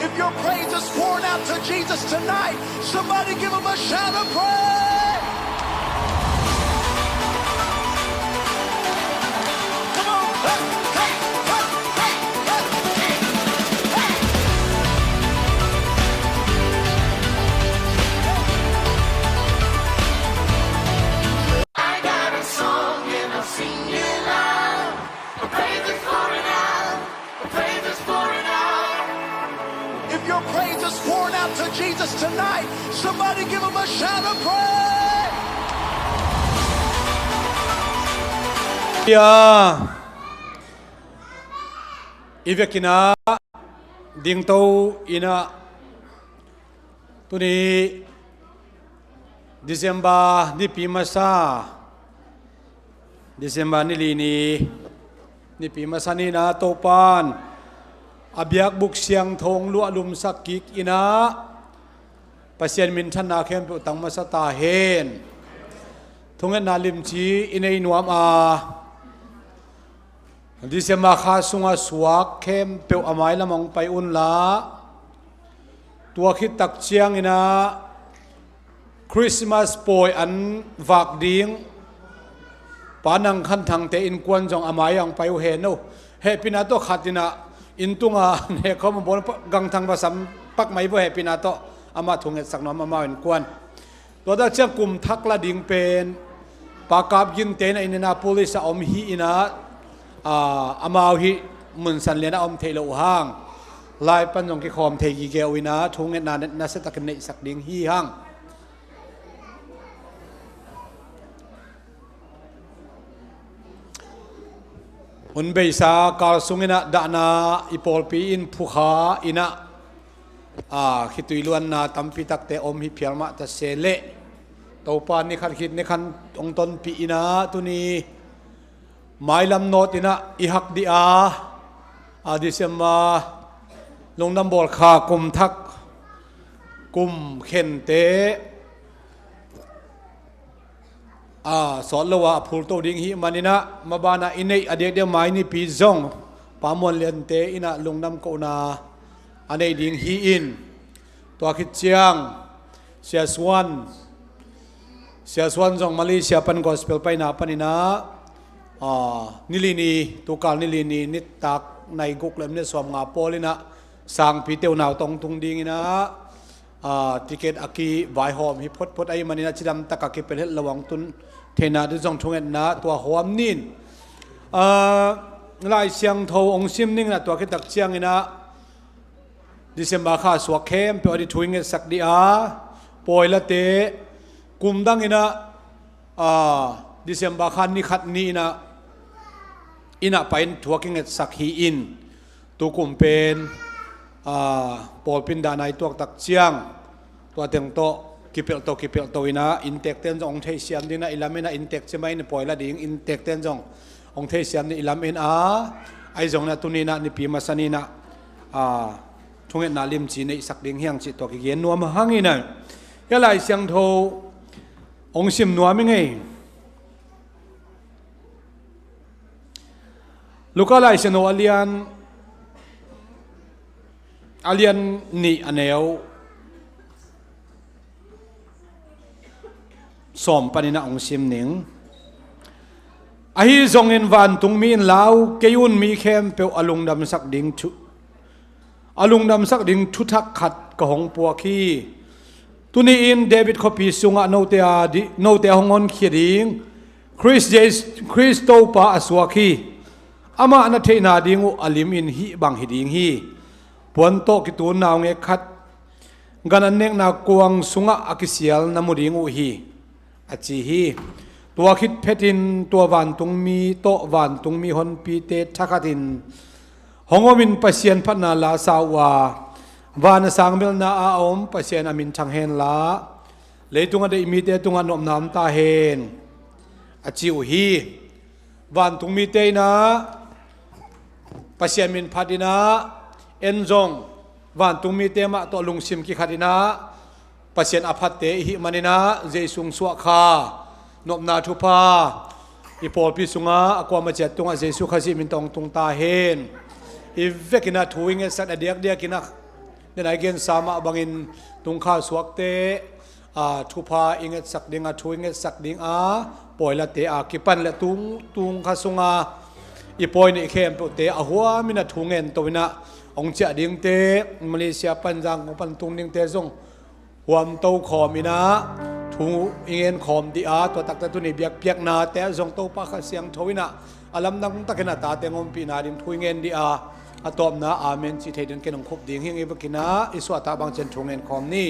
If your praise is pouring out to Jesus tonight, somebody give him a shout of praise. Come on. Hey, hey, hey, hey, hey, hey. I got a song and I'll sing it loud. A praise is pouring out. A praise is pouring out. If your praise is pouring out to Jesus tonight, somebody give him a shout of praise. Ivekina dingto ina tuni December ni pimasa December ni lini ni pimasa ni na topan abyak buk siang thong lu alum sakik ina pasien min than na khem pu tang masa ta hen thungen na lim chi inei nuam a December kha sunga suak khem pe amai lamong pai un la tua khit tak chiang ina Christmas poi an vak ding panang khan thang te in kwan jong amai ang pai u he no he pinato khatina intunga ne khom bon gang thang basam pak mai bo he pinato ama thunget sakno ama in kwan to da chang kum thak la ding pen pakap gin te na inena police om hi ina amau hi mun san lena om thelo hang lai pan jong ki khom thei gi ge uina thunget na se tak nei sak ding hi hang un beisa kal sungina dana ipol pi in phukha ina khitui luan na tampi takte om hi phialma ta sele topa ni khan khit ni khan ong ton pi ina tuni mailam not ina ihak di a December longnam bol kha kum thak kum khen teสอนละว่าพูดตัวดิ่งหิมันนี่นะมาบ้านอินเนอเดียกเดียวไม้นี่ปีจงปามวนเลียนเตอินะลงน้ำกูนาอันนี้ดิ่งหิอินตัวคิดเชียงเสียสวนจงมาเลเซียปันกอสเปลไปนาปันนี่นะนิลินีตุกาลนิลินีนิตักในกุกเล่มเนี่ยสวมงาโปลินะสร้างปีเตียวหนาวตรงตุงดิ่งนะติเกตอากีวายหอมฮิพดไอมันนี่นะจิดำตะกักเป็นเห็ดระวังตุนเทนาดูจงชงเงินนะตัวหอมนินลายเสียงโทองซิมนิ่งนะตัวคิดตักเชียงนี่นะดิเซมบาข้าสวกเข้มเปียวดิทวิงเงินสักดีปอยละเตกุมดังนี่นะดิเซมบาข้านี่ขัดนี่นะอินะไปทัวกิงเงินสักฮีอินตัวกุมเป็นปอลปินดานายตัวตักเชียงตัวเตียงโตกิเปลโตอินะอินเทคเตนจงองเทเซียมนี่นะอิลามินะอินเทคใช่ไหมนี่ปอยละดิ่งอินเทคเตนจงองเทเซียมนี่อิลามินไอจงนะตุนีนะนี่ปีมาสนีนะทุกเงินนาลิมจีในสักดิ่งเฮียงจิตตัวกิเกนนัวมาหังอีนะยาลายเสียงโทองซิมนัวไม่ไงลูกอะไรเสนออเลียนนี่อันเอวสอมปนินะองซิมหนิงไอจงอินวันตุงมีนลาวเกยุนมีเข้มเปียวอลุงดำสักดิ่งทุทักขัดกะหงปัวขี้ตุนีอินเดวิดคอปีสุงะโนเตหงอนเขียดิงคริสโตปาอสวาคีอามาอันเทนาดิงอุอลิมอินฮิบังฮิดิงฮีปวนโตกิตูนาวเงคัดกันอันเนกนากวงสุงะอากิเซียลนามุดิงอุฮีอาจีฮีตัวคิดเพตินตัววันตุงมีโตวันตุงมีฮอนปีเตทักตินหงอมินปัสเซียนพัฒนาลาสาวาวานสังเมลนาอาอมปัสเซียนอามินชังเฮนลาเลยตุงอันเดอิมิเตตุงอันนอมนามตาเฮนอาจิอุฮีวันตุงมีเตนะปัสเซียนมินพัดินาเอ็นจงวันตุงมีเตมาตัวลุงซิมกิขัดินาปัสเซียนอภัตเตหิมันินาเจสุงสวะคานบนาทุพาอีปอลพิสุงะอความมาเจ็ดตุงเจสุขสิมินตองตุงตาเฮนอีเวกินาทวิงสัตเดียกกินะ ne nai gen sama bangin tung kha suak te thu pha inget sak ding a thu inget sak ding a poila te a kipan le tung kha sunga i poi ni khem te a huwa mina thungen toina ong cha ding te Malaysia panjang ko pan tung ding te zong huam to khom ina thu ingen khom di a to tak ta tu ni biak piak na te zong to pa kha siang thoina alam nang takena ta te ngom pi na dim thu ingen di a atom na amen chi theiden kenong khop ding hing ibakina iswa ta bang chen thungen khom ni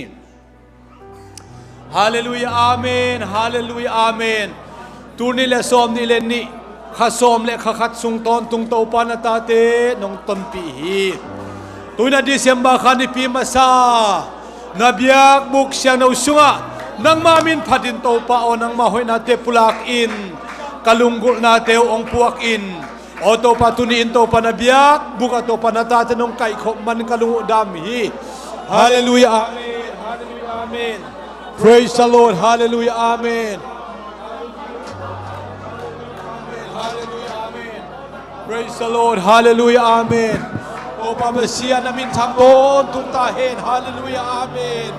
hallelujah amen hallelujah amen tu ni le som ni le ni kha som le kha khat sung ton tung to pa na ta te nong ton pi hi tuina December khani pi masa na biak buk siang no sunga nang mamin phatin to pa o nang ma hoina te pulak in kalunggul na te ong puak in o to pa tuni in to pa na biak buka to pa na ta te nong kai khop man kalungu dam hi hallelujah amen hallelujah amen praise the Lord hallelujah amen hallelujah amen praise the Lord hallelujah amen o pa Mesia namin thambon tung ta hen hallelujah amen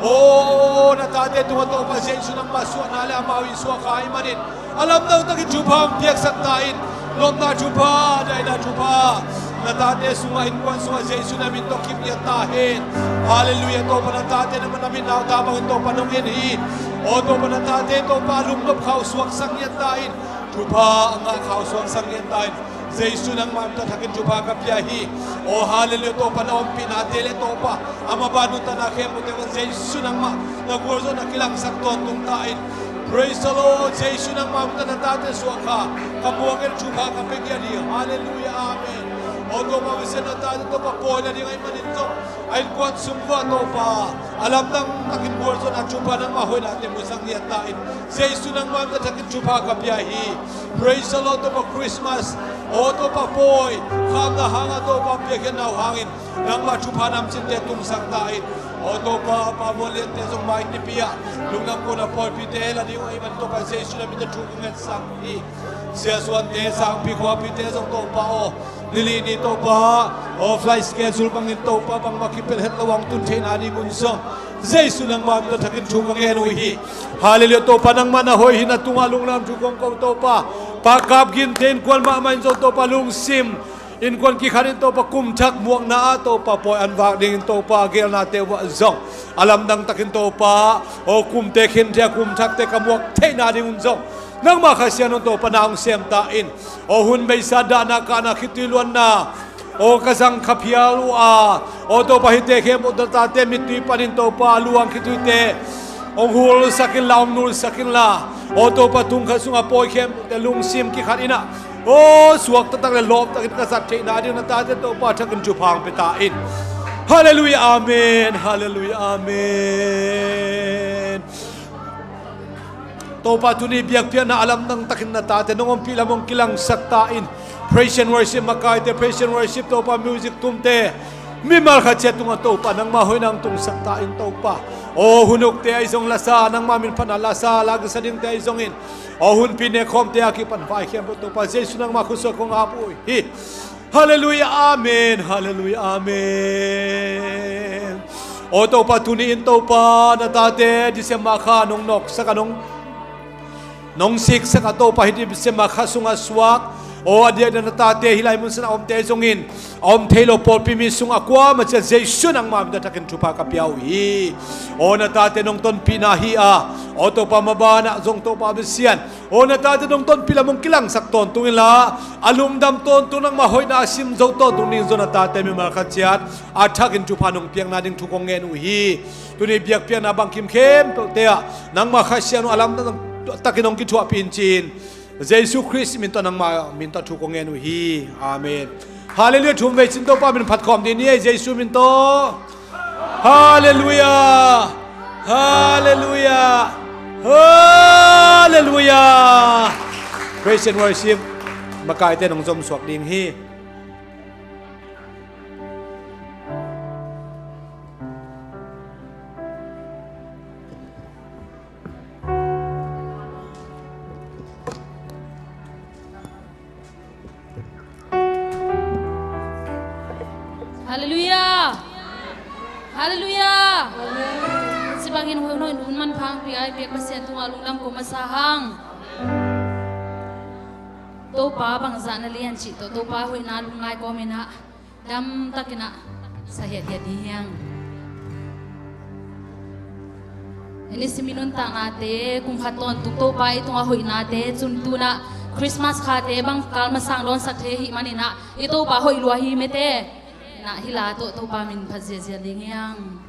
o natate tunga to pa sensu ng maswa na ala mawi swa kai manin alam daw takin chupang piak saktain lom na chupa dai na chupa natate sunga in kwan sunga sensu namin to kim ya ta hen hallelujah to pa natate naman namin na tabang to pa nong hi o to pa natate to pa lumlop khau swak sang ya tain chupa anga khau swak sang ya tain Jesu nang mamta thakin chupa ka piahi o hallelujah to pa naom pinatele to pa ama banu ta na khem te Jesu nang ma na gorzo na kilang sakton tung tain praise the Lord Jesu nang mamta na tate suaka kabuangel chupa ka pegiani hallelujah amen o to pa wisen na tate to pa poila di ngai maninto ay kwan sumwa to pa alam nang takin gorzo na chupa nang mahoy natin musang yatain Jesu nang mamta thakin chupa ka piahi praise the Lord to pa Christmas o to pa poy kham na hanga to pa piaken naw hangin nang machupa nam chinte tung saktain o to pa molen te zong mai ni pia lungang ko na pol pitela di oi man to pa Jesu na mit thu ngat sang hi sia suan te sang pi ko pi te zong to pa o nili ni to pa o fly schedule bangin to pa bang makipel het lawang tun thein ani munso Jesu nang mam ta thakin thu bang enu hi hallelujah to pa nang mana hoi hina tunga lungnam thu kong ko to pa pakap gin ten kwal ma man zo to pa lung sim in kwan ki kharin to pa kum thak muang na to pa poi an wak ding to pa gel na te wa zong alam dang takin to pa o kum te khin te kum thak te kamuak the na ding zong nang ma khasian to pa naung sem ta in o hun bei sa da na ka na khitilon na o kasang khapialu a o to pa hite khem o ta te mitui panin to pa luang khitu te ong hul sakin laum nul sakin la o to pa tung khasunga poi khem te lung sim ki khat ina o suak ta tak le lop ta ka sat the na din na ta te to pa thakin chu phang pe ta in hallelujah amen hallelujah amen to pa tu ni biak pia na alam nang takin na ta te nongom pila mong kilang sakta in praise and worship makai te praise and worship to pa music tumte mimal kha che tunga to pa nang ma hoi nang tung sakta in to pa o hunuk te ai zong lasa nang mamin phana lasa lag sa ding te ai zong in o hun pine khom te aki pan vai khem to pa Jesu nang ma khuso kong apui hi hallelujah amen hallelujah amen o to pa tuni in to pa na ta te December kha nong nok sa kanong nong sik sa ka to pa hi December kha sunga swak o adia na ta te hilai mun sana om te zongin om thelo pol pimi sunga kwa ma che Jesu nang mam da takin thupa ka piau hi o na ta te nong ton pina hi a o to pa mabana zong to pa bisian o na ta te nong ton pila mong kilang sak ton tungila alum dam ton tunang ma hoi na sim zo to tuning zo na ta te mi mal khachiat a thakin thupa nong piang na ding thu kong ngen u hi tuni biak pian na bang kim khem to te nang ma khasian alam takin nong ki thua pin chin Jesu Christ min to nang ma min to thu ko ngenu hi amen hallelujah thum ve chin to pa min phat khom din ni Jesu min to hallelujah hallelujah hallelujah praise and worship makai te nong zom swak ding hi Hallelujah. Hallelujah. Sebangin hono indun man phang pi ai pek pasien tunga lulam ko masahang. To pa bang zana lian chi to pa hui na lungai ko mena dam takina sahet ya diang. Ini siminun tang ate kung haton to pa itong hui nate chun tu na Christmas khate bang kal masang don sakhe hi manina ito pa hui luahi mete na hila to pa min phase zia lingyang.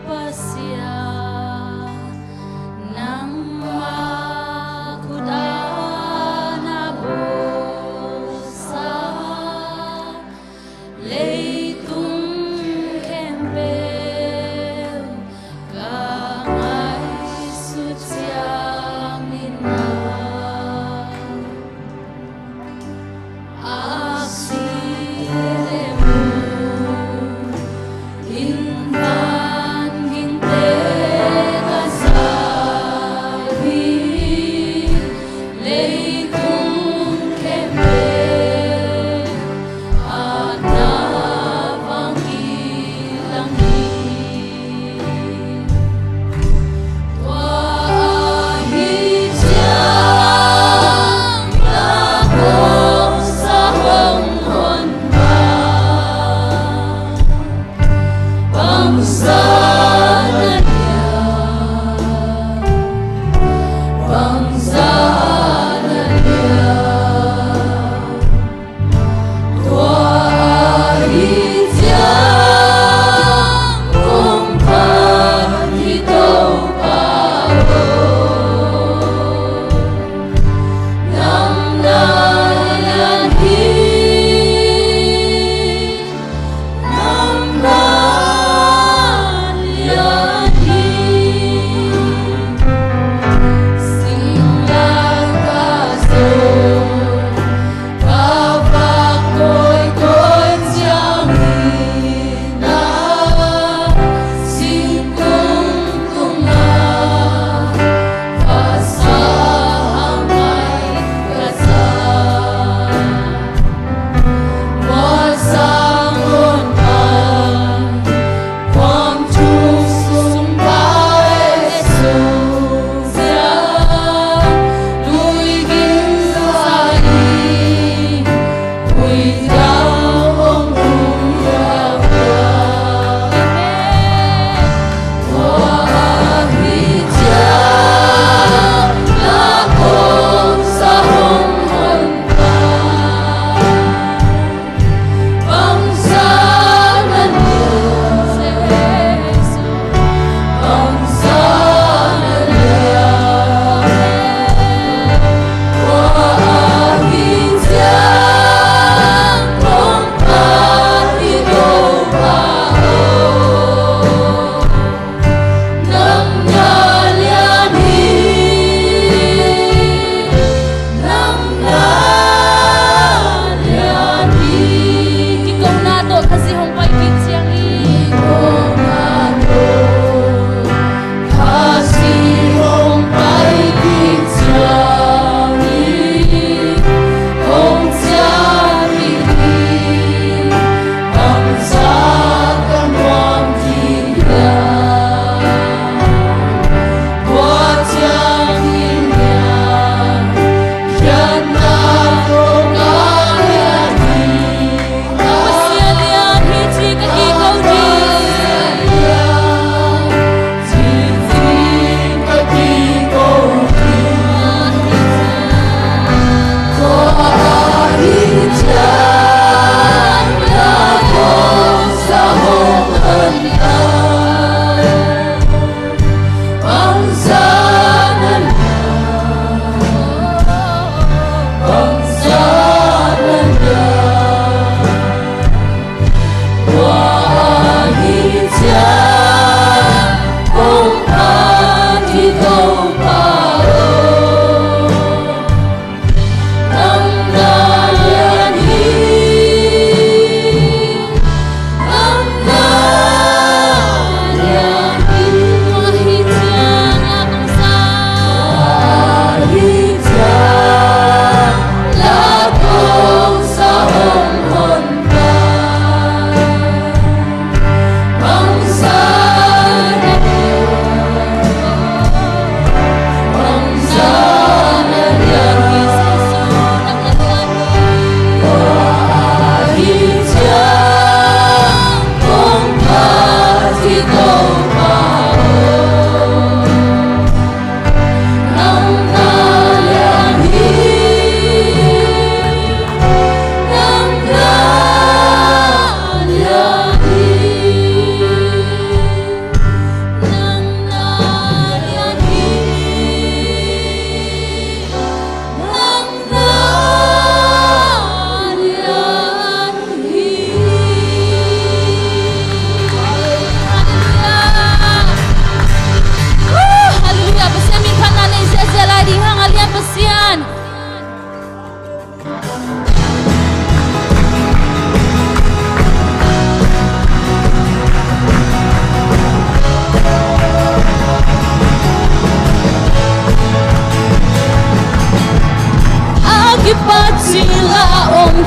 Pasya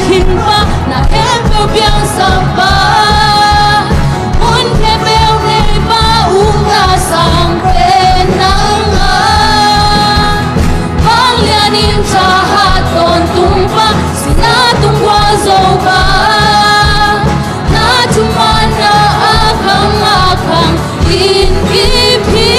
kinh pa na em bêu biang sa pa un ke bêu nei pa u na sang pe nang a bang lian in cha ha ton tung pa sina tung wa zo pa na chuman na akang in kipi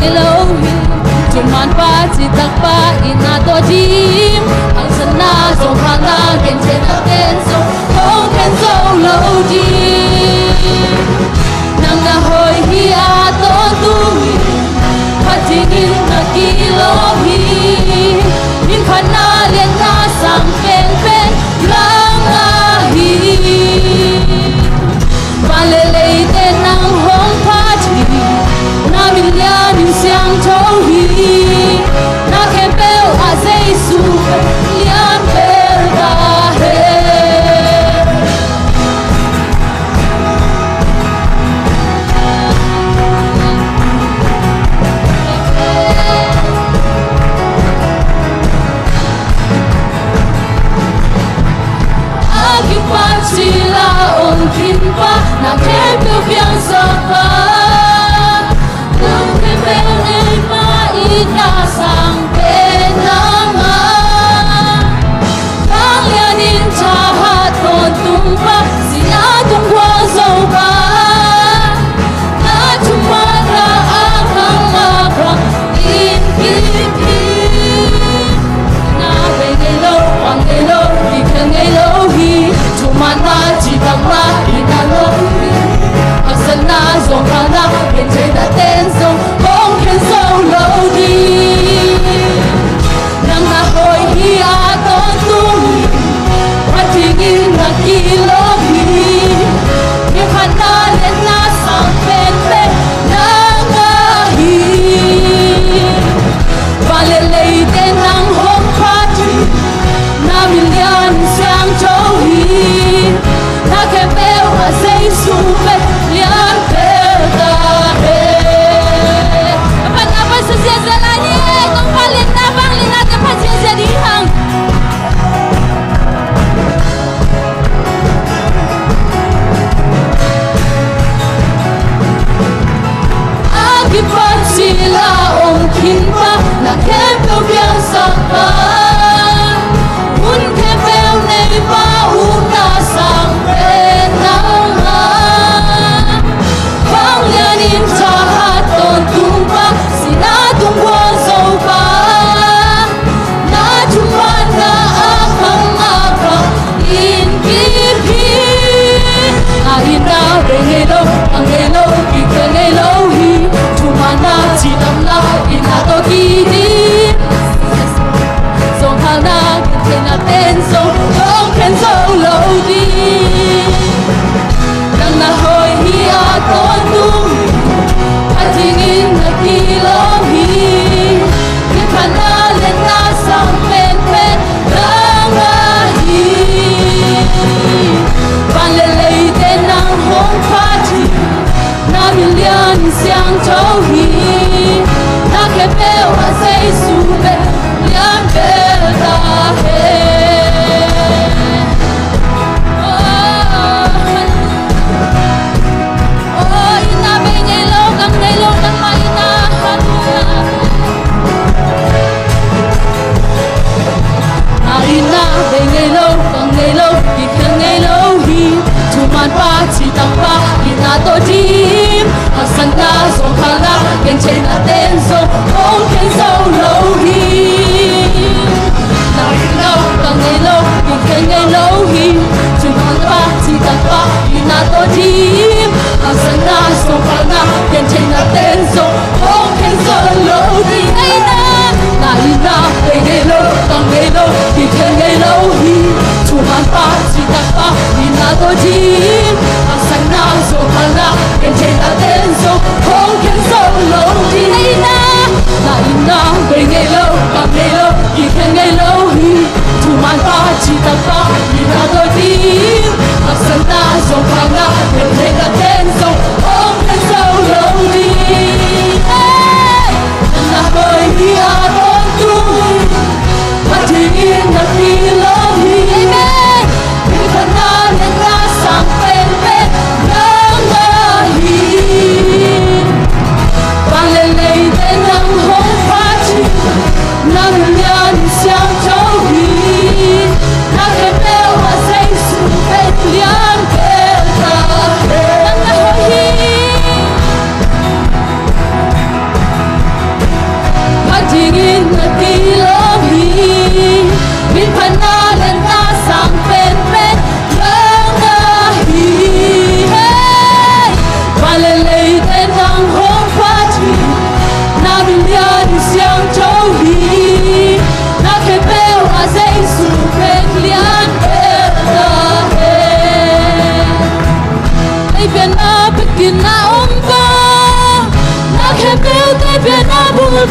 Elohim, cuman pasti tak pa inato dim. Ang sana so hana kense na kenso, kong kenso lo dim. Nang nahoy hiato tumi, patingin na kilohi. Min kanalyan na sang pen lang ahi. Paleleite ng hong pati. Namin siyang tauhi na kebel a Jesu lian verdade Agi pagsila on kinpa na kebel biang sapa sang penama Pangyanin jahat kontumpa Sinatong wazaw pa Na tumara akang inkipi Na bengelo, pangelo, ikang Elohi Tumana, jitang ma, inalohi Asal na, zongka na, kenche na tenso Kong kenso lodi Nang ako'y hiaton tumi Patingin na kilohi Yung kanalit na sang pepe ng ahi Paleleite ng hong pati Namin yan siyang tauhi Nakebeo a Jesu lian verdade Apa sesiasalanya kong palit na bang linatang pasensya dihang Akibat sila om kinpa na kebel biang sapa Un kebel nei pa una sang penama Pangyanin jahat ton tumpa Sinatong wazaw pa Na chuman na akang inkipi Ahin na bengelo, angelo, ikang Elohi Chuman na sinam na inato kini Song hana kinse na tenso, kong kenso lodi Nang nahoy hiaton tumi Patingin na kilohi Yung kanalit na sang pen lang ahi Paleleite ng hong pati Namin yan siyang tauhi Nakebeo a Jesu lian verdade Oh, inabing ilog ang nailog ng mainahan Inabing ilog ang nailog ikang Elohi Tuman pa, sitang pa, inato dim Hasan na, songka na, kenche na tenso Kong kenso lohi Nailog ang nailog ikang Elohi Tuman pa, sitang pa, inato dim Hasan na, songka na, kenche na tenso Kong kenso lohi Ay na, inabing ilog ang nailog ikang Elohi Tuman pa, sitang pa, inato dim Hasan na, songka na, kenche na tenso Kong kenso lohi Ay na, inabing ilog ang nailog ikang Elohi Tuman pa, sitang pa, inato dim Hasan na, songka na, kenche na tenso Kong kenso lohi Nang ako'y hiaton tumi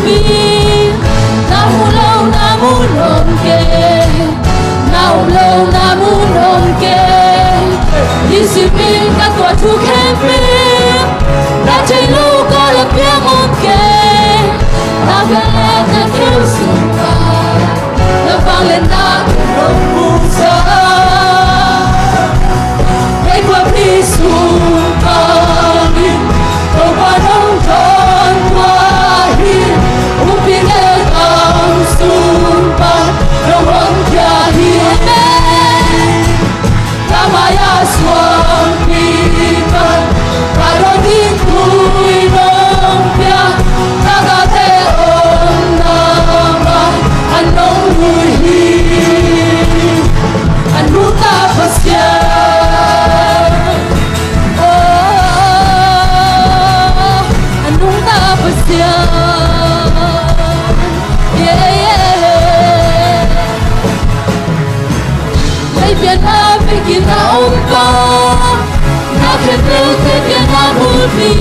mi na mulong ke na mulong ke isipin ka tua tu kempe na chelo ka la pia mon ke na vele na kiusumpa na valena no musa ei qua pisumpa ni o panong ton wahi upine ang sumpa no wang kya hi Kamaya swami pa karonin kui nompia nagate om nama anong muhi anuta pasya anuta pasya Piana pekina umpa na kepeu te piana mulmi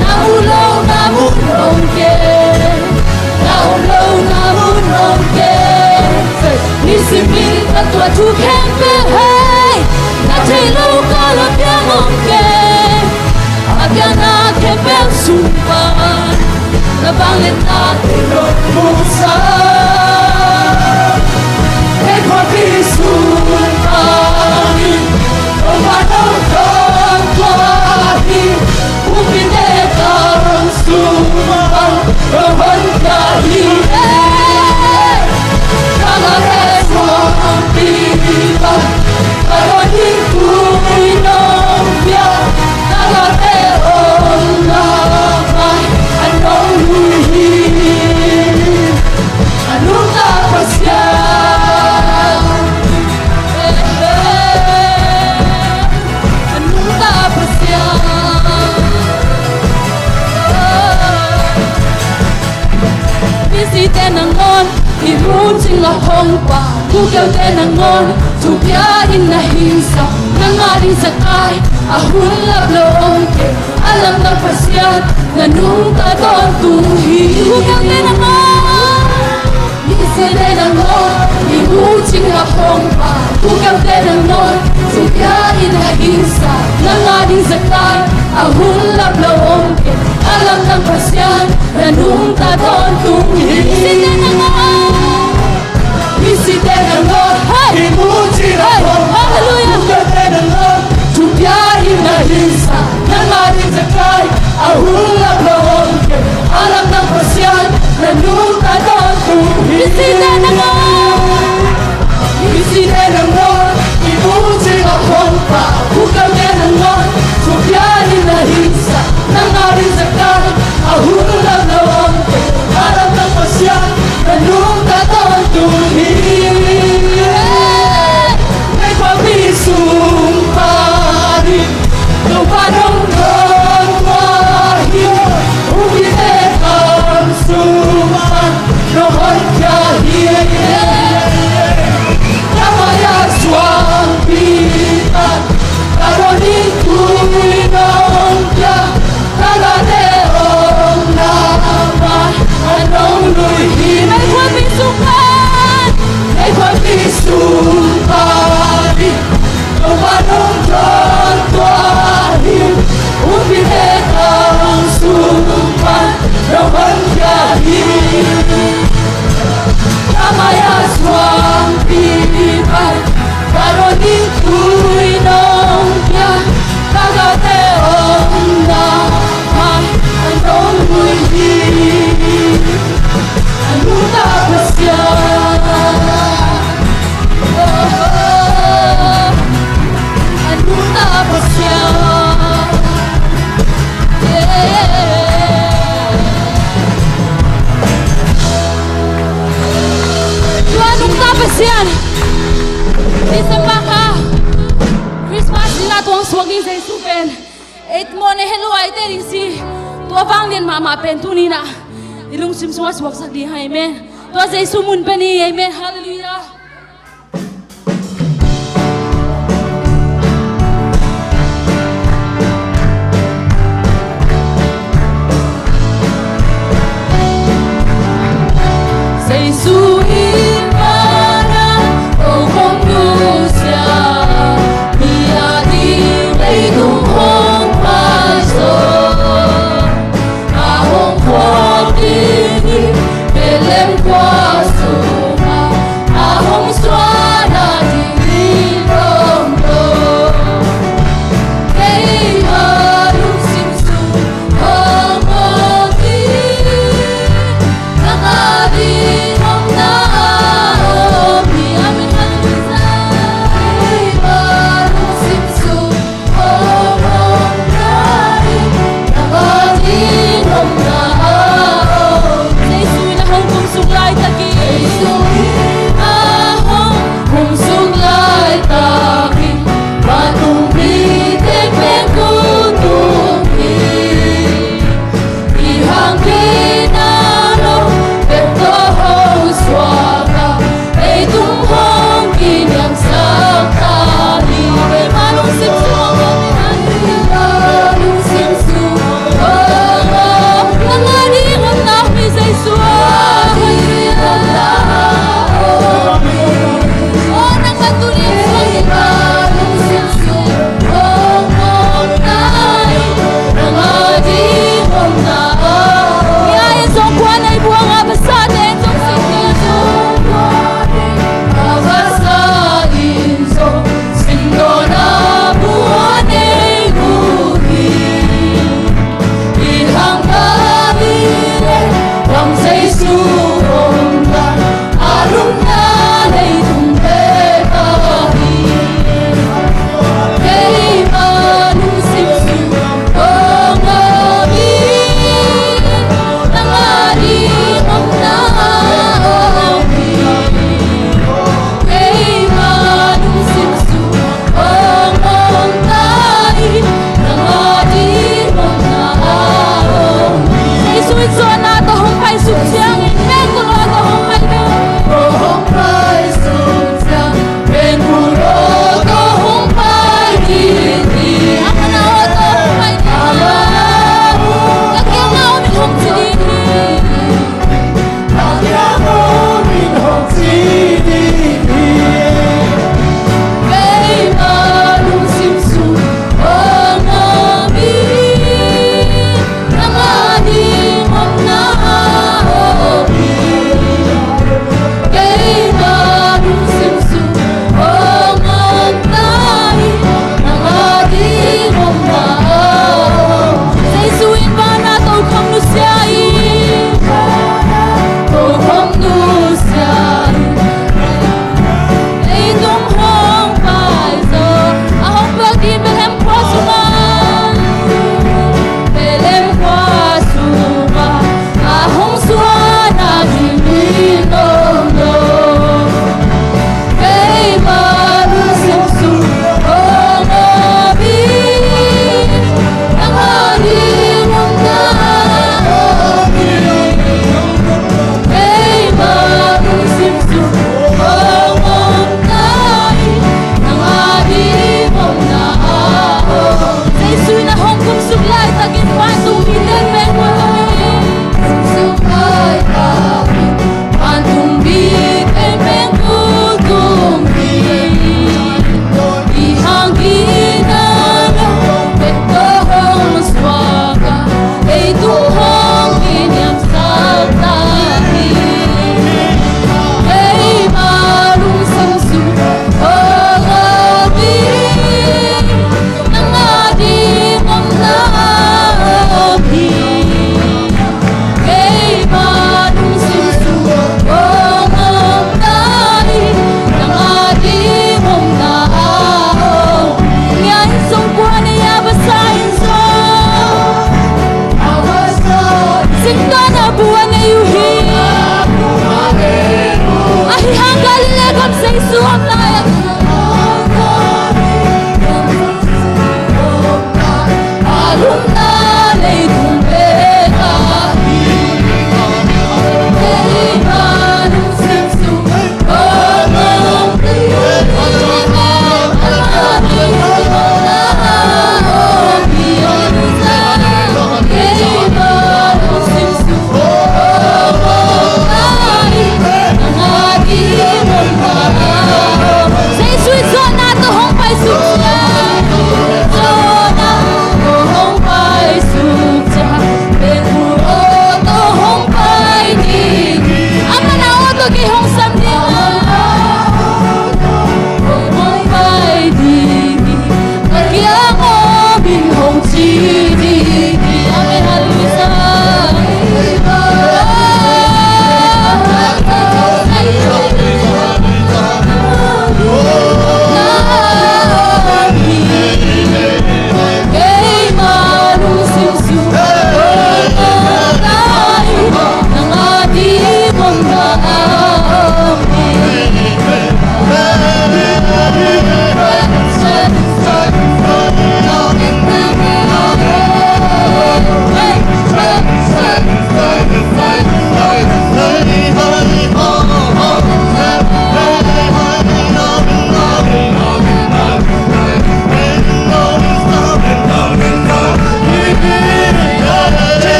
na mulong ke na mulong ke nisimi na tua tu kempe hey na chelo kala piano ke apiana kepeu sumpa na bangeta te lo musa Hey, for peace, Kukau tenangon, tupia inna hinsa, nangaring sakay, ahun lablong ke, alam ng pasyan, nanung taton tuhi. Kukau tenangon, isi tenangon, imuching akong pa. Kukau tenangon, tupia inna hinsa, nangaring sakay, ahun lablong ke, alam ng pasyan, nanung taton tuhi. Isi tenangon. Isi tenangon, imuchi akong hallelujah. Kukau tenangon, tupia inna hinsa, nangaring sakay, ahun lablong ke, alam ng pasyan, nanung taton tuhi. Isi tenangon, imuchi akong pa. Kukau tenangon, tupia inna hinsa, nangaring sakay, ahun lablong ke, alam ng pasyan, nanung taton tuhi. Yan. Disembah ka. Christmas nila tuang swagin sa isupen. Et mo ne hello ay tering si. Tua bang din mama pentuni na. Ilung simswa swag sa di amen. Tua sa isumun pani amen. Hallelujah.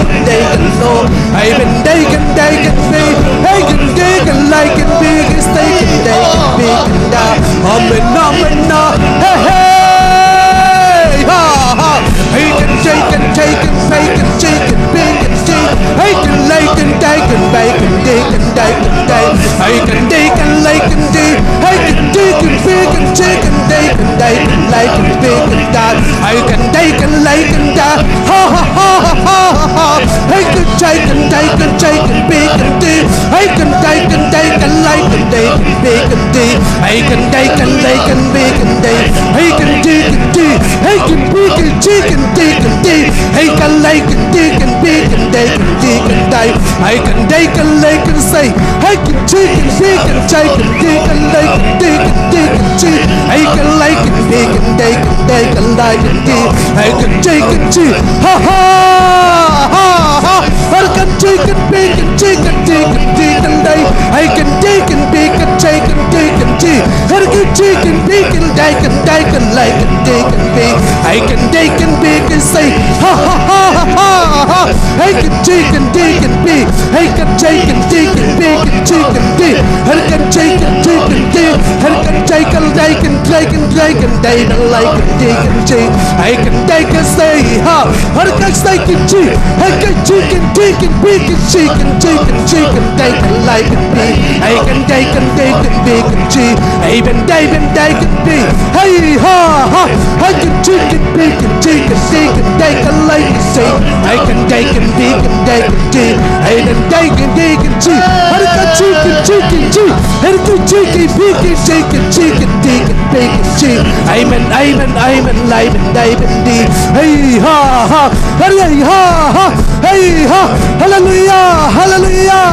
can they can know. I can they can be. Hey can they can like can be. Cause they can be can die. Hey hey ha ha. Hey can take and take and fake and cheek and big and cheek. Hey can like and take and bake and dig and take and day. Hey can dig and like and dig. Hey can dig and big and cheek and dig and take and like and big and die. Hey can take and like and die. Ha ha ha ha ha. Hey can take and big and dig. Hey can take and like and dig and big and dig. Hey can take and like and big and dig. Hey can dig and dig. Hey can big and cheek and dig and dig. Hey can like and dig and big and dig and dig and die. Hey can take and like and say. Hey can cheek and big and take and dig and like and dig and dig and cheek. Hey can like and big and dig and dig and like and dig. Hey can take and cheek. Ha ha ha ha. I can take and big and cheek and dig and dig and die. I can dig and big and take and dig and dig. I can take and big and dig and dig and like and dig and big. I can dig and big and say ha ha ha ha ha. I can take and dig and big. I can take and dig and big and cheek and dig. I can take and dig and dig. I can take and dig and dig and dig and dig and like and dig and dig. I can take and say ha. I can say and dig. I can take and dig and big and cheek and dig and cheek and dig and like and big. I can take and dig and big and cheek. I can dig and dig and big. Hey ha ha. I can take and big and cheek and dig and dig and like and say. I can take and big and dig and dig. I can dig and dig and cheek. I can cheek and cheek and cheek. I can cheek and big and cheek and cheek and dig and big and cheek. Amen, amen, amen, amen, amen, dig. Hey ha ha. Hey ha ha. Hey ha. Hallelujah, hallelujah.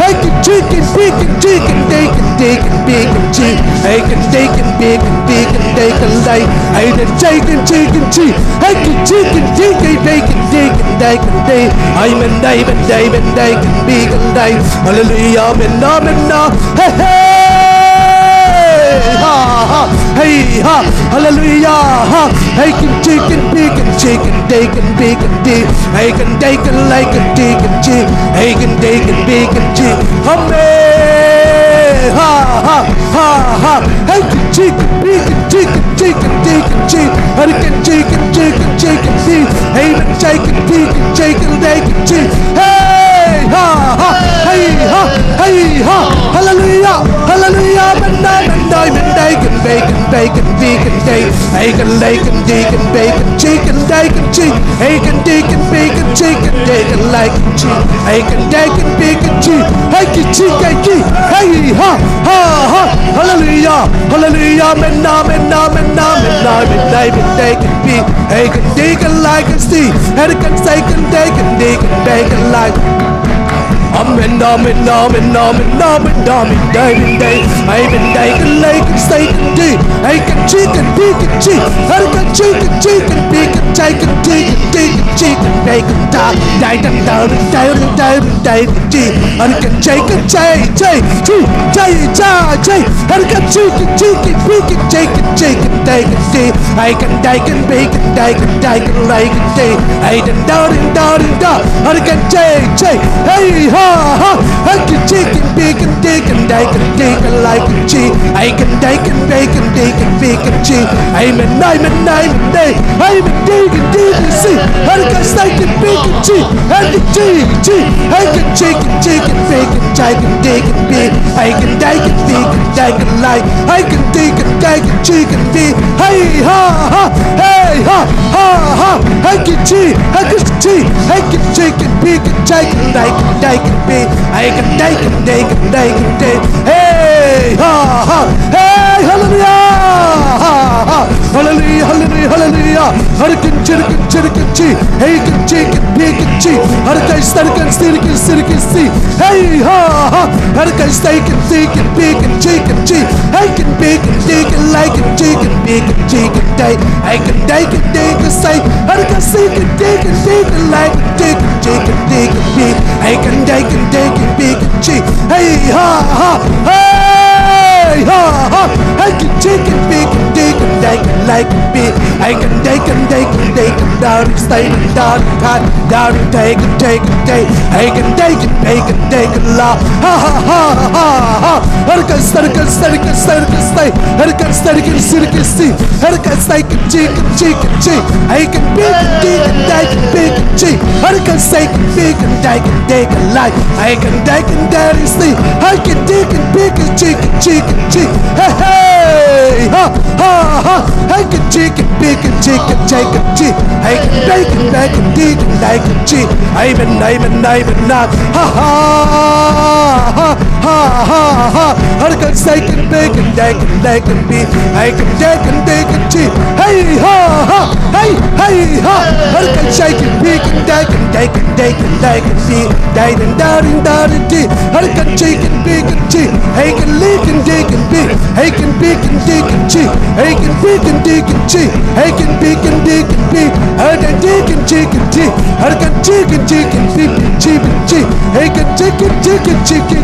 I can cheek and big and cheek and dig and dig and big and cheek. I can dig and big and dig and dig and like. I can take and cheek and cheek. I can cheek and dig and big and dig and dig and dig. Amen, amen, amen, amen, big and dig. Hallelujah, amen, amen, hey hey. Ha ha, hey ha, hallelujah ha. I can take and big and cheek and dig and big and dig. I can take and like and dig and cheek. I can dig and big and cheek. Amen. Ha ha ha ha. I can take and big and cheek and dig and dig and cheek. I can take and dig and cheek and dig. I can take and big and cheek and dig and cheek. Hey ha ha, hey ha, hey ha, hallelujah, hallelujah, bacon, bacon, bacon, vegan, day, bacon, bacon, deacon, bacon, chicken, bacon, cheek, bacon, deacon, bacon, chicken, bacon, like cheek, bacon, bacon, bacon, cheek, bacon, chicken, hey, ha, ha, ha, hallelujah, hallelujah, menna, menna, menna, menna, bacon, bacon, beef, bacon, deacon, like a steak, bacon, bacon, bacon, deacon, bacon, like. Amen, amen, amen, amen, amen, amen, amen, day. I've been taken like a steak and deep. I can chicken, bacon, cheek. I can chicken, chicken, bacon, chicken, chicken, chicken, chicken, bacon, down, down, down, down, down, down, cheek. I can chicken, chay, chay, chay, chay, chay. I can chicken, chicken, bacon, chicken, chicken, bacon, deep. I can bacon, bacon, bacon, bacon, like a day. I can down, down, down. I can chay, chay, hey, ha. I can chicken, bacon, bacon, bacon, bacon, like a cheese. I can bacon, bacon, bacon, bacon, cheese. I'm a day. I'm a bacon, see. I can steak and bacon, cheese. I can cheese. I can chicken, bacon, chicken, bacon, beef. I can bacon, bacon, like. I can bacon, chicken, beef. Hey ha ha, hey ha ha ha. I can cheese, I can cheese. I can chicken, bacon, chicken, like bacon. I can take it, hey, ha, ha, hey, hallelujah, ha, ha, hallelujah, hallelujah, hallelujah, hurricane, chicken, cheek, hey, can chicken, bacon, cheek, hurricane, stirkin, see, hey, ha, ha, hurricane, steak and bacon, chicken, cheek, I can bacon, like a chicken, bacon, chicken, day, I can take it, say, hurricane, steak and bacon, like a chicken, bacon, I can take it, bacon, cheek, hey ha ha, hey hey ha ha. I can take it, big and dig and they can like it big. I can take and down and stay and down and cut down and take and take. I can take it, make it, take it la. Ha ha ha ha ha. Harkan stay. Harkan stay. Harkan stay chicken. I can big and dig and they can big and cheek. Harkan stay big and they can like. I can take and daddy sleep. I can dig and big and chicken. Hey hey ha ha ha. I can chicken big and chicken cheek. I can bake and dig and I can cheek. I'm not. Ha ha ha ha ha. Harkan stay and big and they can be. I can take and dig and cheek. Hey ha ha. Hey ha. Harkan shake and big and they can be. They and dee. Harkan chicken big and cheek. I can lick and dig and big. I can big and dig and cheek. I can big and dig and cheek. I can big and dig and big. I can dig and chicken cheek. I can chicken big and cheek. I can chicken cheek. Chicken,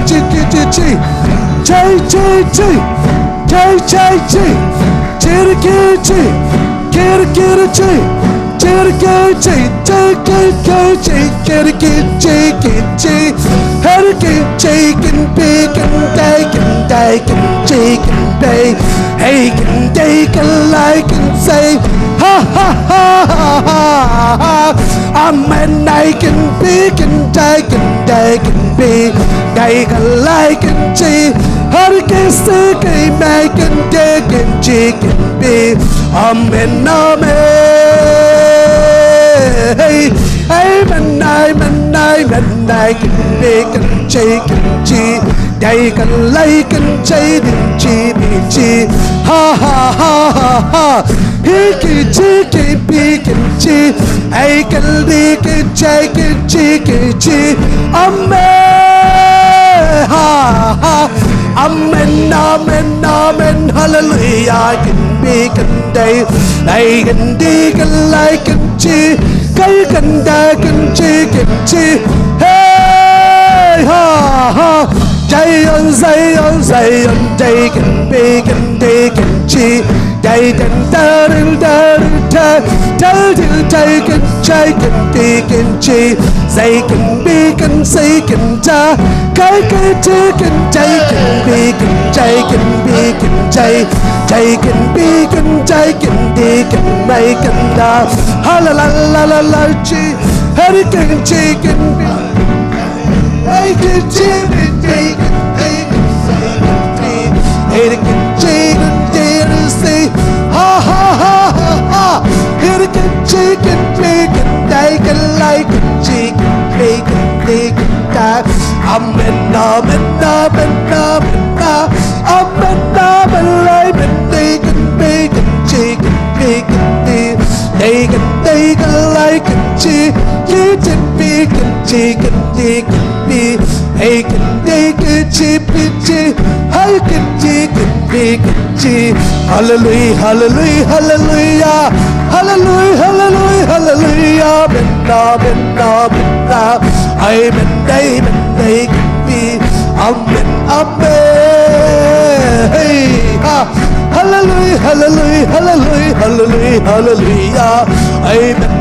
bacon, chicken, bake. Hey, can take a like and say, ha ha ha ha ha. And I can bake and take and bake. Take a like and say, Harkan stick, I make and take and chicken bake. Amen. I can bake and chicken cheese. They can like and cheese. Ha ha ha ha ha. Hickey chicken bake and cheese. I can lick and chicken cheese. Amen. Ha ha. Amen, hallelujah. I can bake and I can dig and like and cheese. I can dig and chicken cheese. Hey, ha, ha. Zion, they can bake and cheese. They can tell take and shake and bake and cheese. They can bake and say can ta. Take and take and bake and take and bake and take and bake and take and dig and make and ha la la la la la cheese. Hurricane chicken bake and chicken bake and chicken say ha ha ha ha ha. Hurricane chicken bake and take and like and chicken bake and dig and die. Amen. They can bake and chicken bake and dig. They can like and chicken bake and chicken dig and be. They can take a chip. I can chicken bake and cheese. Hallelujah, hallelujah, hallelujah. Hallelujah, hallelujah, hallelujah. Benna. Amen, they can be. Amen. Hey, ha. Hallelujah, hallelujah, hallelujah, hallelujah, hallelujah. Amen.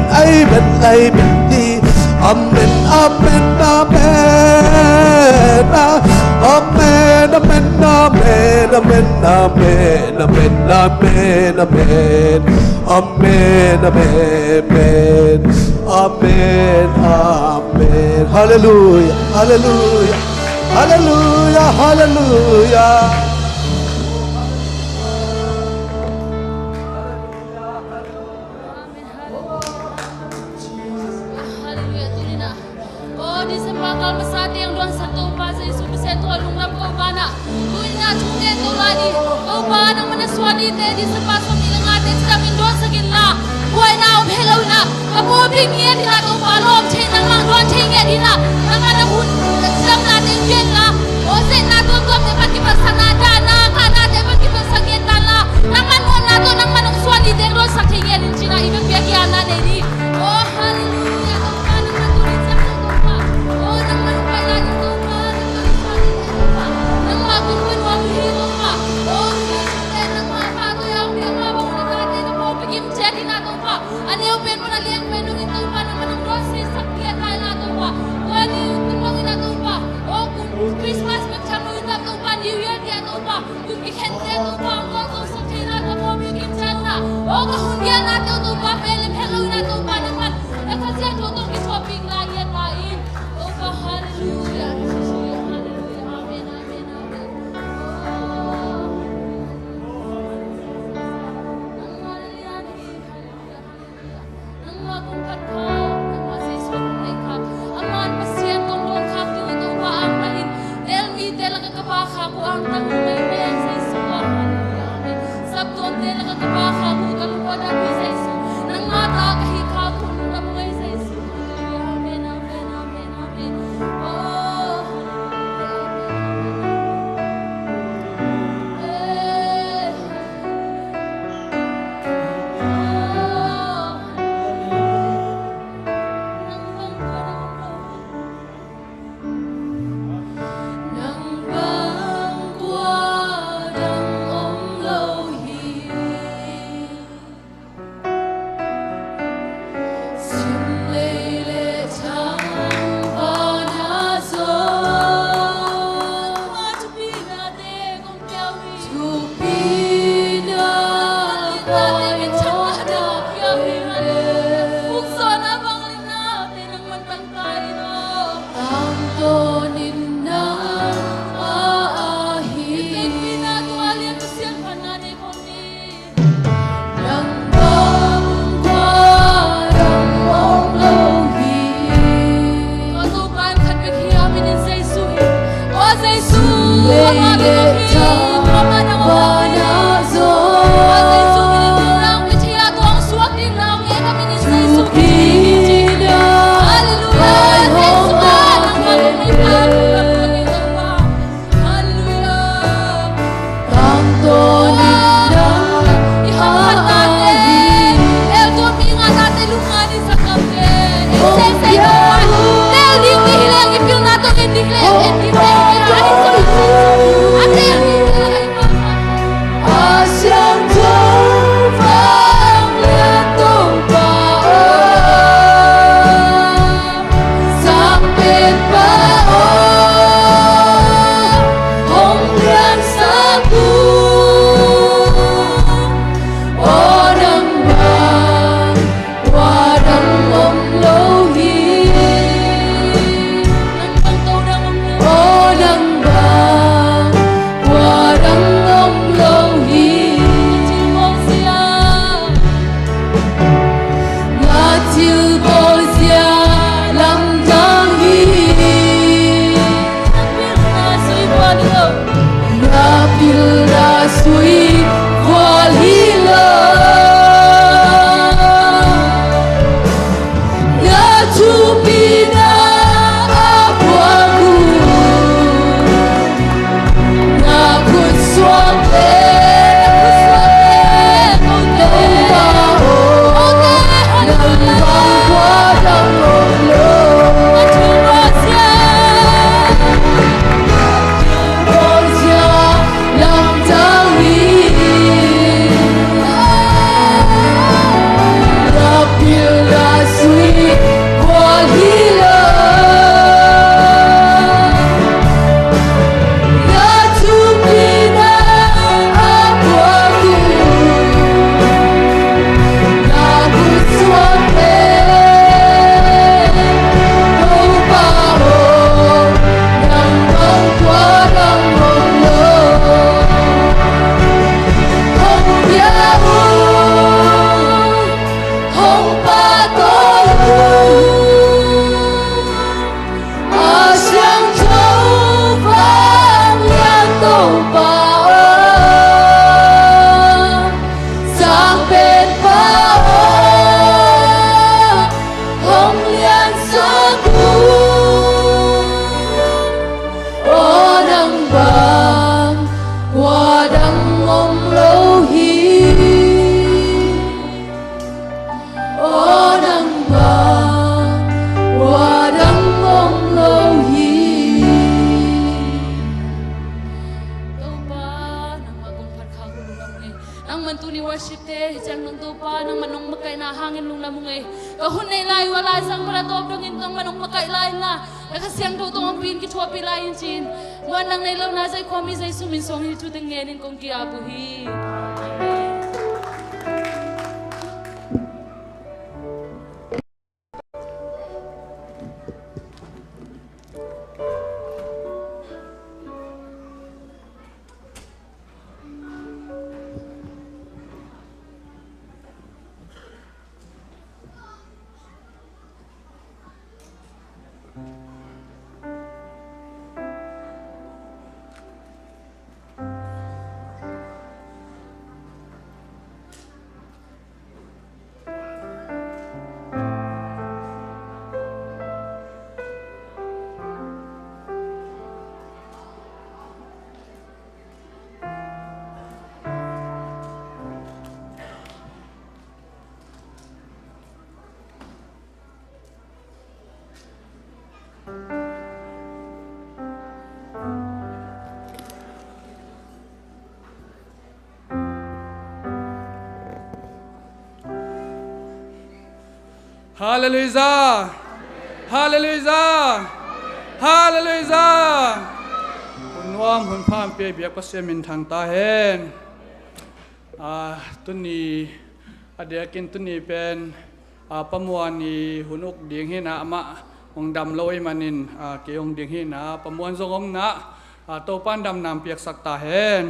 Amen. Hallelujah, hallelujah, hallelujah, hallelujah. Di sepas pemilang atin sa mindon sa ginla. Buhay na om hello na. Kapobing yan nila kung palom. Chay nang mang doon chay yan nila. Nang anahun. Nagsam natin yan na. O sin na doon doon. Dapat kipasang nada na. Kana dapat kipasang yan na. Nang manuan na doon. Nang manong swali. Dero sa chay yan. China ibang biyagian na nini. Oh hallelujah. Ang panang matulit sa kutupa. Oh nang manong palagi kutupa. Nang manong swali. Nang magulwin wabihiro pa. ฮาเลลูยาฮาเลลูยาฮาเลลูยาหุ่นวามหุ่นพามเปียเบียกปัสเซมินทางตาเห็นตุนีเดียกินตุนีเป็นประมวลนี่หุ่นอกเดียงหินะมะองดำลอยมันินเกี่ยงเดียงหินะประมวลทรงองนะโตปันดำนำเปียกสักตาเห็น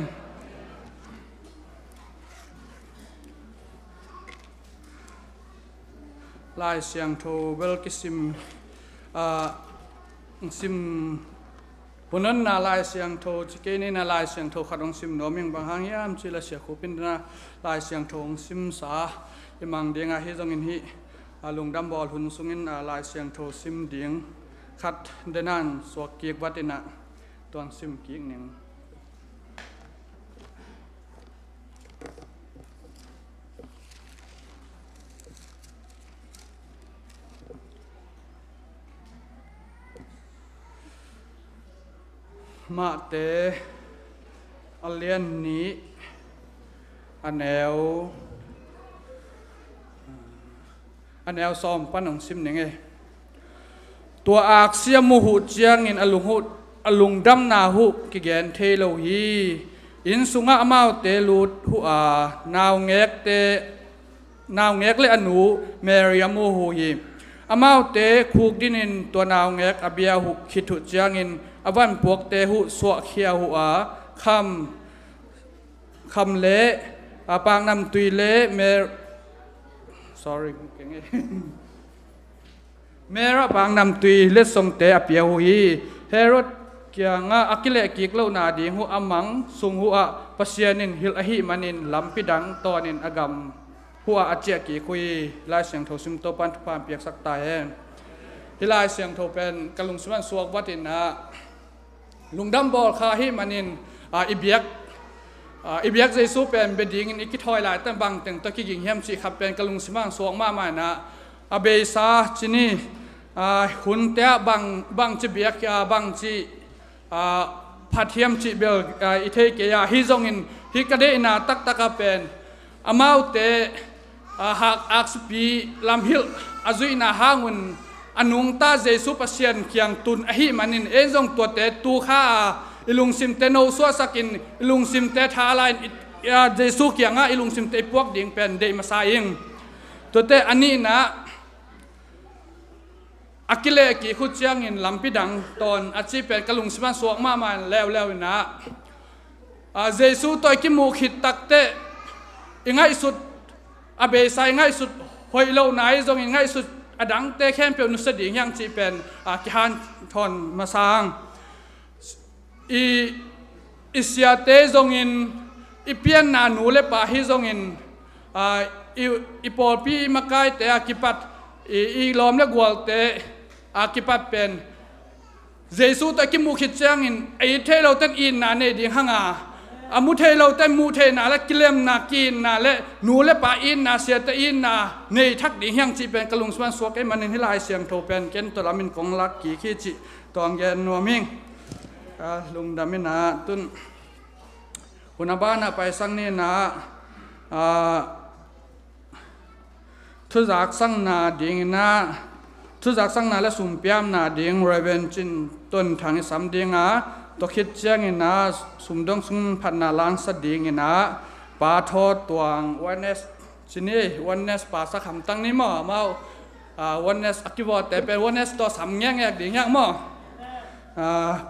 ลายเสียงโทเวลกิซิมซิมพนันนาลายเสียงโทจิเกนี่นาลายเสียงโทขัดองซิมโนมิงบางหางยามจิลเสียขุปินนาลายเสียงโทซิมสาอิมังเดียงอาฮิจงอินฮิลุงดำบอลหุ่นสุงินลายเสียงโทซิมเดียงขัดเดนันสวกเกียกวัตินะตัวซิมกีกหนึ่งมาเตอเลียนนี้อันแนวซ้อมปั้นของซิมหนึ่งตัวอักเสียมูหูเจียงอินอลุงดำนาหูกิเกนเทโลฮีอินสุงะอมาเตลูดหูนาวเงกเลอนูเมริยมูหูฮีอมาเตคูกดินินตัวนาวเงกอเบียหูคิดถุเจียงอินอวันพวกเตหุสวะเขียวหัวคำเละปางนำตุยเละsorry เมระปางนำตุยเละทรงเตอเปียหุยเฮโรดเกียงอักิเลกิกเล่านาดีหัวอมังสุงหัวปัสยานินฮิลอหิมันินลำปิดังตอนินอากมหัวอาเจกีคุยลายเสียงโทซิมโตปันทุพามเปียกสักตายฮิลายเสียงโทเป็นกะลุงสมันสวกวัตินะลุงดำบอลคาฮิมันินอิเบียกเจสูเป็นเบดิงอิกิทอยหลายแต่บางแต่งตะกี้ยิงเฮียมสิขับเป็นกะลุงสมังสวงมาใหม่นะเบซาจินีหุ่นเตะบางจีเบียกบางจีพัดเทียมจีเบลอิเทเกียฮิจงอินฮิกระเดนาตักเป็นอมาเตหักอักษปีลำฮิลอาจุยนาหางุนอนุงตาเจสุปเซียนเคียงตุนอหิมันินจงตัวเตตูข้าอิลุงซิมเตโนสัวสกินอิลุงซิมเตทาลายเจสุเคียงอิลุงซิมเตพวกดิ่งเป็นเดมาซายิงตัวเตอันนี้นะอักิเลกิขุดเจียงอินลำพิดังตอนอาชีเป็นกะลุงซิมันสวกมาแล้วนะเจสุตัวกิมูขิดตักเตง่ายสุดอเบไซง่ายสุดหอยเหล่าไหนจงง่ายสุดอดังเตแค่เป็นนุสดียังจีเป็นกิฮันทอนมาสร้างอิเสียเตจงอินอิเปียนนานูเลปาฮิจงอินอิปอลปีมาไกเตอากิปัดอีลอมเลกวลเตอากิปัดเป็นเจสุตะกิมุขิดเจียงอินไอเทเราตันอินนาเนดิฮังอามุเทเราแต่มุเทนาและกิเลมนากินนาและนูและปาอินนาเสียตอินนาในทักดีเฮียงจีเป็นกะลุงสวนสวกไอ้มันในลายเสียงโทเป็นเกนตัวละมินกงลักกี่ขี้จิตองแกนนัวมิงลุงดามินาตุนหุนบ้านไปสังนี่นาทุจักสังนาดิ่งนาทุจักสังนาและสุ่มเปียมนาดิ่งเรเวนจินต้นทางสามดิ่งตัวคิดเจียงอินะสุ่มดงสุ่มพันนาลังสดิ่งอินะปาทอตัววันเนสชินีวันเนสปาสักคำตั้งนี้มั้งมาวันเนสอคิวแต่เป็นวันเนสตัวสามแง่งดิ่งยังมั้ง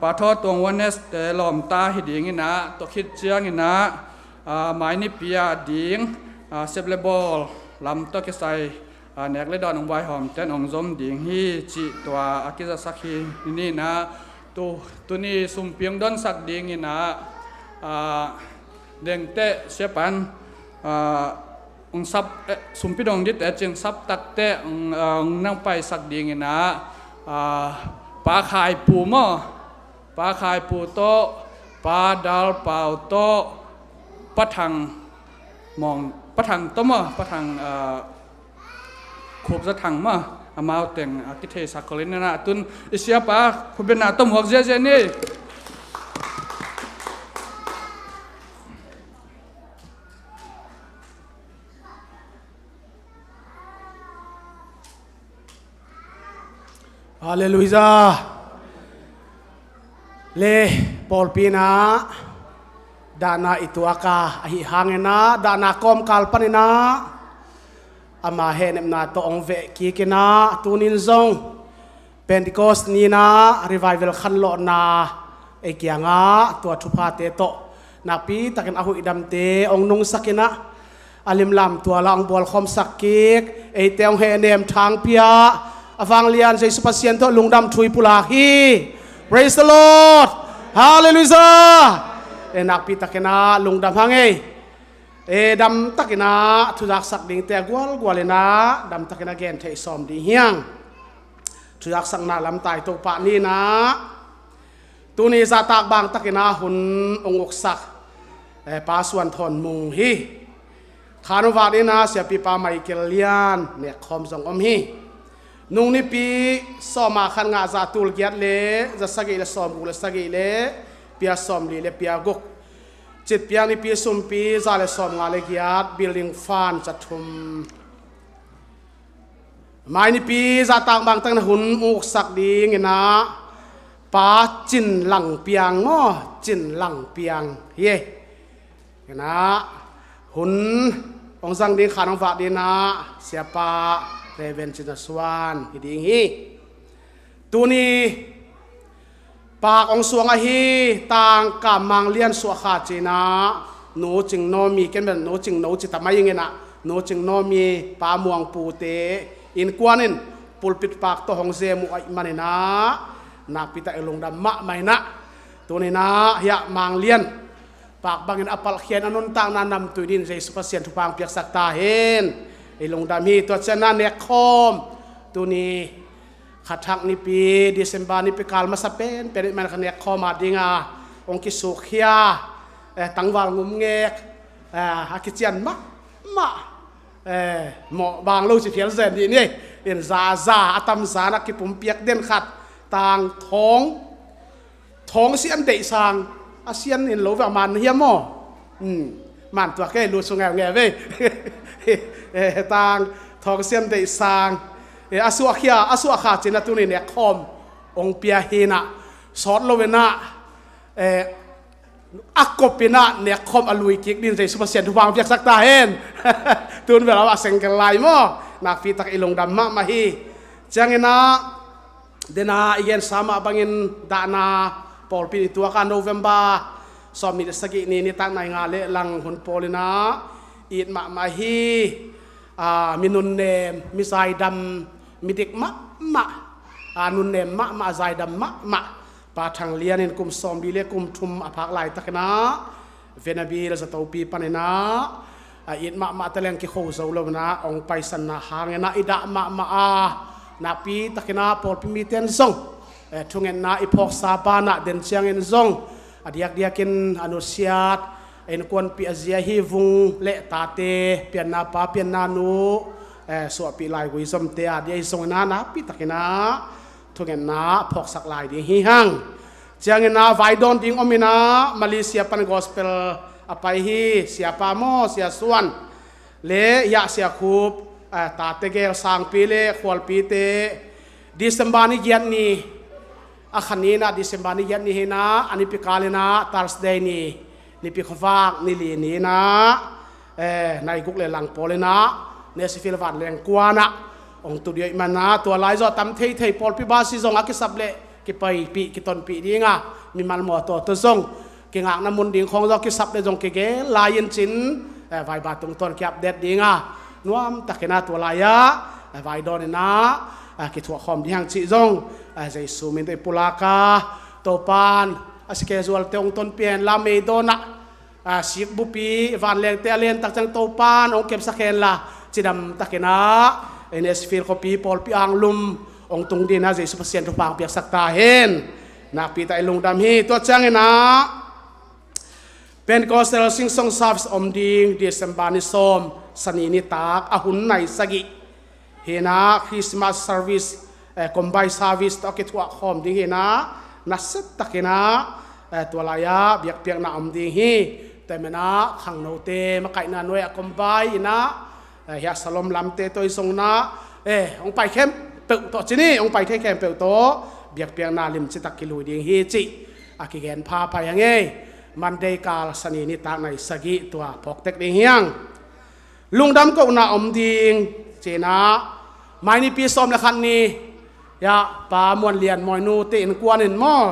ปาทอตัววันเนสแต่หลอมตาหิดิ่งอินะตัวคิดเจียงอินะหมายนิปียดิ่งเซฟเลบอลลำตัวกิไซเนกเลดอนองใบหอมเต้นองจมดิ่งฮีจิตัวอากิซาสักฮีนี่นะตัวนี้สุ่มเพียงดอนสักดิ่งนี่นะเด้งเตะเสียปันองซับสุ่มพิดองดิแต่จึงซับตักเตะนั่งไปสักดิ่งนี่นะปลาขายปูหม้อปลาขายปูโตปลาดาวเปล่าโตปะทังมองปะทังต้มปะทังขบจะทังมาอามาแต่งกิเทสักคนนี้นะตุนอิเสียปะคุณเป็นนาต้มหัวเจนี่ ฮาเลลูยาเลปอลปีนาดานาอิตุอากาอหิฮังเนาดานากอมกาลปันนาอามาเฮเนมนาโตองเวกีกินาตูนินซงเป็นติโกสนีนารีไวเวลขันโลนาเอกียงาตัวทุพาเตโตนาปีตะกันอาหุอิดัมเตองนุงสักินะอาลิมลำตัวลางบอลคอมสักกิกเอเตองเฮเนมทางเปียอฟังเลียนใจสุภาษินโตลุงดำทุยปุลาฮี praise the Lord hallelujah เอนักปีตะกันนาลุงดำฮังเอดำตะกินาทุจักสักดิ่งแต่กวลกวลนะดำตะกินาเกนเทสอมดีเฮียงทุจักสักนาลำตายตัวปะนี่นะตัวนี้จะตากบางตะกินาหุ่นองค์สักปาสวนทนมุงฮีขานวาดีนะเสียปีปาไมเคิลเลียนเนี่ยคอมสองอมฮีนุ่งนี่ปีสอมาขันงาจะตูลเกียรเลจะสกิเลสอมกุเลสกิเลเปียสอมลีเลเปียกุกจิตเปียงนี่ปีสุมปีซาเลสอมงาเลกียร์บิลดิ้งฟานจัดทุมไม่นี่ปีจะต่างบางตั้งหุ่นอุกสักดีเงี้ยนะป้าจินหลังเปียงง้อจินหลังเปียงเย่เงี้ยนะหุ่นองสังดีขาน้องฝากดีนะเสียป้าเรเวนจินสวานฮิดีฮีตัวนี้ปากองสวงอหีต่างกับมังเลียนสวขาจีนะโนจึงโนมีกันแบบโนจึงโนจิตไม่ยังไงนะโนจึงโนมีปาม่วงปูเตอินกวนนินปุลปิดปากตัวหงเซมุไอมันนะนักพิตาเอลงดำมะไม่นะตัวนี้นะเฮียมังเลียนปากบางอินอัปลเขียนอนุนต่างนานำตุดินใจสุภาษินทุพางเปียกสักตาเห็นเอลงดำฮีตัวเจนันเนคอมตัวนี้ขัดทักนิปีดิเซมบานิปีกาลมาสเปนเป็นมันขณีคอมาดิงาองคิสุขยาตังวาลงุมเงกฮักเจียนมะหมอบางลูกสิเพียรเซนดีนี่เอ็นซาอาตัมซานักกิปุ่มเปียกเด่นขัดต่างท้องเสียนเดซางอาเซียนเอ็นโลว่ามันเฮียมอมันตัวแก่รู้สงแงเว้ยต่างท้องเสียนเดซางอาสุอาขาจินาตุนี่เนี่ยคอมองเปียเฮนะสอนโลเวนะอักกบปีนะเนี่ยคอมอลุยกิกดินใจสุภาษินทุบางเพียกสักตาเห็นตุนเวลาว่าเซงกันไลมอนักฟีตักอิลงดำมะมาฮีจังเงินะเดน่าอีกอย่างสามบางเงินดานาปอลปีตัวกันโนเวมบาสอมมีสกินี่ตั้งในงานเละลังหุ่นปอลินะอีดมาฮีมินุนเนมมิไซดำมิดิกมะนุนเนมมะไซดำมะปาทังเลียนินกุมซอมบีเลกุมทุมอภักไลตักนะเวนาบีเราจะตัวปีปันนะอีดมะตะเลงกิโคโซลนะองไปสันนะหางนะอิดะมะนาปีตักนะปอลพิมิเตนซงทุงเงินนะอิพอกซาบานะเดนเชียงเงินซงเดียกินอนุเซียดเอ็นควนปีอาเซียฮีฟุงเละตาเตเปียนนาปาเปียนนานูสวดปีลายกุยสมเตียเดียส่งนาปีตักนะทุกเงินนาพอกสักลายดีฮีฮังเจียงเงินนาไวดอนดิ้งอมินามาเลเซียปันกอสเปลอภัยฮีเสียปาโมเสียส่วนเละยาเสียคูบตาเตเกลสังปีเล่ขวลปีเตดิสมบานิเกียนนี่ขันนี้นะดิสมบานิเกียนนี่นะอันนี้ปีกาเลนะทาร์สเดย์นี่ปีขวากนี่ลีนี่นะในกุกเลหลังโปเลนะเนสฟิลวัดแรงกว่านะองตุเดียมันนะตัวลายจอตั้มเทยปอลพิบาสิจงอากิสับเละกิไปปีกิตอนปีดีงะมีมันหมดตัวจงกิงอ่างน้ำมันดิ่งของจอกิสับเละจงเกลายยินจินไวบาตรงต้นเก็บเด็ดดีงะนัวมตะเกนาตัวลายะไวดอนนะกิถั่วหอมที่หางจีจงใจสูมินเตปุลากาโตปานสเกจวลเตองต้นเปลี่ยนลาเมโดนะสิบบุปีวันเลี้ยงเตเลียนตักจังโตปานองเก็บสักเคนละจิดำตะเกนาเอเนสฟิลคปีปอลปีอังลุมองตุงดินะใจสุภาษินทุพางเปียกสักตาเห็นนักปีตาลุงดำฮีตัวจังนะเป็นกอสเตลซิงซองซาฟส์อมดิงเดซมบานิซอมสนีนิตากอาหุนในสกิเฮนะคริสต์มาสเซอร์วิสคอมไบเซอร์วิสตอกิทัวคอมดิงเฮนะนัสตะเกนะตัวลายะเบียกเปียกนาอมดิงฮีแต่เมื่อนะขังโนเตมาไก่นาหน่วยคอมไบนะเฮียสลอมลำเตตัวส่งนะองไปเข้ม เปิดตัวจีนี่องไปแค่แค่เปิดตัวเบียกเปียงนาลิมจิตักกิลุยดิ่งฮีจิอากิเกนพาไปยังไงมันได้กาลสนีนิตาในสกิตัวพกเต็กดิ่งเฮียงลุงดำก็น่าอมดิ่งเจนะไม่นี่ปีซ้อมละคันนี้ยาปามวนเลียนมอยนูเตนกวนเห็นมั้ง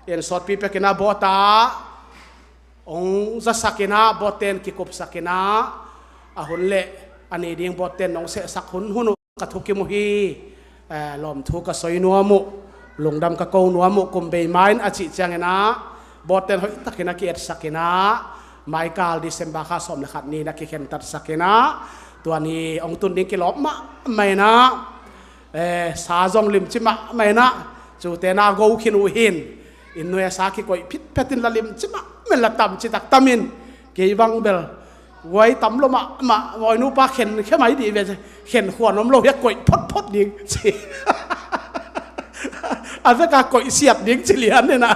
เอ็นสอดปีเปกินาบอตาองจะสักินาบอเตนกิกบสักินาอาหุนเละอันนี้ดิ่งบอเตนองเสสักหุนกระทุกิมุฮีลมทุกกระสอยนัวมุลุงดำกระโกนัวมุกุมเบย์ไม้อาจิจังนะบอเตนหอยตะกินาเกียรสักินาไมค์กาลดิเซมบาคาสอมละคันนี้นักเขียนตัดสักินาตัวนี้องตุนดิ่งกิลบมะไม่นะสาจงลิมจิมะไม่นะจูเตนาโกขินอุหินอินโนเอสาคิโกยพิษเพตินละลิมจิมะไม่ละตำจิตักตามินเกยวังเบลไว้ตำลมะไว้นูปาเข็นแค่ไหมดีเวเข็นขวานน้ำโลยักโกยพดดิ่งสิอาจจะกากอยเสียบดิ่งจิเลียนเนี่ยนะ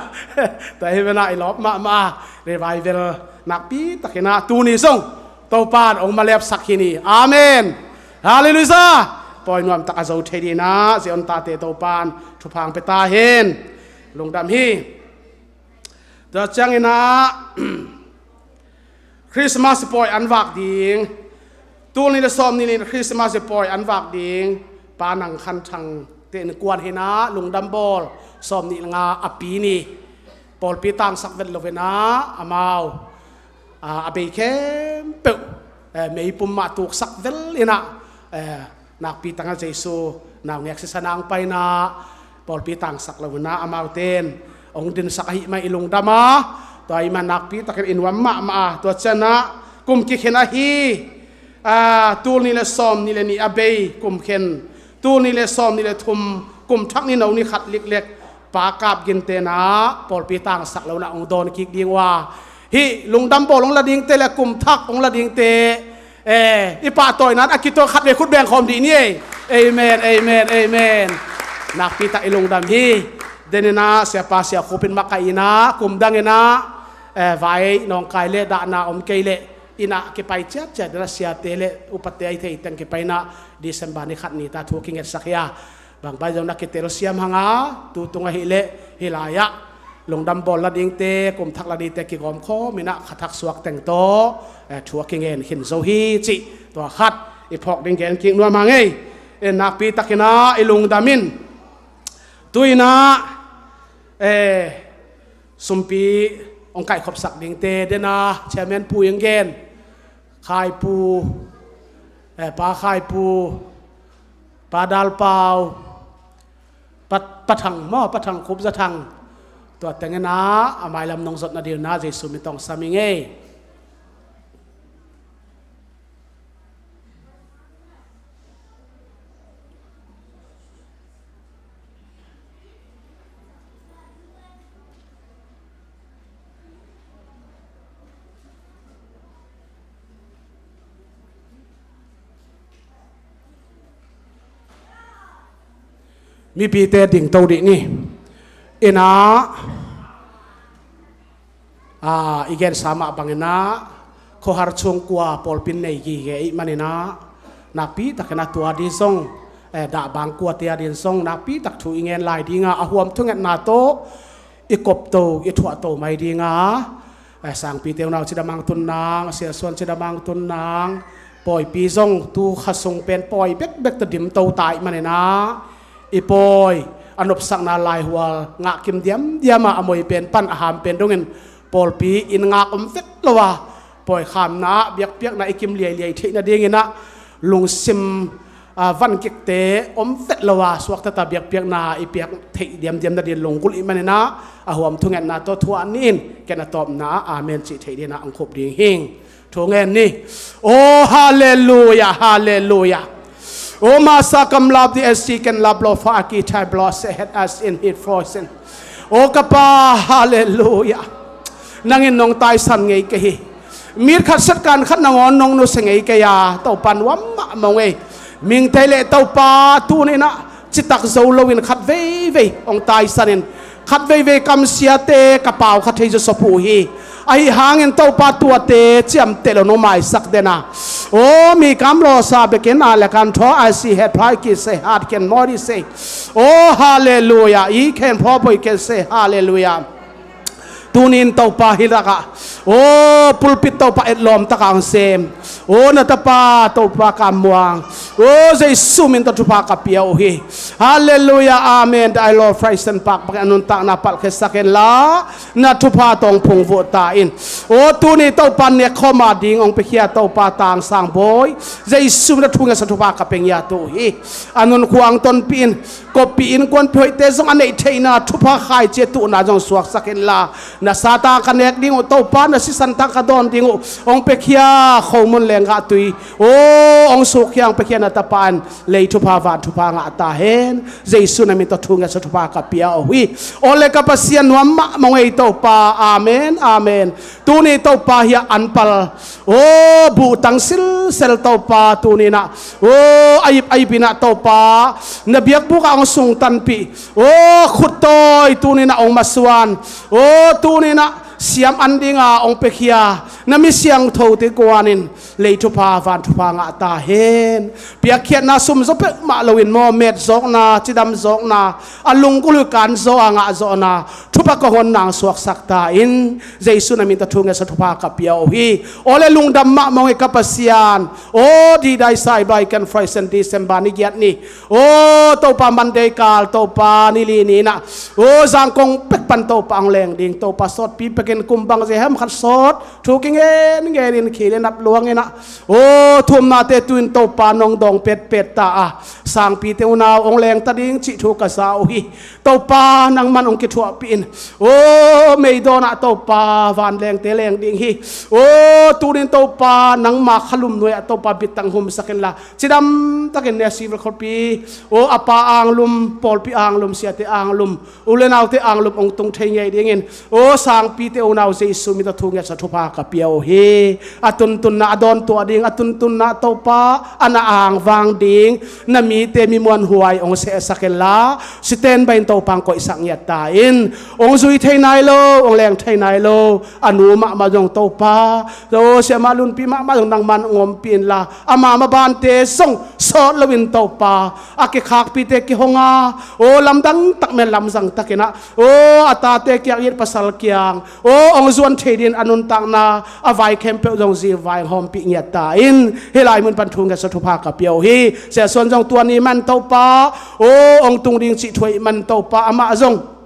แต่เวลาไอ้ลบมาเรวายเวลนักปีตะกินาตูนีส่งเต้าปานองมาเล็บสักขีนีอาเมนฮาเลลูยาปอยนวมตะกะโจเทดีนะเสียนตาเตโตปานทุพังไปตาเห็นลงดำฮีตัวจังนะคริสต์มาสปอยอันวักดิ่งตัวนี้จะซ้อมนี่คริสต์มาสปอยอันวักดิ่งปานังคันทังเตนกวนเฮนะลงดำบอลซ้อมนี่งาอปีนี่ปอลปีตังสักเวลโลเวนะอามาวอเบยเข้มเปิลไม่ปุ่มมาตุกสักเวลเลยนะนักปีตังเจสูนาวเนียกเสนางไปนะปอลปีตังสักโลเวนะอามาวเตนองดินสักหิไม่ลงดำมาตัวไอ้มันนักปีตักอินวัมมาตัวเจนะกุมกิเขนะฮีตูนี่เลซ้อมนี่เลนี่อเบยกุมเข็นตูนี่เลซ้อมนี่เลทุมกุมทักนี่นาวนี่ขัดเล็กๆปากาบกินเตนะปอลปีตังสักโลนะองโดนคิกดีว่าฮีลุงดำบอลองละดิ่งเตะและกุมทักองละดิ่งเตะอีป่าต่อยนั้นอากิโตขัดเลยคุดแบงคอมดีนี่เอเมนเอเมนเอเมนนักปีตาอิลุงดำฮีเดนนะเสียป้าเสียโคเป็นมักไก่นะกุมดังนะไว้น้องไก่เล่ดานาอมไก่เล่อินะเก็บไปเจ็ดเดือนเสียเตะเล่อุปเตยเทยตังเก็บไปนะดิเซมบานี่ขัดนี่ตาทัวกิงเอ็ดสักยาบางใบจงนักเตะรเสียมหังอาตูตุงหิเล่ฮิลายะลงดำบอลละดิ่งเตะกุมทักละดิ่งเตะกิกอมข้อมินะขัดทักสวกแต่งโตทัวกิงเอ็นหินโซฮีจิตัวขัดอีพอกดิ่งเอ็นกิงนัวมังเอนักปีตักนะอีลุงดามินตุยนะสมปีองไก่ขบสักดิ่งเตะเดนะเชมเมนปูยังเกนขายปูปลาขายปูปลาดาลเปล่าปะทังหม้อปะทังคุบจะทังตัวแต่งนะอามายลำนองสดนาเดียวนะเจสุมิตองสามิงเอมีปีเตดิ่งโตดินี่เอ็นะอีกแกนสามบังเอ็นะขอหาชงกัวปอลปินในกี่เกอีมันเอ็นะนักปีตักนักตัวดิส่งด่าบางกัวเตียดินส่งนักปีตักถูอีเงินลายดีงาหวมทุ่งเงินนาโตอีกบโตอีถั่วโตไม่ดีงาสั่งปีเตียวนาวจิดามังตุนนางเสียส่วนจิดามังตุนนางปล่อยปีส่งตูขัดส่งเป็นปล่อยเบ็กตะดิมโตตายมันเอ็นะอีปอยอันอบสักนาลายหัวงากิมเดียมาอมวยเป็นปั้นอาหารเป็นดงเงินปอลปีอินงาอมเฟตละวะปอยขามนะเบียกนะไอกิมเลียเทนะเดียงนะลุงซิมวันเกตเตอมเฟตละวะสวักตาเบียกนะไอเบียกเทเดียมนะเดียลงกุลิมันนะอาหัวมทุงเงินนะตัวทัวนินแกนะตอบนะอาเมนจิเทเดียนะอังคบดีหิงทุงเงินนี่โอ้ฮาเลลูยาฮาเลลูยาO masakam love the SC can love lo for aki chai bloss ahead as in hit frozen. O kapa hallelujah. Nangin nong tai san ngay kahi. Mir khat sat kan khat nangon nong no sengay kaya tau pan wam ma mongay. Ming tayle tau pa tu ni na chitak zolowin khat vei ong tai sanin. Khat vei kam siate kapaw khat hei sopu hi. ไอหางเงินเต้าปาตัวเตเจียมเตลโนไมสักเดนะโอ้มีคำรอซาเบกินอะไรกันท้อไอซีเฮดพายกิเซฮาร์ดเคนมอดิเซโอ้ฮาเลลูยาอีเคนพอปอยเคนเซฮาเลลูยาtunin tau pa hilaka o pulpit tau pa etlom takang sem o natapa tau pa kamuang o Jesu min tau pa kapiao hi hallelujah amen dai Lord Christ and pak pakanun tak napal kesaken la na tupa tong pung vota in o tuni tau pa ne khoma ding ong pekhia tau pa tang sang boy Jesu na thunga sa tupa kapengya tu hi anun kuang ton pin kopi in kon phoi te jong anei theina thupa khai che tu na jong suak saken la na sata kanek ding o to pa na si santa ka don ding ong pekhia khomon lenga tui o ong suk yang pekhia na tapan lei thupa van thupa nga ta hen Jesu na min to thunga sa thupa ka pia o wi ole ka pasian wa ma mongei to pa amen amen tu ni to pa hi anpal o bu tang sil sel to pa tu ni na o ai bina to pa na biak bu ka sung tan pi o khut toy tu ni na ong maswan o tu ni na siam andinga ong pekhia na mi siang tho te kwanin lei thu pa van thu pa nga ta hen pia khiat na sum zo pe ma lowin mo met zok na chidam zok na alung kul kan zo anga zo na thu pa ko hon nang suak sak ta in Jesu na min ta thunga sa thu pa ka pia o hi ole lung dam ma mo ka pasian o di dai sai bai kan Friday and December ni giat ni o to pa Monday kal to pa ni li ni na o jang kong pek pan to pa ang leng ding to pa sot pi peken kumbang je ham khat sot thuking ngerin khilen ap luang ena o thum na te tuin to pa nong dong pet ta a sang pi te una ong leng ta ding chi thu ka sa o hi to pa nang man ong ki thu pin o mei do na to pa van leng te leng ding hi o tunin to pa nang ma khalum noi to pa bitang hum saken la chidam taken ne sivil khopi o apa ang lum pol pi ang lum sia te ang lum ulenaw te ang lum ong tung thei ngai ding in o sang pi te unaw Jesu mi ta thunga sa thupa ka piao he atun tun na adon to ding atun tun na to pa ana ang wang ding na mi te mi mon huai ong se sakela siten bain to pang ko isang ya ta in ong zui thei nai lo ong leng thei nai lo anu ma jong to pa so se ma lun pi ma jong nang man ngom pin la ama ma ban te song so lowin to pa ake khak pi te ki honga o lam dang tak men lam sang takena o ata te kyak yet pasal kyang o ong zuan thedin anun tang na avai kempe jong zi vai hom pi nya ta in helai mun pan thung ga sa thupa ka piao hi se son jong tuan ni man to pa o ong tung ding chi thoi man to pa ama jong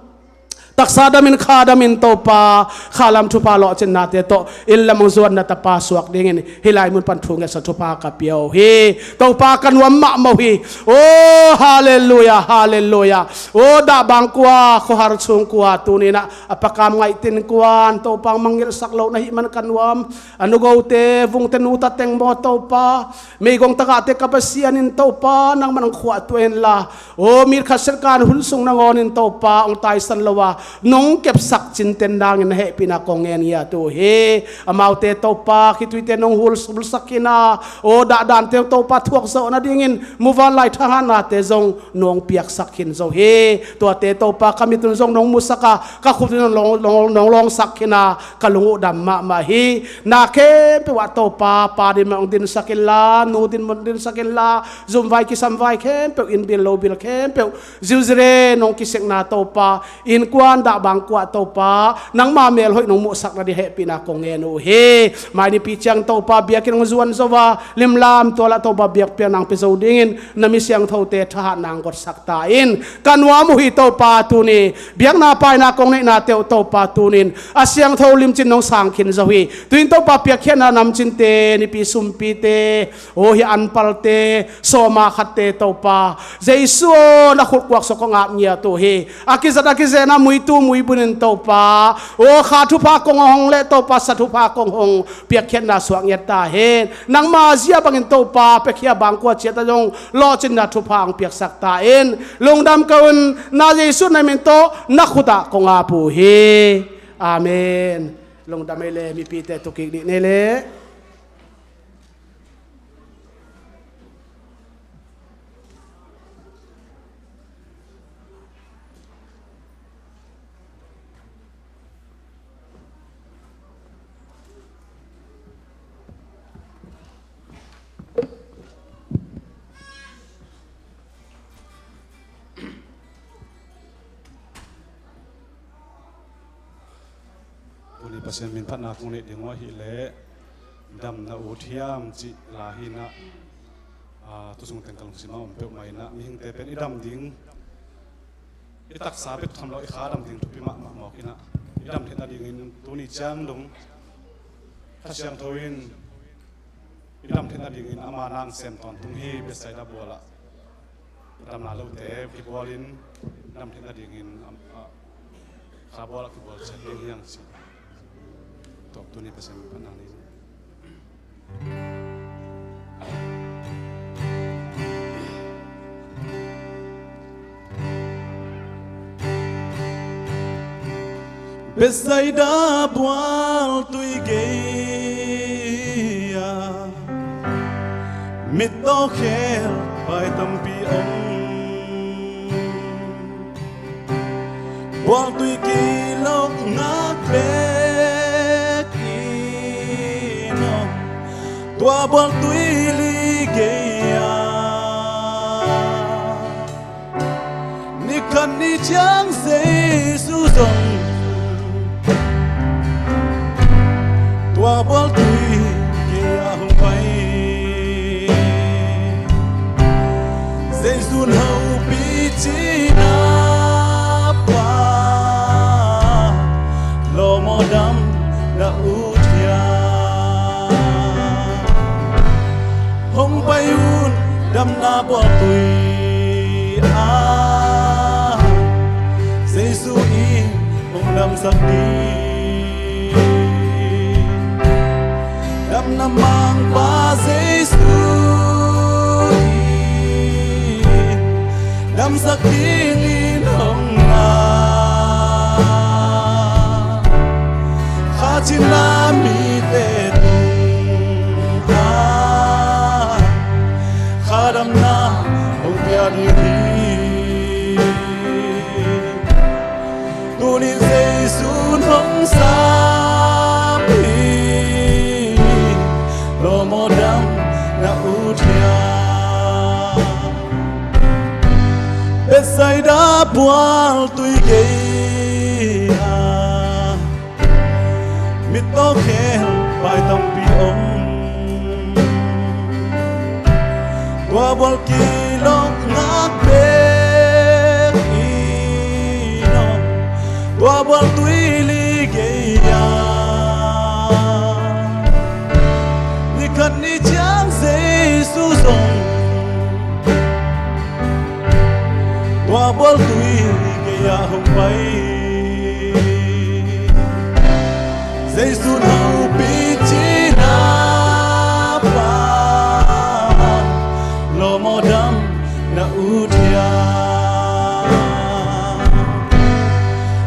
taksa damin kha damin to pa khalam thupa lo chen na te to illa mong zuan na ta pa suak dingin hilai mun pan thunga sa thupa ka piao hi to pa kan wa ma mo hi oh hallelujah hallelujah oh da bang kwa kho har chung kwa tu ni na apakam ngai tin kwan to pang mangir sak lo na hi man kan wam anu go te vung te nu ta teng mo to pa me gong ta ka te kapasian in to pa nang man khwa tu en la oh mir khaser kan hun sung na ngon in to pa ong tai san lowa nong kep sak chin ten dang in he pina kong en ya tu he amau te to pa ki tu te nong hul sul sakina o da dan te to pa thuak zo na dingin muwan lai thahan na te zong nong piak sakin zo he to te to pa kami tun zong nong musaka ka khu long sakina kalungu dam ma hi na ke pe wa to pa di ma din sakila nu din mon din sakila zum vai ki sam vai kem pe in bil lo bil kem pe zuzre nong ki sek na to pa in kwa da bang kwa to pa nang ma mel hoi nong mu sak na di he pina kong enu he mai ni pi chang to pa bia kin zuan zowa lim lam to la to ba biak pe nang pe zo dingin na mi siang tho te tha nang got sak ta in kanwa mu hi to pa tu ni biak na pai na kong nei na te to pa tu nin asyang tho lim chin nong sang khin zo hi tuin to pa piak khian na nam chin te ni pi sum pi te o hi an pal te so ma khat te to pa Jesu na khut kwak so ko ngap nya tu hi akizada kizena mui tu mui bunin to pa o kha thu pa kong hong le to pa sa thu pa kong hong piak khian na suak nya ta hen nang ma zia bangin to pa pe khia bang kwa che ta jong lo chin na thu pa ang piak sak ta en lungdam kaun na Jesu na men to na khuta ko nga pu he amen lungdam ele mi pi te to ki ni ne le ni pasien min phat na kung le ding wa hi le dam na u thiam chi la hi na tu sung teng kalung sima pe mai na mi hing te pen i dam ding i tak sa bet tham lo i kha dam ding thu pi ma mo kina i dam the na ding in tu ni chang dong kha siang thoin i dam the na ding in ama nang sem ton tung hi be sai da bola dam na lo te ki bolin dam the na ding in kha bola ki bol chen ding yang si top tu ni pasien min phat na ni Besaida bual tui geia Mito kher bai tampi ong Bual tui ki lok ngak bek ino Tua bual tui li geia Ni kan ni chang sei su dong Tua bol tui kia hung pai Zaisun hau pi chi na pa Lo mo dam na uthia Hung pai un dam na bol tui Zaisu i hung dam sak di Dam na mang pa Giêsu Dam sak ding in hong na Kha chin na mi te tung Kha dam na hong pia di hi Tu ni Giêsu hong sa Lo mo dam na uthia Besaida bual tui geia Mito kher bai tampi ong Tua bual ki lok ngak bek ino Tua bual tui li geia Kan ni chang Giêsu dong Tua bol tui kia hung pai Giêsu hau pi chi na pa Lo mo dam na uthia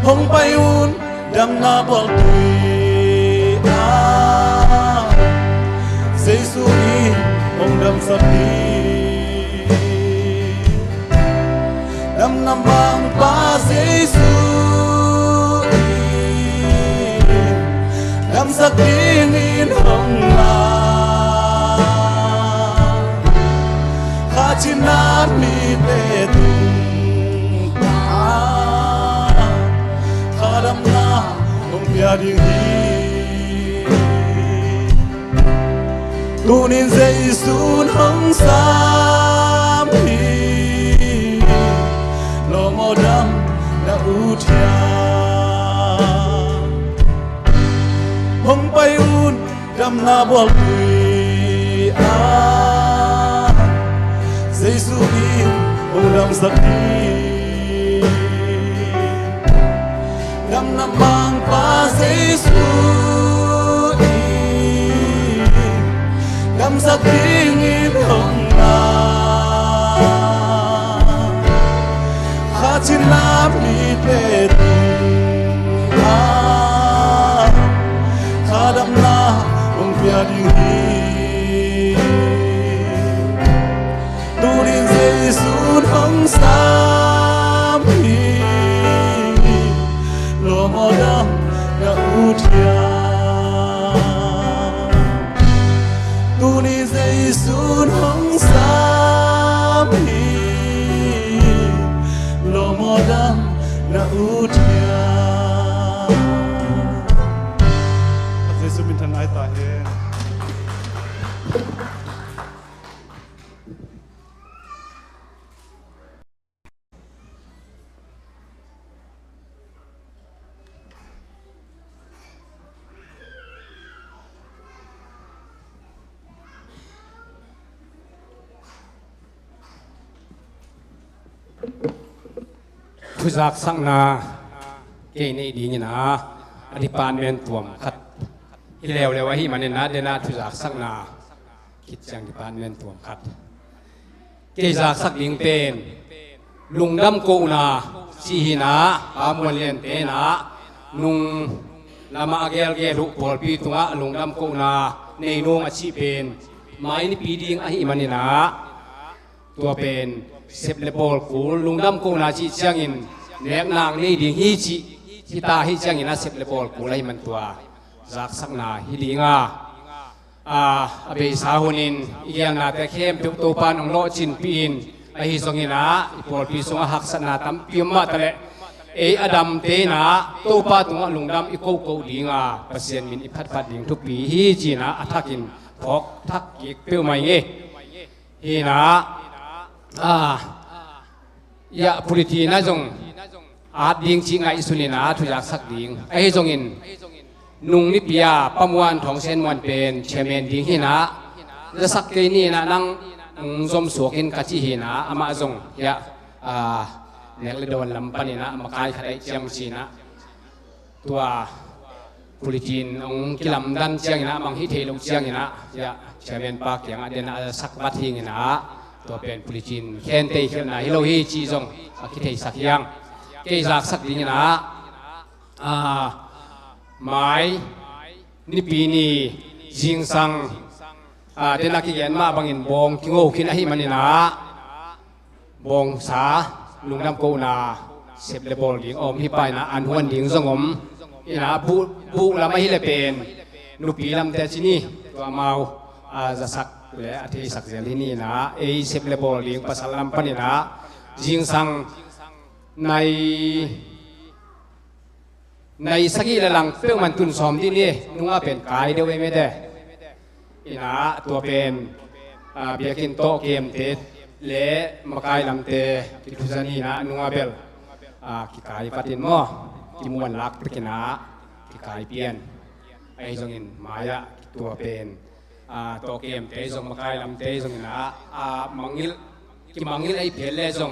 Hung pai un dam na bol tui Giêsu i ông đâm sắp đi đâm năm mang ba Giêsu i đâm sắp đi in hồng la Kha chin na mi te tung Kha đâm na ông pia ding hi Tu nin Giêsu hong sam hi Lo mo dam na uthia Hong pai un dam na bol tui Giêsu i hong dam sak di Dam na mang pa Giêsu Dam sak ding in hong na Kha chin na mi te tung Kha dam na hong pia ding hi Tu nin Giêsu hong sam hi Lo mo dam na uthia Tu ni Giêsu hong sam hi Lo mo dam na uthia ทุจักสังนาเกนี่ดีนี่นะอธิปานเมนตัวมขัดฮิเลวเลยว่าฮิมันเนี่ยนะเดนาทุจักสังนาคิดจังอธิปานเมนตัวมขัดเกจักสักลิงเป็นลุงดำโกนาสีหินาปามวนเลียนเตนะนุงลามาเกลเกลุปอลปีตุงะลุงดำโกนาในนงอาชีเป็นไม้นี่ปีดิงอหิมันเนี่ยนะตัวเป็นเซฟเลปอลกูลุงดำโกนาชีเชียงอินเน็กนางนี่ดิงฮิจิที่ตาฮิเชียงอินนะเซฟเลปอลกูไรมันตัวจักสักนาฮิดิงาอเบสาหุนินอีกอย่างนาแต่เข้มเปียวตัวปานองโลจินปีนไอฮิสงินะอีปอลปีสงหักสนาตัมพิมมาตะเลอดัมเตนะตัวปาตุงลุงดำอีโกโกดิงาเปอร์เซ็นต์มินอีพัดพัดดิงทุกปีฮีจีนะอัทักินพอกทักกิกเปียวไม่เงฮีนะยาพุริตีนะจงอาดิงจิงไอสุนินะทุจักสักดิงไอจงอินนุงนิพยาประมวลของเซนวันเป็นเชเมนดิงหินะจะสักเกนี่นะนั่งจมสวกินกัจจิหินะอามาจงยะเนกเลโดนลำปานินะมาคายขดเจียงชีนะตัวปุริจินองกิลำดันเจียงนะบางฮิเทลงเจียงนะยะเชเมนปากอย่างอเดนะสักวัดหิงนะตัวเป็นปุริจินเคนเตยเคนนะฮิโลฮิจีจงคิเทสักยังเกจักสักดิงนะหมายนิปีนีจิงสังเดนักเขียนมาบางอินบงกิโง่ขินอหิมันนี่นะบงสาลุงดำโกนาเสพเลบอลดิงอมฮิปายนะอันหวนดิงสงมอีนะบุละไม่ฮิเลเป็นนุปีลำเตจินีตัวเมาจะสักและอธิสักเจลินีนะเสพเลบอลดิงภาษาลำปานี่นะจิงสังในสกีละลังเพื่อมันตุนสอมที่นี่นุ่งว่าเป็นกายเดียวไม่ได้อีนะตัวเป็นเบียกินโตเกมเตะเละมากายลำเตะที่ทุจนีนะนุ่งว่าเบลกิกายปัตินโมกิมวนลักตะกินะกิกายเปลี่ยนไอ้จงอินมายะตัวเป็นโตเกมเตะจงมากายลำเตะจงอินะมังงิลกิมังงิลไอ้เพลเลจง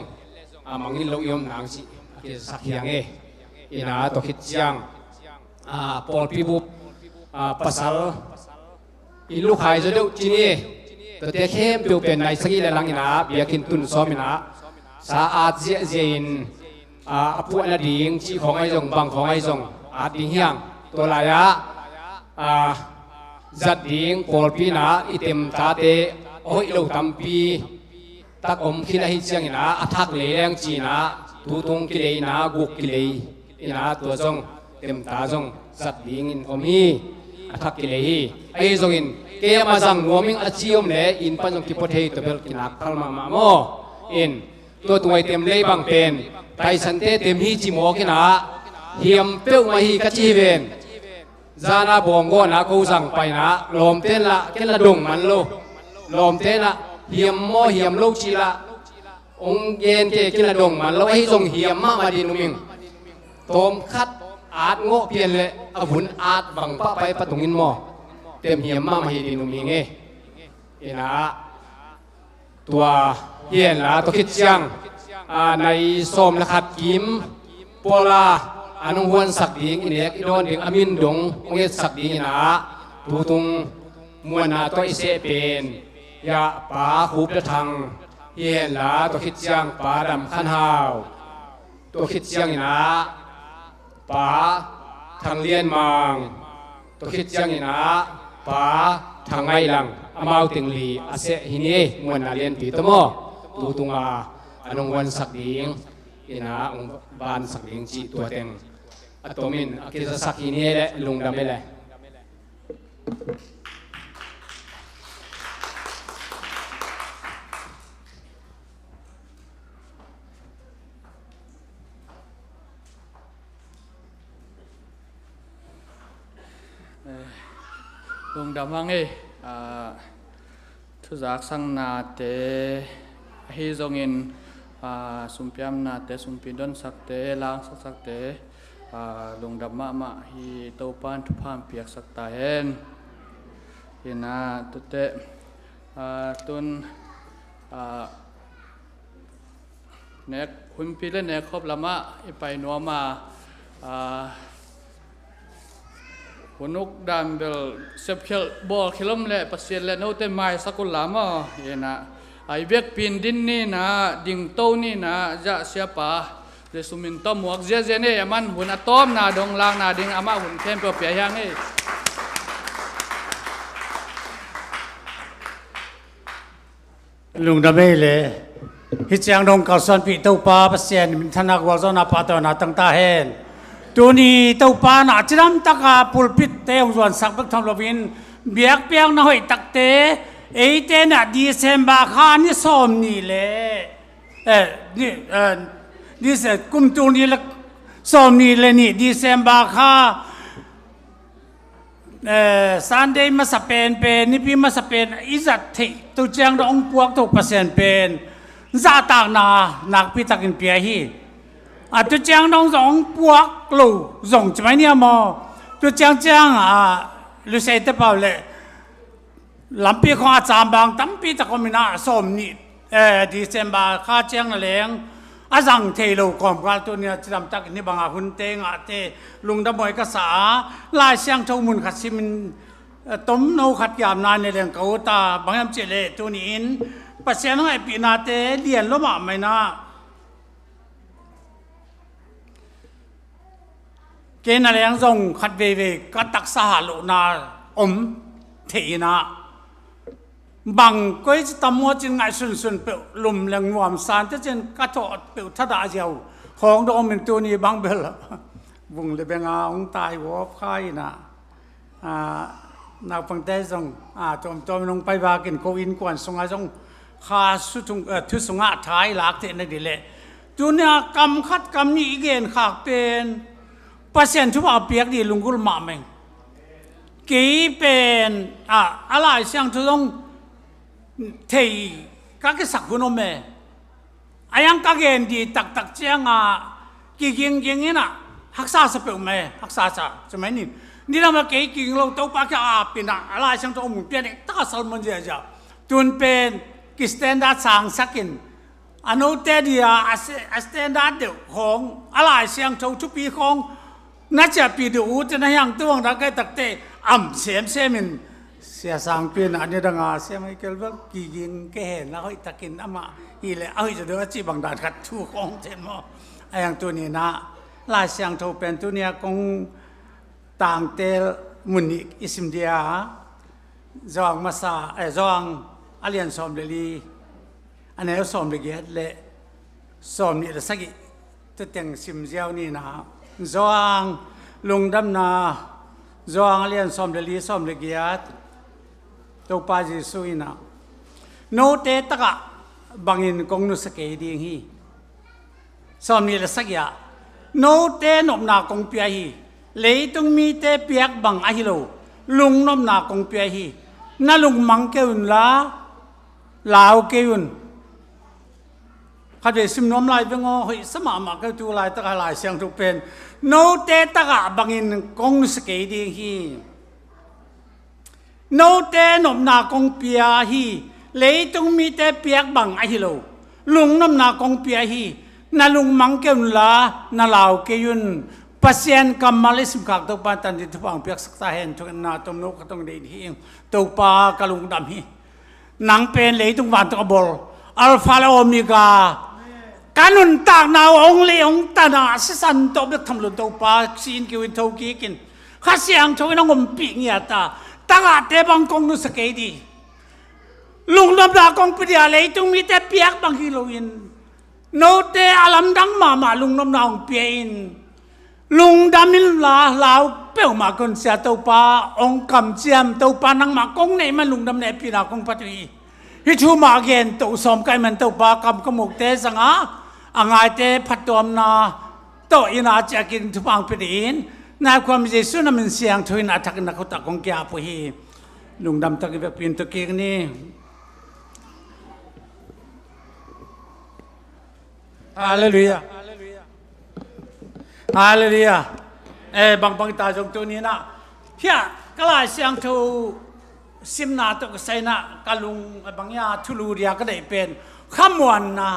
มังงิลลูกยมนางสิกิสักยังอินาตัวคิดจังปอลปีบุภาษาอิลูกหายจะดูจีนี่ตัวเตะเข้มเปลี่ยนเป็นในสกีเลลังอินาเบียกินตุนซ้อมอินาสาอาดเจนพวกนาดิงจีของไอ้จงบางของไอ้จงอาดิงเฮียงตัวลายะจัดดิงปอลปีนาอิเต็มตาเตโอ้ยลูกตัมปีตักอมคิดอะไรจังอินาอัทักเลี้ยงจีนะตูตงกิเลนะกุกกิเลอินาตัวจงเต็มตาจงจัดดิงอินอมฮีอัทักกิเลฮีไอ้จงอินเกี่ยมาจังงวมิงอาชีพเนี่ยอินปัจจุบันกิปเทตัวเบลกินักคัลมาโมอินตัวเต็มเลยบางเป็นไทสันเตเต็มฮีจิโมกินะเฮียมเปี้ยวมาฮีกัจจีเวนจานาบองโกนะกูสั่งไปนะลมเต้นละเกละดงมันโลลมเต้นละเฮียมโมเฮียมลูกชีละองเย็นเกกิละดงมันแล้วไอ้จงเฮียมมาดีนุมิงตมคัดอาดโง่เปลี่ยนเลยอภุนอาดบังป้าไปประตุงินหม้อเต็มเหียมมาให้ดีนุมิงเอนะตัวเฮียนละตัวคิดจังในสมละขัดกิมปลาอนุวนสักดิงอินเดียโดนดิงอามินดงองเอสักดิงนะตูตุงมวนาตัวอิเสเป็นยาป่าคูบละทังเฮียนละตัวคิดจังป่าดำขันหาวตัวคิดจังนะป่าทางเลียนมังตัวคิดจังนะป่าทางไงลังอามาติงลีอาเสหินีมวนาเลียนปีตโมตูตุงอนุวันสักดิงอินาองบานสักดิงจีตัวเต็งอัตมินอากิจะสักหินีและลุงดำเลยลุงดำว่าไงทุจักสังนาเตฮิจงอินสุมพิมนาเตสุมพิดอนสักเตลางสักเตลุงดำมาฮิโตปานทุพามเปียกสักตาเห็นฮินาตุเตตุนเน็ก คุณพี่เล่นเนี่ยครบละมะไปนัวมาหัวนุกดามเบลเซฟเคลบอลเคลมเล่ปัสเซียนเล่โนเตไมสักุลละมะเอ็นะไอเบียกปินดินนี่นะดิ่งโตนี่นะจะเสียป่าเรสุมินต้มหมวกเจเจเน่มันหุ่นอะตอมนาดงลางนาดิ่งอามาหุ่นเข้มเปรี้ยวยังไงลุงดำเบลฮิจยังดงกับส่วนปีเต้าป้าเปอร์เซ็นต์มินธนักวาจนาปาตนาตั้งตาเห็นตัวนี้เต้าป้าหน้าจิรำตะกาปุลปิดเต้าส่วนสักบักทำลวินเบียกเปียงน้อยตักเตเอเตน่ะดีเซมบาคานี่สมนี่แหละดีเซกุมตัวนี้ละสมนี่เลยนี่ดีเซมบาคาซันเดย์มาสเปนเป็นนี่พี่มาสเปนอิจัดที่ตัวเจ้าดองพวกตัวเปอร์เซ็นต์เป็นซาตากนานักพิทักษ์อินเปียฮีตัวเจ้าดองสองพวกลูส่งจะไม่เนี่ยมอตัวเจ้าลูเซตเปล่าเลยลำปีของอาจารย์บางตั้มปีตะกมินาสมนี่ดีเซมบาข้าเจ้าเลี้ยงอาจังเทโลกอมกันตัวเนี่ยจะทำตักนี่บางหุ่นเตงเตลุงดำมวยกษาลายเสียงชาวมุนขัดซิมินต้มโนขัดยามนานในเรื่องเก่าตาบางยามเจเลตัวนี้อินปัสเซียนให้ปีนาเตเลียนล้มอ่ะไม่นะเกณฑ์อะไรยังส่งขัดเวก็ตักสหลุนาเทนะบางก็จะทำว่าจึงไงสุนเปล่าลมแรงงวมสารที่จะกระโดดเปล่าทัดาเจียวของดอมเป็นตัวนี้บางเบลวงเลยเป็นองตายวอบค่ายนะนักฟังได้ส่งจอมลงไปว่ากินโควินกวนส่งส่งข้าสุดทุสงะท้ายหลักเทนนั่นดีเลยตัวนี้กำคัดกำนี้อีกเองขากเป็นเปอร์เซ็นต์ทุบเอาเปียกดีลุงกุลมาเองกี่เป็นอะไรเสียงทุกที่ก็แค่สักคนอมเองอายังก็เกินดีตักเจียงกิ่งนี่นะฮักษาสเปลเมฮักษาจะไม่นี่เรามากิ่งเราตัวปากจะเป็นอะไรเสียงตัวมุ่งเปลี่ยนตั้งสารมันเจ้าตุนเป็นกิสแตนดาร์ดสั่งสักกินอันนู้นเตดีสแตนดาร์ดเดียวของอะไรเสียงตัวทุกปีของน่าจะปีเดียวจะนั่งยังตัวงรักไอ้ตักเตเสียมินเสียสังเปลี่ยนอันนี้ดังเสียไม่เกี่ยวกับกิ่งแก่แล้วให้ตะกินมาอีเลยเอาจะดูว่าจีบังดาดขัดทุกของเช่นว่าไอ้ยังตัวนี้นะลายเสียงทูเป็นตัวนี้คงต่างเตลมุนิอิสมเดียจองมาซาจองอาเลียนสอมเดลีอันนี้สอมเดลีเละสอมนี่ละสักตัวเต็งซิมเจียวนี่นะจองลุงดำนาจองอาเลียนสอมเดลีสอมเดลีตัวปาจิสุยนะโนเตตะกะบังอินกงนุสเกดีฮีสอมนี่ละสักยาโนเตนอมนากงเปียฮีเลยต้องมีเตเปียกบังอหิโลลุงนอมนากงเปียฮีนั่นลุงมังเกอุนลาวเกอุนขัดเวสิมน้อมลายเป็นงอเฮ้ยสมามาเกตูลายตะกะลายเสียงทุกเป็นโนเตตะกะบังอินกงนุสเกดีฮีโนเตนอมนากงเปียฮีเลยต้องมีเตเปียกบังอหิโลลุงนอมนากงเปียฮีนั่นลุงมังเกอุนนั่นลาวเกยุนปัสเซียนกัมมาเลสิมขักตัวปานตันดิทุบังเปียกสักตาเห็นทุกนาตมนุกต้องได้ที่ตัวปากะลุงดำฮีนังเป็นเลยต้องวันตัวบอลอัลฟาและโอเมก้าการนุนตากนาวองเลองตานาสิสันตัวเบิกทำลุนตัวปาซีนกิวินตัวกีกินข้าเสียงช่วยน้องอมปีเงียตาตั้งอาเตบังกงนุสเกดีลุงลำดากงปฏิอาเลยต้องมีแต่เปียกบางฮิโลอินโนเตอาลัมดังมาลุงลำดาองเปียอินลุงดามิลลาวเปี่ยวมาคนเสียตัวปาองคำเจียมตัวปานังมากงในมันลุงดำเนปีนากงปัตวีฮิชูมาเกนตัวสมไกมันตัวปากำกมุกเตสังอ่างไอเตพัดตัวมนาตัวอินาจะกินทุบังปีดินนายความเจสุนมันเสียงทุยนาทักนักตะกงแก่ปุหีลุงดำตะกี้แบบปีนตะกี้นี่ฮาเลลูยาฮาเลลูยาบางตาจงตัวนี้นะเฮียก็ลายเสียงทูซิมนาตกใส่นะกะลุงบางยาทุลูเรียก็ได้เป็นขมวนนะ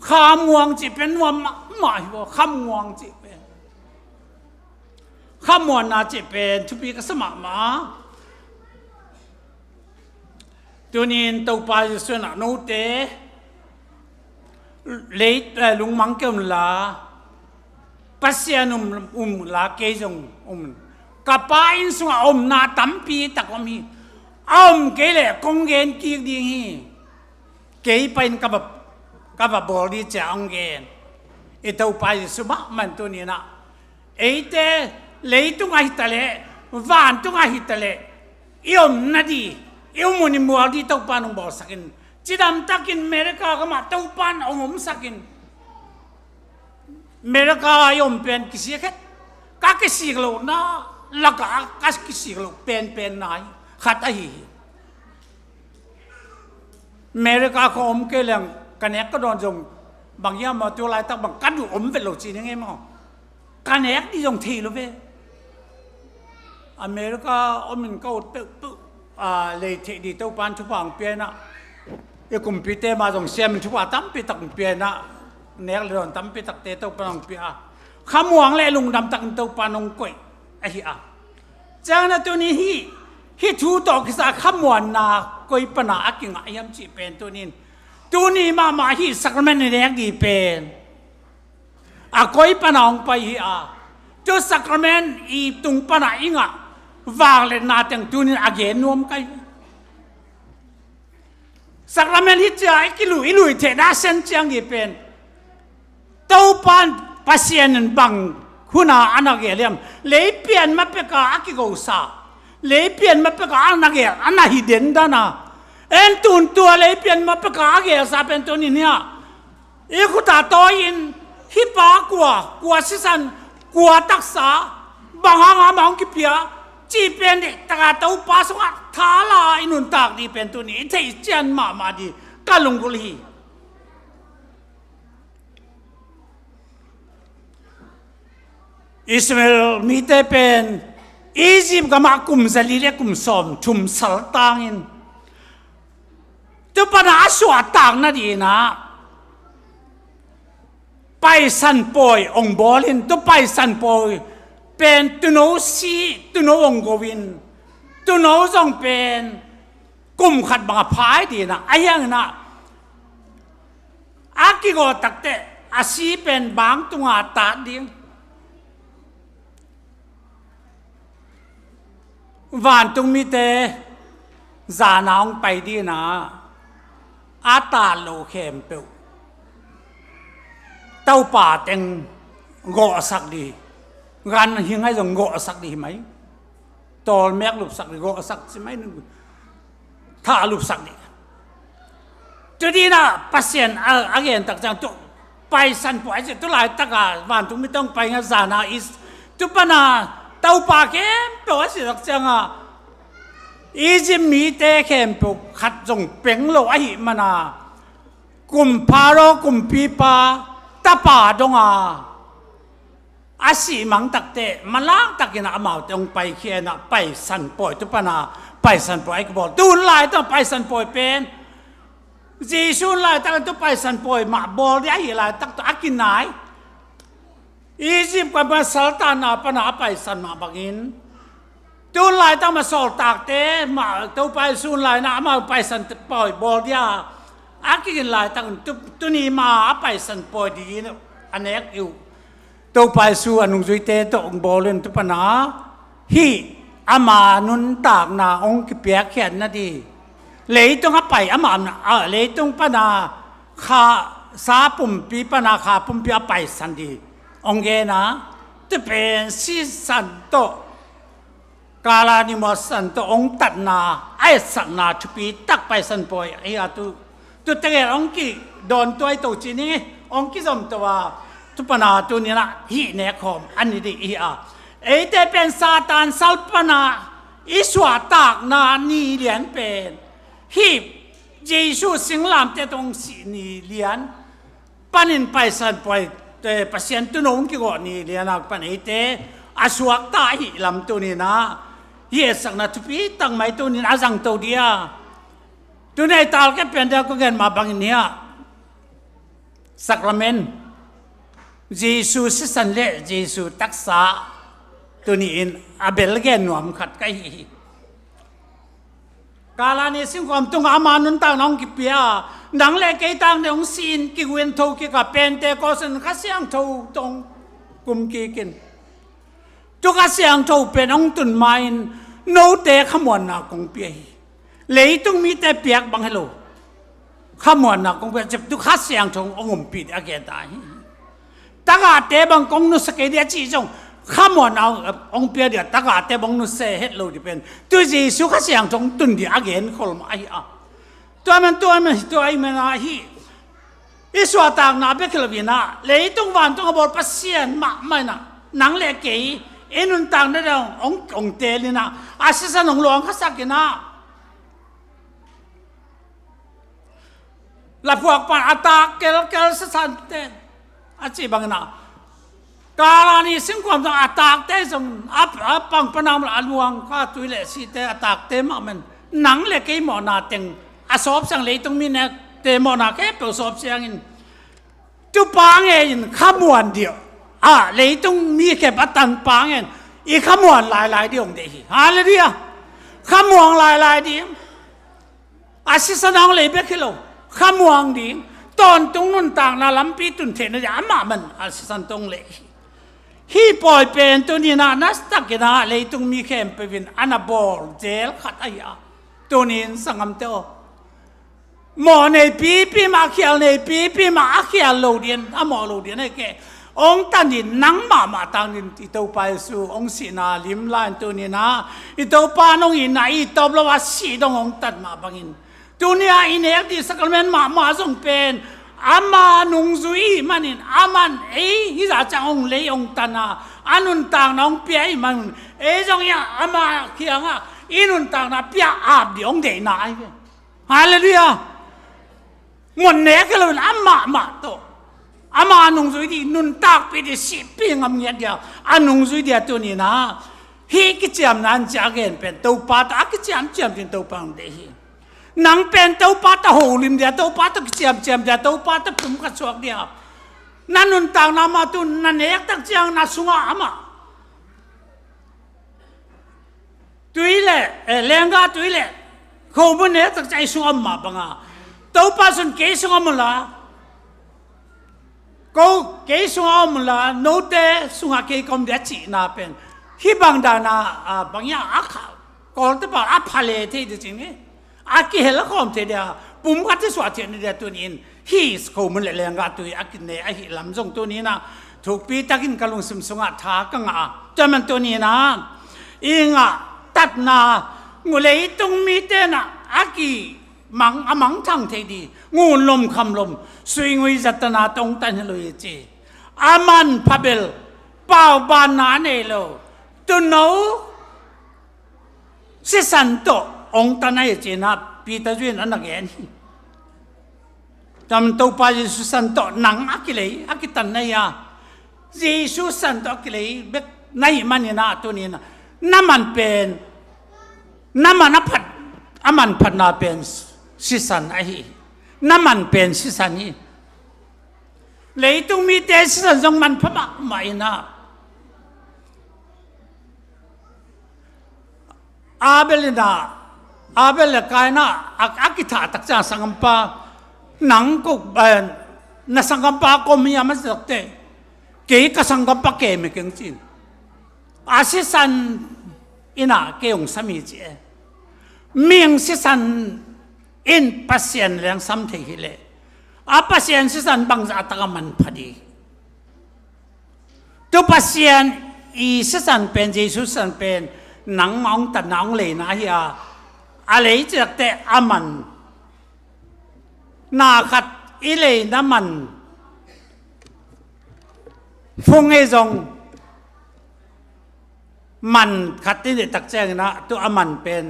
ข้ามวงจิเป็นวมหมายว่าข้ามวงจิเป็นข้ามวงน่าจิเป็นทุบีก็สมัครมาตัวนี้ตัวไปส่วนนู้เตเล็ดลุงมังเกิมลาปัสยานุมลาเกจงกับป้าอินสุงนาตั้มปีตะกมีเกลกงเกนกีดีฮีเกยเป็นกับบอดีจะองเกนตัวไปสุมามันตัวนี้นะเตเลยตุงหิตเลวานตุงหิตเลนาดีมุนิมัวดีตัวปานุบอสักินจิดามตักินเมริกาก็มาตัวปานสักินเมริกาเป็นกิสิกะกิสิกโลนะลักกัสกิสิกโลเป็นนายขัดอะไรเมริกาเขาเกลียงกันเอกก็โดนจงบางอย่างมาตัวไรตั้งบางกันดูเป็นโลจีนยังไงมั้งกันเอกที่จงทีรู้ไหมอเมริกามันก็เลยที่ดีตัวปานทุกฝั่งเปลี่ยนนะกุมพิเตมาจงเสียมันทุกฝั่งตั้มพิตักเปลี่ยนนะเนกเรื่องตั้มพิตักเตะตัวปานเปลี่ยนขมวงเลยลุงดำตักตัวปานงกุยไอ้เหี้ยจากนั้นตัวนี้ฮิทูตอกษาขมวนนากุยปนาอักิงอายมจีเป็นตัวนี้มาฮิสักมันเนกดีเป็นกุยปนองไปฮิตัวสักมันอีตุงปนาอิงวางเลยนาแต่งตัวนี้อาเกนนวมกันสักมันฮิจะกิลุยเทน่าเซนจังดีเป็นตัวปานภาษาหนึ่งบังคุณอาอันนักเรียนเลยเปลี่ยนมาเป็นกาอักิโกษาเลยเปลี่ยนมาเป็นกาอันนักเรียนอันนั้นฮิเดนดานะตัวเลยเปลี่ยนมาเป็นกาอักิโกษาเป็นตัวนี้เนี่ยคุณตาโตอินฮิปากลัวสิสันกลัวตักษาบางหางมองกิเปียจีเป็นเด็กตาตัวปาสงะทาลาอินุนตากดีเป็นตัวนี้ที่เจนมาดีกาลงกุลีอิสราเอลมีแต่เป็นอียิปต์ก็มากุมซาลีเล็กกุมสอมชุมสัลตังอินตัวปัญหาสวดต่างนั่นดีนะไปสันปอยองบอลินตัวไปสันปอยเป็นตุโนซีตุโนองโกวินตุโนจงเป็นกุมขัดบางพายดีนะไอ้ยังนะอากิโกตักเตอาชีเป็นบางตุงอาตาดิงวันตุงมีเตจานองไปดีนะอาตาโลเข้มเปียวเต้าป่าเต็งโกสักดีงานหิงให้จงโกสักดีไหมตอนแม็กลุบสักดีโกสักใช่ไหมนึงถ้าลุบสักดีจะดีนะปัสเซียนอาเกนตักจังตุไปสันปวยจะตุลายตักวันตุงไม่ต้องไปงานจานาอิสตุปนาเต้าป่าเข้มเปียวสิตักจังอีจิมีเตเข้มเปียวขัดจงเป่งโลไอหิมานากุมพาโรกุมปีปาตาป่าดงอาศีมังตักเตมาล้างตักกินอามาตรงไปเขียนไปสันปอยตุปนาไปสันปอยก็บอกตูนลายต้องไปสันปอยเป็นจีซูนลายตั้งต้องไปสันปอยมาบอลได้หิลายตั้งตัวอากินไหนอียิปต์กับมาสัลตานาปนาไปสันมาบักินตูนลายต้องมาสอลตากเตมาตัวไปซูนลายนะมาไปสันปอยบอลได้อากินลายตั้งตัวนี้มาไปสันปอยดีนะอันนี้อยู่ตัวไปสู่อนุจุยเตตัวองบอลเลนตุปนาฮีอามานุนตากนาองกิเปียเขียนนาดีเลยต้องไปอามาเลยต้องปนาขาสาปุ่มปีปนาขาปุ่มปีไปสันดีองเกนะจะเป็นสิสันโตกาลานิมสันโตองตัดนาไอสักนาชุปีตักไปสันปอยไอ้ตัวเตะองกิโดนตัวตัวจีนี่องกิสมตัวทุปนาตัวนี้นะฮีเนคอมอันนี้ดีแต่เป็นซาตานสัลปนาอิสวาตากนานีเลียนเป็นฮีเยซูสิงลามเตตรงสีนีเลียนปันินไปสันปอยแต่ปัสยันตุนงกิโกนีเลียนปันเตอสวกตาฮีลำตัวนี้นะเยสักนาทุปีตั้งไม่ตัวนี้อาจังตัวเดียตัวในตาลก็เป็นเดียวก็เกินมาบางเนี่ย สักราเมนเยซูสิสันเล่เยซูตักษาตัวนี้อินอาเบลเกนหนวมขัดไกกาลานี้สิ่งความตุงอามานุนต่างน้องกิเปียดังเล็กไก่ต่างในองซีนกิเวนทูกิกับเป็นเตก็สันข้าเสียงทูตรงกุมกีกินจุกเสียงทูเป็นองตุนไม้โนเตขมวนนักกงเปียเลยต้องมีแต่เปียกบังฮัลโหลขมวนนักกงเปียจะจุกเสียงทูองมปีดอาเกตายตากาเตบังกงนุสเกเดียจีจงข้ามวันเอาองเปียเดียตากาเตบังนุสเซเฮตโลดิเป็นตัวจีสุขเสียงจงตุนดีอาเกนคนมาไอ้อะตัวมันไอ้มันอะฮีอิสวาต่างนาเบกลวินาเลยต้องวันต้องบอกปัสเซียนมาไม่นะนังเล็กเก๋เอ็นุนต่างนั่นองเตลินะอาศิสันองหลวงข้าสักกินะหลับพวกปานอัตากเกลสสันเตอาชีบังนะกาลานี้สิ่งความต้องอัตากเตจงปังปนามละลวงข้าตุยเลสีเตอัตากเตมามันหนังเล็กไอ้หมอนาเต็งอาสอบสังเลยต้องมีเนี่ยเตหมอนาแค่เปิดสอบเสียงอินจุปางเองขมวนเดียวเลยต้องมีแค่ปัตตันปางเองอีขมวนหลายเดียวเดียวฮาเลเดียขมวงหลายเดียวอาศิสนองเลยเบกโลขมวงดีตอนตรงนู้นต่างนาลัมปีตุนเทนจะอามามันอาศิสันตรงเลยฮีปอยเป็นตัวนี้นะนัสตักนะเลยต้องมีแค่ไปเป็นอนาบอลเจลขัดอายาตัวนี้สังคมเตอหมอในปีมาเขียนในปีมาเขียนโลเดียนหมอโลเดียนไอ้แกองตันดินนังมาตังดินอิโตไปสู่องศินาลิมลานตัวนี้นะอิโตปานองอินนะอิโตบลวาสีดงองตัดมาบังอินตัวนี้อินเอกที่สักเมนมาส่งเป็นอามานุงซุยมันอินอามันฮิจาจังองเลยองตันนะอานุนต่างน้องเปียมันจงยังอามาเขียงอินุนต่างนะเปียอาบดิองเดน่าฮาเลลูยาหมดเนื้อก็เลยอามาโตอามานุงซุยดีนุนตากไปดิสิปีงามเงียเดียวอานุงซุยเดียตัวนี้นะฮีกิจามนันจากเห็นเป็นตัวปาตากิจามเป็นตัวปังเดียนังเป็นตัวปาตาหูลิมเดียตัวปาตากิจามเดียตัวปาตาปุ่มกัดสวกเดียนั่นนุนต่างนามาตุนนั่นเอกตักเจียงนาสุงอามาตุยเล่เลงกาตุยเล่เขาบุญเอกตักใจสุงอามาบังอาตัวปาสุนเกสุงอามาละก็เกสุงอามาละโนเตสุงอาเกคอมเดชินาเป็นฮิบังดานาบางอย่างอาขาก็จะบอกอาพาเลเทดิจิเนี่ยอากิเฮลคอมเทเดียปุ่มกัดที่สวัสดิ์เนี่ยตัวนี้ฮีสเขามันเลยงาตัวอากินเนี่ยไอฮิลำจงตัวนี้นะถูกปีตะกินกะลุงสมสงะทากังจะมันตัวนี้นะอิงตัดนางูเลยต้องมีเตนะอากิมังทั้งเทดีงูลมคำลมสวยงวยจัตนาตรงตันเลยจีอามันพาเบลเป่าบานนาเนโลตัวโนสิสันโตองตันไอจีนะปีตะจุนอันนักเอ็นจำตัวไปเยซูสันโตนังอากิเลยอากิตันนายาเยซูสันโตอากิเลยเบกนายมันนี่นะตัวนี้นะน้ำมันเป็นน้ำมันพัดอามันพัดนาเป็นสิสันไอน้ำมันเป็นสิสันนี่เลยต้องมีแต่สิสันจงมันพะไม่นะอาเบลกายนะอากิธาตักจางสังกัมปาหนังก็น่าสังกัมปาก็มีอามันสักเตะเกี่ยกับสังกัมปาเกี่ยไม่เก่งจริงอาศิสันอินาเกี่ยงสามีเจมีงศิสันอินปัสเซียนเรื่องสัมเทหิเลอาปัสเซียนศิสันบางจะตะกันมันพอดีตัวปัสเซียนอีศิสันเป็นเยซูสันเป็นหนังมองแต่หนังเลยนะเฮียอะไรจะแต่อามันนาขัดอิเลยน้ำมันฟงเอจงมันขัดที่เด็กตักแจ้งนะตัวอามันเป็น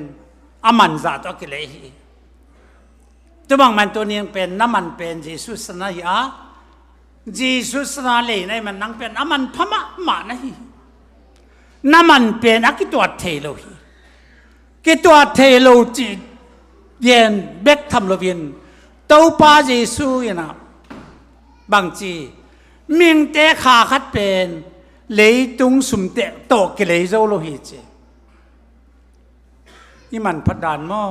อามันจะตัวกิเลสตัวบางมันตัวนี้เป็นน้ำมันเป็นเยซูสนาฮิอาเยซูสนาเลยในมันนั่งเป็นอามันพม่ามานะฮิน้ำมันเป็นอากิตัวเทโลฮิกิตัวเทโลจีเย็นเบกทำโลวินตัวป้าเยซูนะ บางจีมิงเตะขาคัดเป็นเลยตุงสุมเตะโตกิเลยโจโลหิเจนี่มันพัดดานหม้อ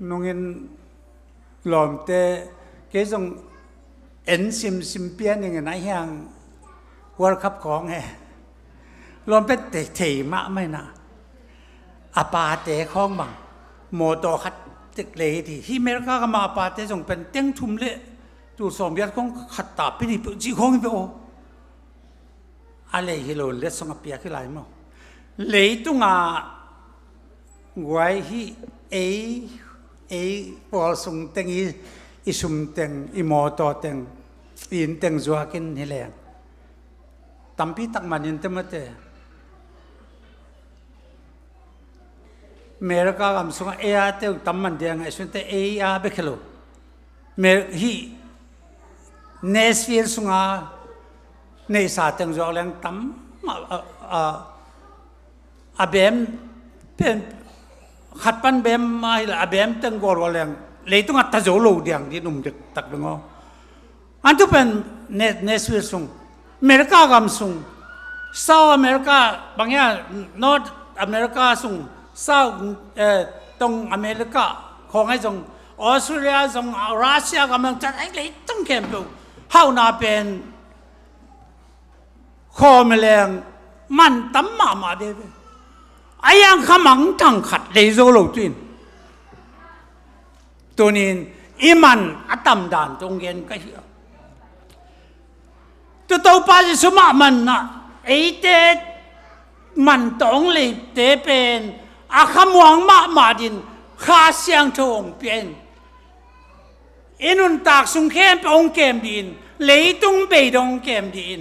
นงเงินหลอมเตะเกจงเอ็นซิมเปียนยังไงนะยังวอลคัพของไงหลอมเป็นเตะมะไม่นะอาปาเตะของบังโมโตคัดตึกเลยที่ที่เมริกาก็มาอาปาเตะจงเป็นเตี้ยงทุ่มเละตูสมเบียดของขัดตาไปนี่จีของไปโออะไรฮิโลเลสงเปียขึ้นไรมั้งเลยตุงไว้ที่เอพอส่งเต็งอีสุมเต็งอีโมโตเต็งอินเต็งจัวกินนี่แหละตั้มพีตักมันยินเต็มเตะเมริกากำส่งเออาเตอตั้มมันเดียงไอ้ส่วนเตเออาเบคโลเมริฮีเนสฟิลสุงาเนสาตังจอลงตั้มอาเบมเป็นขัดปันเบมมาอีละอาเบมตังกอลลงเลยต้องอัตโจโลเดียงที่นุ่มเด็กตักดึงอ๋ออันทุเป็นเนสฟิลสุงอเมริกากำสุงเซาท์อเมริกาบางอย่างนอร์ทอเมริกาสุงเซาท์ตรงอเมริกาของไอ้จงออสเตรเลียจงรัสเซียกำลังจัดไอ้เลยต้องเข้มดูเฮานาเป็นคอมแรงมันตั้มมาเดบไอ้ยังขมังทั้งขัดเลยโซโลจินตัวนี้อีมันอัตมดานตรงเงินก็เหี้ยตัวตัวป้าจะสมัครมันนะไอ้เตมันต้องเลยเตเป็นอาขมวงมาดินข้าเสียงทงเป็นอินุนตากสุงเข้มไปองเกมดินเลยตุงไปดงเกมดิน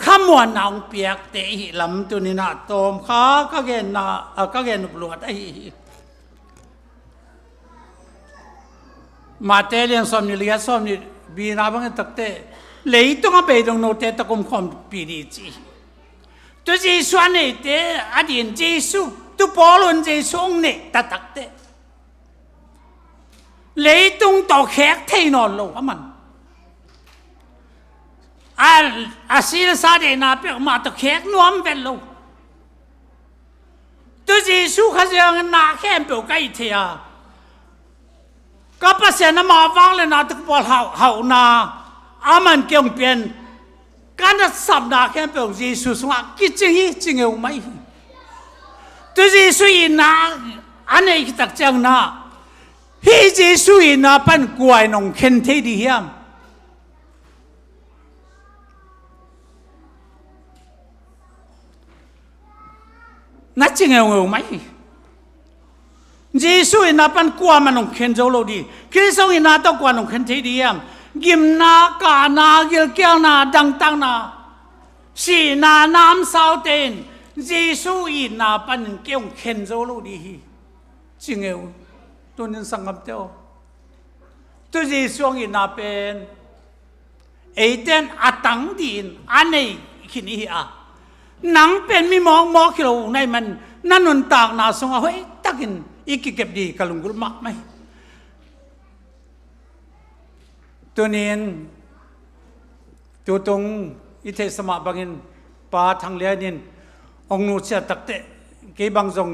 ขมวนนางเปียกเตะหิลำตัวนี้นะตอมข้าก็เกณฑ์นะก็เกณฑ์ปลวดไอ้มาเตเลียนสมนิเลียสมนิบีนาบังตักเตเลยตุงไปดงโนเตตะกุมความปีดีจีตัวจีส่วนนี้เตอดีตจีสุตัวบอลนจีส่งเนี่ยตักเตเลยตุงต่อแขกเทนอนโลกมันอาศิลสาเดนาเปียกมาต่อแขกนวมเป็นโลกตัวจีสุขเสียงนาแค่เปียกไก่เทียก็ภาษาหน้ามาฟังเลยนะตุกบอลเฮานาอามันเกี่ยงเปลี่ยนการจะสับนาแค่เปียกจีสุสงฆ์กิจฮีจริงเอาไหมตัวจีสุอินาอันนี้ตักจังนาฮีจีสุอินาเป็นกวยนงเข็นเทดียมนัดจริงเอาไหมจีสุอินาเป็นกวยมันนงเข็นโจโลดีคริสต์อินาต้องกวยนงเข็นเทดียมกิมนากานาเกลเกียวนาดังตังนาสีนาน้ำสาวเตนจีสุอินาเป็นเกี่ยวเข็นโจโลดีจริงเอาตัวนี้สังกัดเจ้าตัวจีส่งอินาเป็นไอเดนอัตังดินอันนี้ขินอีอาหนังเป็นมีมองคิโลในมันนั่นนนต่างนาส่งเฮ้ยตักินอีกเก็บดีกะลุงกุลมักไหมตัวนี้ตัวตรงอิเทสมาบังอินปาทางเลียนินองนูเสียตักเตะกี่บางทรง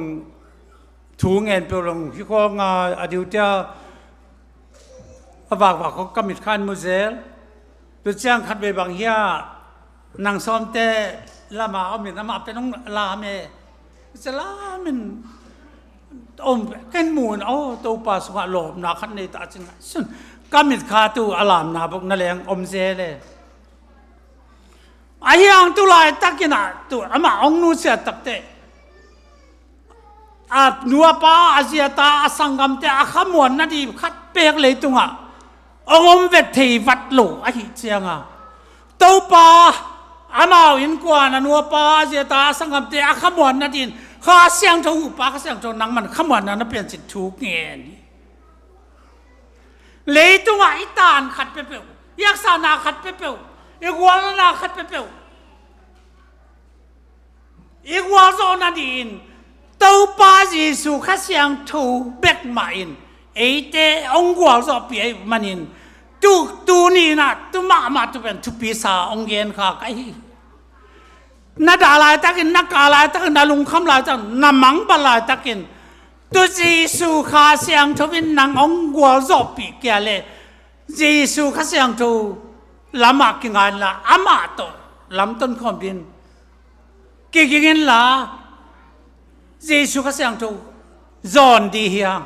ถูเงินเปลงที่เขางาอดีตเจ้าว่าเขากำมิดขันมุเซลตัวเจ้างขัดไปบางเฮียนางซ้อมเตะละมาเอามิดละมาเป็นน้องลาเมจะลามันอมกันหมุนเอาตัวปลาสุขหลบนาขันในตาจึงซึ่งกำมิดขาตัวอลามนาบอกนั่นแหละอมเซเลยไอ้ยังตัวลายตักกินอ่ะตัวอามาองนูเสียตักเตะนัวป้าอาเซียตาสังกัมเตะขมวนนั่นดีคัดเปียกเลยตรงอ่ะองค์เวทีวัดโลไอ้เจียงอ่ะตัวป้าอามาอินกว่านัวป้าอาเซียตาสังกัมเตะขมวนนั่นดีข้าเสียงเท่าหูป้าข้าเสียงเท่านังมันขมวนนั้นเปลี่ยนจิตทุกเงี้ยเลยตรงอ่ะไอ้ตานขัดไปเปล่ายักษ์สานาขัดไปเปล่าอีกวันนาขัดไปเปล่าอีกวันโซนันดีนตัวป้าจีสุข้าเสียงถูเบ็ดมาอินไอเตองกว่าสอบเปียมันอิน tu ni na tu ma tu pen tu pisa ong gen kha kai na da lai takin na ka lai takin na lung kham lai tak na mang ba lai takin tu Giêsu kha siang thu vin nang ong gwa zo pi kya le Giêsu kha siang thu lama ki ngai la ama to lam ton khom din ki gen la Giêsu kha siang thu zon di hiang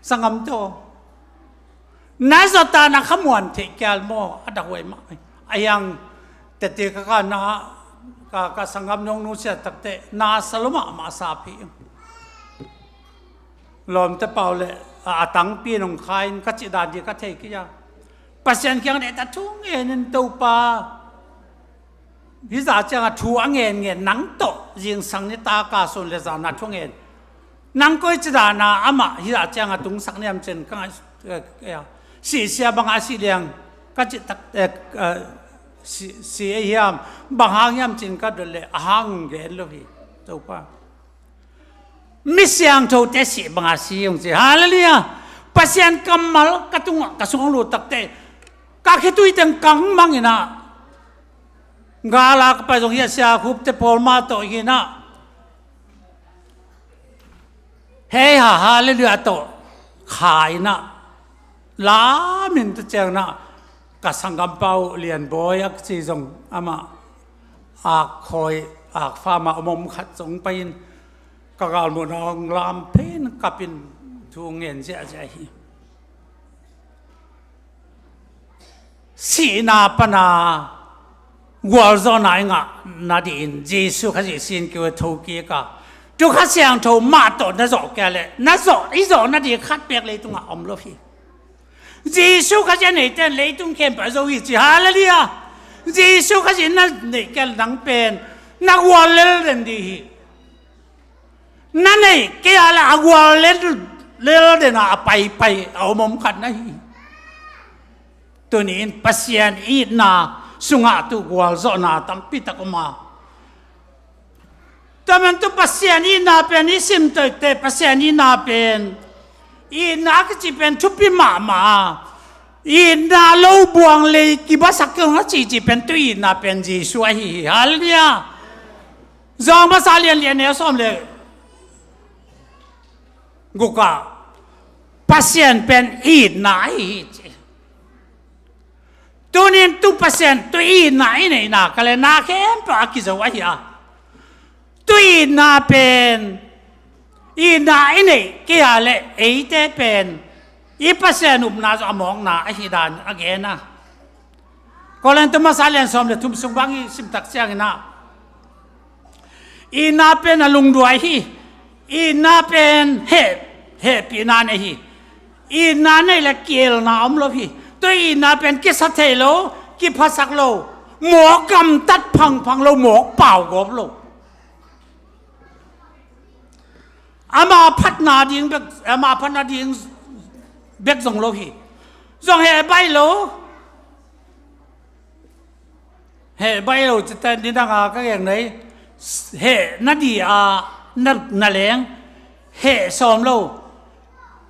sangam to na zota na khamwan the kyal mo adawai ma ayang te ka na ka sangam nong nu sia takte na saloma ma sa phi lom te paule atang pi nong khain ka chi dan di ka the ki ya pasien kyang de ta thung en to pa visa chang thu angen nang to jing sang ni ta ka son le za na thung en nang koi chi da na ama hi da chang tung sak niam chen ka ya si sia bang a si liang ka chi tak si hiam bang hang yam chin ka dole hang gen lo hi to pa mi siang tho te si bang a si yong si hallelujah pasien kamal katung ka sung lu tak te ka khitui teng kang mangina ngala ka pa jong ya sia khup te pol ma to hi na hey ha hallelujah to khai na la min te chang na ka sangam pau lian boy ak chi jong ama ak khoi ak fa ma mom khat jong pain ka gal mo nong lam pen kapin thu ngen ja ja hi si na pana wal zo na nga na din Giêsu kha ji sin ki tho ki ka tu kha siang tho ma to na zo ka le na zo i zo na di khat pek le tu nga om lo hi Giêsu kha ja nei ten le tung khem pa zo hi chi hallelujah Giêsu kha ji na nei kel dang pen na wal le den di hi na nei ke ala wal le den na pai au mom khat na hi tu ni pasien i na sunga tu wal zo na tam pi ta ko ma taman tu pasien i na pen i sim te pasien i na pen i na ka chi pen thu pi ma i na lo buang le ki ba sak ka chi pen tu i na pen Giêsu ai hallelujah zong ma sa lian ne som le guka pasien pen i na hi tu nin tu pasien tu i na i nei na ka le na khem pa ki zo ai ya tu i na pen i na i nei ke ya le ei te pen i pasien up na zo among na a hi dan again na ko len tu masalian som le tum sung bang i sim tak siang na i na pen alung duai hi i na pen he pi na nei hi i na nei la kiel na om lo hi tu i na pen ki sa the lo ki phasak lo mo kam tat phang lo mo pau gop lo ama phat na ding bek ama phat na ding bek zong lo hi zong he bai loจะแต่นี่ดังอาก็อย่างไหนเหนาดีนาแรงเหสอมโล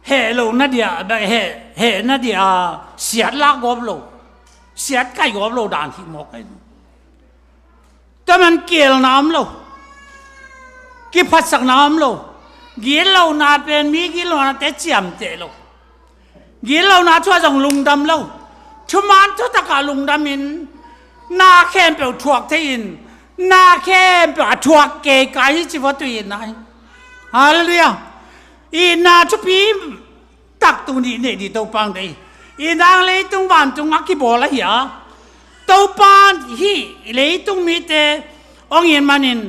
เหโลนาดีแบบเหนาดีเสียดลากกบโลเสียดไก่กบโลด่านที่หมกไอ้แต่มันเกลียวน้ำโลกิพัดสักน้ำโลกีเหล่านาเป็นมีกีเหล่านาแต่เจียมเจโลกีเหล่านาทั่วจังลุงดำโลชุมันทุตะกาลุงดำมินนาแค่เปล่าถวกที่อินนาแค่เปล่าถวกเกย์กายที่วัดตัวอินไหนฮาเลลูยาอินนาชุบีตักตัวนี้เนี่ยดีตัวปังดีอินนางเลยตรงบ้านตรงอักขิบอละเหี้ยตัวปังฮีเลยตรงมีแต่องเงินมันอิน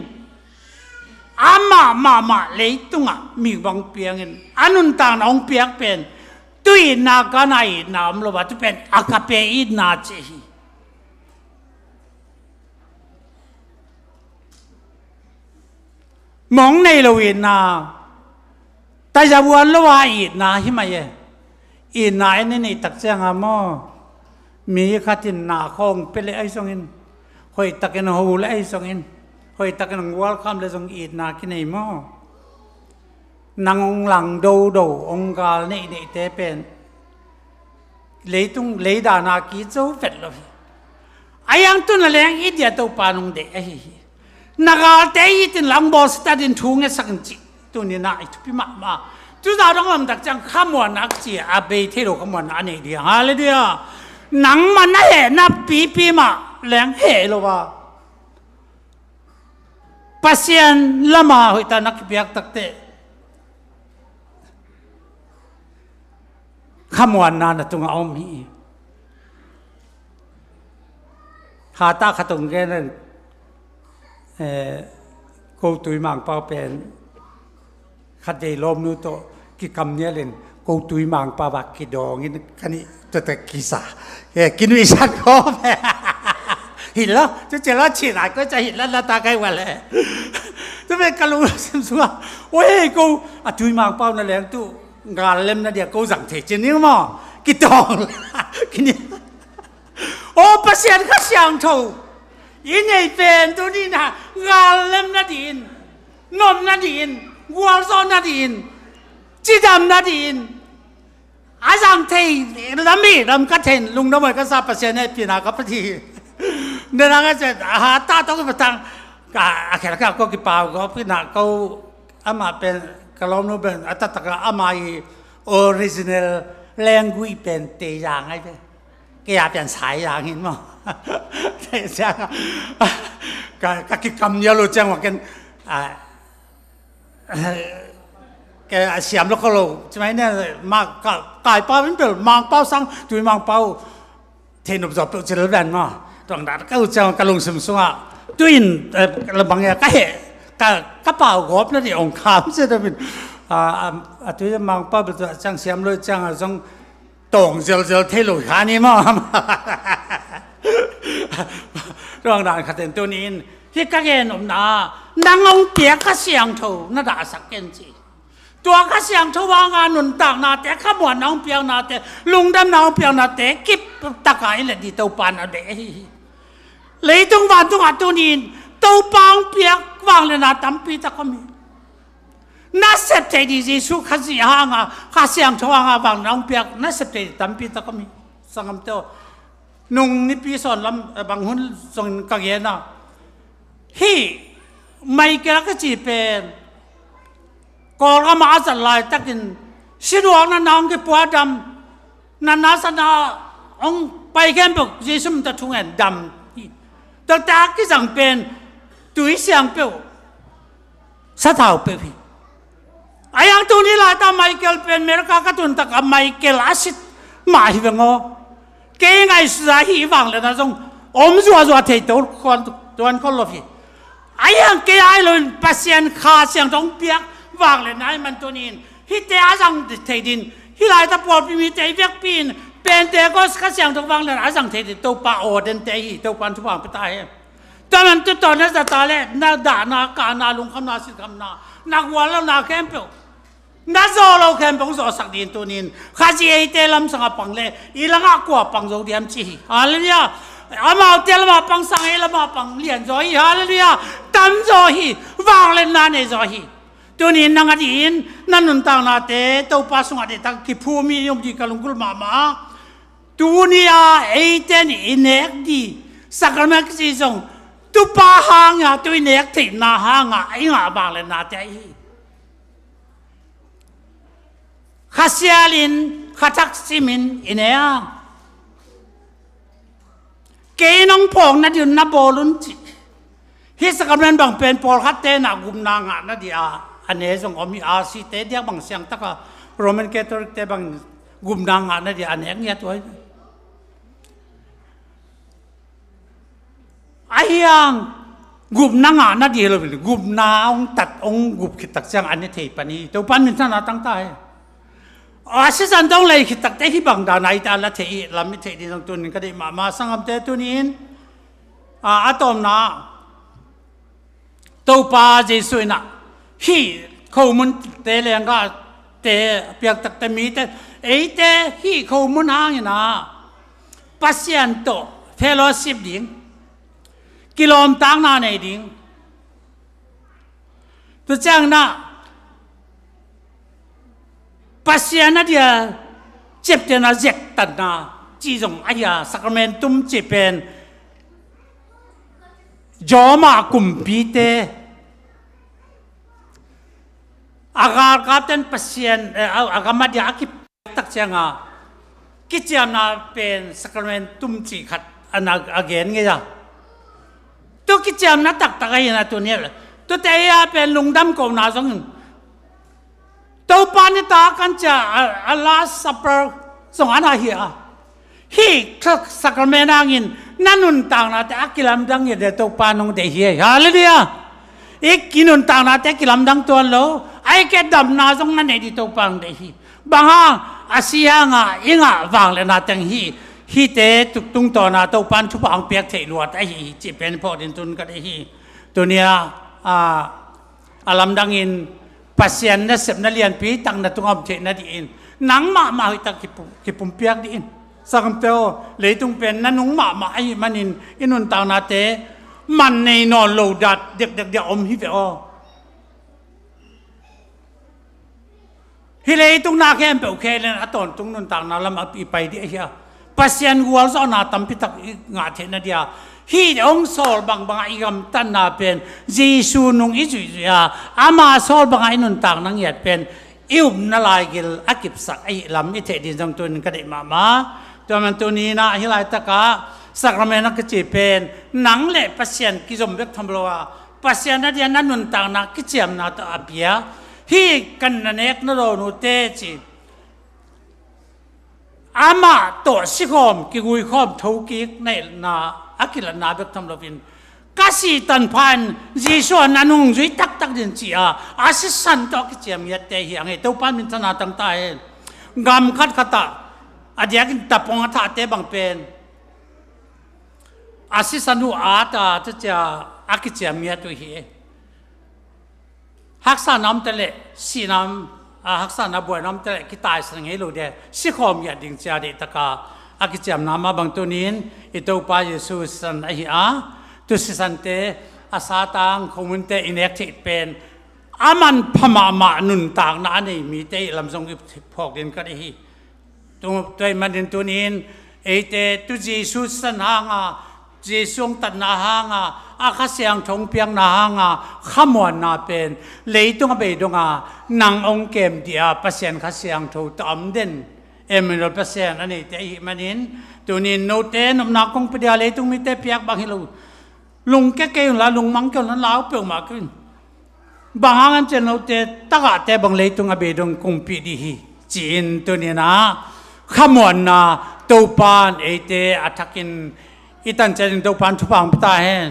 อามาเลยตรงอ่ะมีบางเปียงอินอันนั้นต่างองเปียกเป็นตัวอินนากันไอ้น้ำเราว่าจะเป็นอากาเปอินนาเจฮีมองในเราอินนาแต่จะวันละว่าอินนาใช่ไหมอินนาเนี่ยในตักเสียงอ่ะมั่วมีขัดอินนาคงเป็นเลยไอ้สองอินหอยตักอินหูเลยไอ้สองอินหอยตักอินวัวคำเลยสองอินนากินไอ้มั่วนางองหลังดูองกาลนี่เตเป็น lấy tung lấy đà na kí châu phết rồi ai ang tu na leng ít dia tàu pa nung de ai nagal te ít tin lang bol sta din thung e sakn chi tu ni na itu pi ma tu da dong lam dak chang khamwa nak chi a be the ro khamwa na ne dia ha le dia nang man na he na pi ma leng he lo wa pasien lama hoi ta nak piak tak te khamwa na tunga om hiหาตาขตุงแกนั่นกูตุยมังเป้าเป็นขัดใจลมนู้โตกิคำเนี้ยเล่นกูตุยมังปาบักกิดองนี่คันนี้จะแต่กิสากินวิชันก็แม่เห็นแล้วจะเจอแล้วฉีดหลายก็จะเห็นแล้วตาใกล้วันแล้วจะเป็นกะลูซิมซัวโอ้ยกูตุยมังเป้านั่นแหละตู้งานเล่มนั่นเดียวกูสั่งเทจินี่มั้งกิดองกินนี่โอ้ประเสียนข้าเสียงถูยินไอเป็นตัวนี้นะงานเล่มนาดินนมนาดินวัวซ้อนนาดินจีดำนาดินอาจารย์เทลำมีลำกัดเทนลุงน้ำมันก็ทราบประเสียนในปีนากับพอดีเดี๋ยวเราก็จะหาตาต้องไปทางแค่ละก็กี่เปล่าก็พี่นาเขาอามาเป็นกระลอมนู้เป็นอัตตะกะอามาออริจินัลแรงกุยเป็นเตยางไงเป็นแกอยากเป็นสายอย่างเห็นมั้งแต่จังก็กิจกรรมเยอะเลยจังว่ากันแกเสียมแล้วก็เราใช่ไหมเนี่ยมากกายเป้าเป็นเปล่ามางเป้าสังจุยมางเป้าเทนอุปสรรคเจริญแรงเนาะตรงนั้นก็จะกระลงสมสวะจุยระบางอย่างก็เห็นกระเป๋ากบนั่นเององค์ขามเสียแต่เป็นจุยมางเป้าเป็นจังเสียมเลยจังจังตรงเจอเทลุขานี่มั้งเรื่องนั้นขัดเต็มตัวนี้ที่กังเงินอมนานางองเปียกข้าเสียงถูน่าด่าสักเกณฑ์จีตัวข้าเสียงถูว่างานหนุนต่างนาแต่ข้าหมวนน้องเปียกนาแต่ลุงดำน้องเปียกนาแต่กิบตะไคร้เลยดีตัวปานอะไรเลยตรงวันตรงอัดตัวนี้ตัวปางเปียกวางเลยนาตั้มปีตะก็มีน่าเสพติดที่สุขสิหางข้าเสียงถูว่างบางน้องเปียกน่าเสพติดตั้มปีตะก็มีสังคมเจ้านุ่งนี่ปีสอนลำบางหุ่นส่งกังเงินนะฮีไม่เกี่ยวกับจีเป็นก่อนก็มาสันลายตักกินสิดวงนั้นน้องที่ปวดดำนั้นนาสนาองไปแค่ปกยิสมตะทุ่งแห่งดำแต่ตาที่สั่งเป็นตุยเสียงเปล่าสะเท่าเปล่าพี่ไอ้ยังตัวนี้ล่ะตาไมเคิลเป็นเมริกากระตุนตะกับไมเคิลอาชิตมาหิวงอเก่งไอ้สุดาหิวังเลยนะจงอมจัวเทตัวคนตัวนั้นคนลพี่ไอ้ยังเก่งไอ้เลยปัสยันขาเสียงตรงเปียกวังเลยนะมันตัวนี้ฮิตเตอาจังเทดินฮิไลตะปอดปีมีเตยเวียกปีนเป็นเตก็ขาเสียงตรงวังเลยอาจังเทดินตัวป่าโอเดนเตยตัวปันทุบวังไปตายตอนนั้นตัวนั้นจะตายแล้วนาด่านาการนาลุงคำนาสิคำนานักวันแล้วนาแคมเปิลน่าจะเราแค่ปงสอสักดินตัวนี้ข้าจะให้เตลำสังปังเลยอีหลังอ่ะกว่าปังโจเดียมจีอะไรเนี่ยอามาเตลมาปังสังเอลมาปังเลียนจอยอะไรเนี่ยตั้มจอยวางเล่นนานเอจอยตัวนี้นางอดีนนั่นนุ่นต่างนาเตตัวปัสสาวะเตตังกิภูมิยมดีกัลงกุลมามาตัวนี้ไอเตนี่เนกดีสักการะกิจงตัวป้าหางอ่ะตัวเนกถิ่นนาหางอ่ะไอ้งาบางเล่นนาเตข้าเสียลินข้าทักซิมินอินเนียเกน้องพงนั่นอยู่นับบอลุนจิฮิสกัมเรนบางเป็นพอลคัตเตนักกุมนางนั่นดีอันนี้ส่งอมีอาซีเตเดียบางเสียงตะกะโรมันแคทอลิกเตบางกุมนางนั่นดีอันนี้เงี้ยตัวไอ้ยังกุมนางนั่นดีเลยกุมนางตัดองกุบขิดตักเสียงอันนี้เทปนี้ตัวปันมินท่านตั้งใจอาศัยจันทร์เลยคิดตักแต่ที่บางดานายตาละเทอีลำมิเทดีตรงตัวนี้ก็ได้มาสังคมเตตัวนี้อะตอมนะตัวป้าเจสุยนะฮีเขามันเตะแรงก็เตะเปียกตักแต่มีแต่ไอเตะฮีเขามันห่างนะปัสยันโตเฟลอสิบดิ่งกิโลมตั้งนาในดิ่งตัวจังนะpasien na dia cep dia na zek tan na จีจงไอ้ยาสักเมนตุมจีเป็นจอมากุมปีเตอากาศกับเต็นปัสยนอากาศมาดีอากิตักเชียงอ่ะกิจยามนาเป็นสักเมนตุมจีขัดอันนั้นอาเกนไงจ้ะตัวกิจยามนาตักตักไอ้นะตัวเนี้ยตัวแต่ยาเป็นลุงดำกบนาสงตัวปานิตากันจะอัลลาสัปเปอร์สงอันหาเหียฮีคลักสักเมนางอินนั่นนุนต่างนะแต่อักิลามดังเนี่ยเดี๋ยวตัวปานงเดียเหียฮาเลลูยาอีกกินุนต่างนะแต่กิลามดังตัวโลไอ้แกดำนาสงนั่นเองตัวปานเดียฮีบางอ่ะอาเซียงอ่ะอิงอ่ะวางเลยนะแต่งฮีเตตุกตุงตัวนะตัวปานทุบอังเปียกเทลวดไอ้ฮีจีเป็นพอดินตุนก็ได้ฮีตัวเนี้ยอาลามดังอินpasien na sep na lian pi tang na tungam che na diin nang ma hi tak ki pum piak diin sakam teo leitung pen na nung ma ai manin inun tang na te man nei non lo dat dek om hi ve o hi leitung na kem pe okay len aton tung nun tang na lam api pai di ya pasien gual so na tam pi tak nga the na diaฮีองสอลบางไอ้กำตันนาเป็นเยซูนุงอิจุยาอามาสอลบางไอ้นุนต่างนังเหยียดเป็นอิวนาลายกิลอากิบสักไอ้ลำอิเทดินจังตุนกระเดมาตัวมันตัวนี้นะฮิไลตะกะสักระเมนักจีเป็นหนังเละปัสยันกิจมเบกทำรัวปัสยันนั่นเดียนั้นนุนต่างนักกิจยมนาตอาเบียฮีกันนันเอกนโรนุเตจิอามาตัวสิคอมกิกุยคอมทุกิกในนาอากิลนาเบกทำลวินกสิตันพันจีส่วนนันุงจุยตักดินจีอาศิสันตอกิจมีเตะเฮียงไอตัวพันมินธนาตั้งตายงามขัดขตาอาเดียกินตะปงอัฐเตบังเป็นอาศิสันุอาตาจะอากิจมีตัวเฮียฮักษาน้ำเตะสีน้ำฮักษาน้ำบัวน้ำเตะกิตายสังเกตดูเดสิขอมีดิ่งเจดีตะกาอากิจามนามาบางตัวนี้อิตัวปาเยซูสันไอตุสิสันเตอาซาตังคอมมุนเตอินเนกติเป็นอามันพม่ามานุนต่างนั้นนี่มีเตลำทรงพอกเดินก็ได้ฮีตัวมันเดินตัวนี้เอเตตุเยซูสันหางเยซูตัดนาหางอาคาเสียงทงเปียงนาหางขมวนนาเป็นเลยตรงไปตรงนางองเกมเดียปัสเซียนคาเสียงถูกตอมเด่น100%อันนี้แต่อีมันนี้ตัวนี้โนเตนนักคงไปเดียเลยตรงมีแต่เปียกบางทีลุงแก่ๆแล้วลุงมังเกี่ยวนั้นล้าวเปลือกมากขึ้นบางอันจะโนเตตักแต่บางเลยตรงอเบดงคงปีดีจีนตัวนี้นะขมวนนะตัวปานเอเตอัฐกินอีตันเจนตัวปานทุบางพิตาเห็น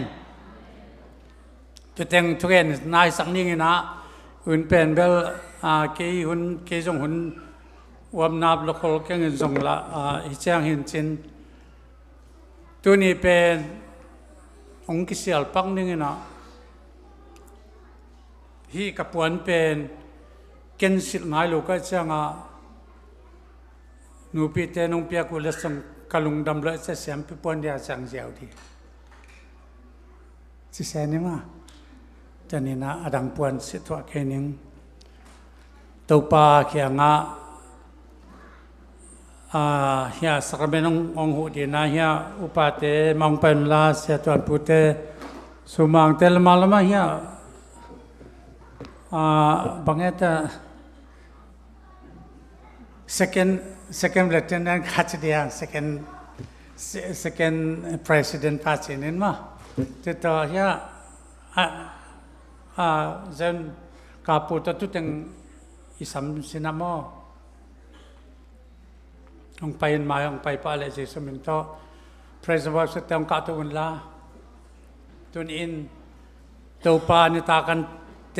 ตัวเต็งทุเรนนายสังนี้นะหุ่นเป็นเบลเกยหุ่นเกยจงหุ่นวันนับลูกคนก็เงินส่งละอิจฉาเห็นจินตัวนี้เป็นองค์กิเซียลปังนึงนะฮีกับปวนเป็นเกณฑ์สิทธิ์นายลูกก็จะงาหนูปีเตนงเปียกุลส่งกลุงดำเลยจะเสียมไปปวนเดียจังเจียวดีสิเสนี่มาจะนี่นะอดังปวนสิทวะแค่นึงตัวปลาเขียงเฮียสักเป็นองหูดีนะเฮียอุปาเตมองเป็นลาเสียตัวพุทธสุมังเตลมาลมาเฮียบางอย่างsecond lieutenant ข้าจะเดีย second president ข้าจะนี่มาแต่ต่อเฮียเจนกาปูตตุตังอิสัมสินามอองไปมาองไปปาเลเจสมินโตพระเจ้าสุดเต็มกาตุนลาตุนอินตัวปานิตากันเต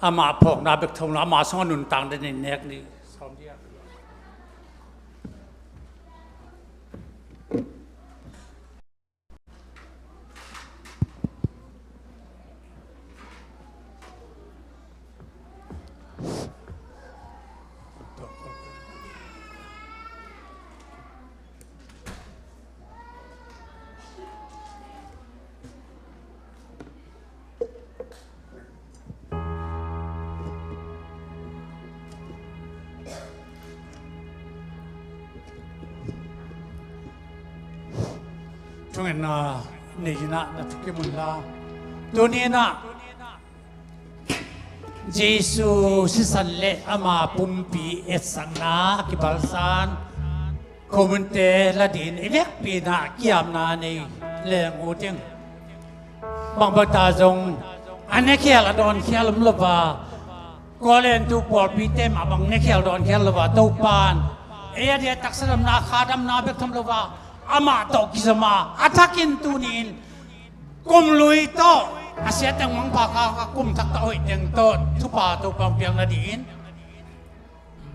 อามาพอกนาเบกทงอามาสงนุนต่างในเนกนี่สองเดีย พ na nina na tukimunla tunina Jesu si sanle ama pumpi et sangna kibalsan komunte ladin ilek pina kiam na ni leng uting bang bata jong ane khial adon khialum lova kolen tu por pite ma bang ne khial don khial lova to pan e dia taksadam na khadam na bek tham lova ama to kisama atakin tunin kum lui to asia tang mang pa ka kum tak ta oi teng to tu pa to pang piang na din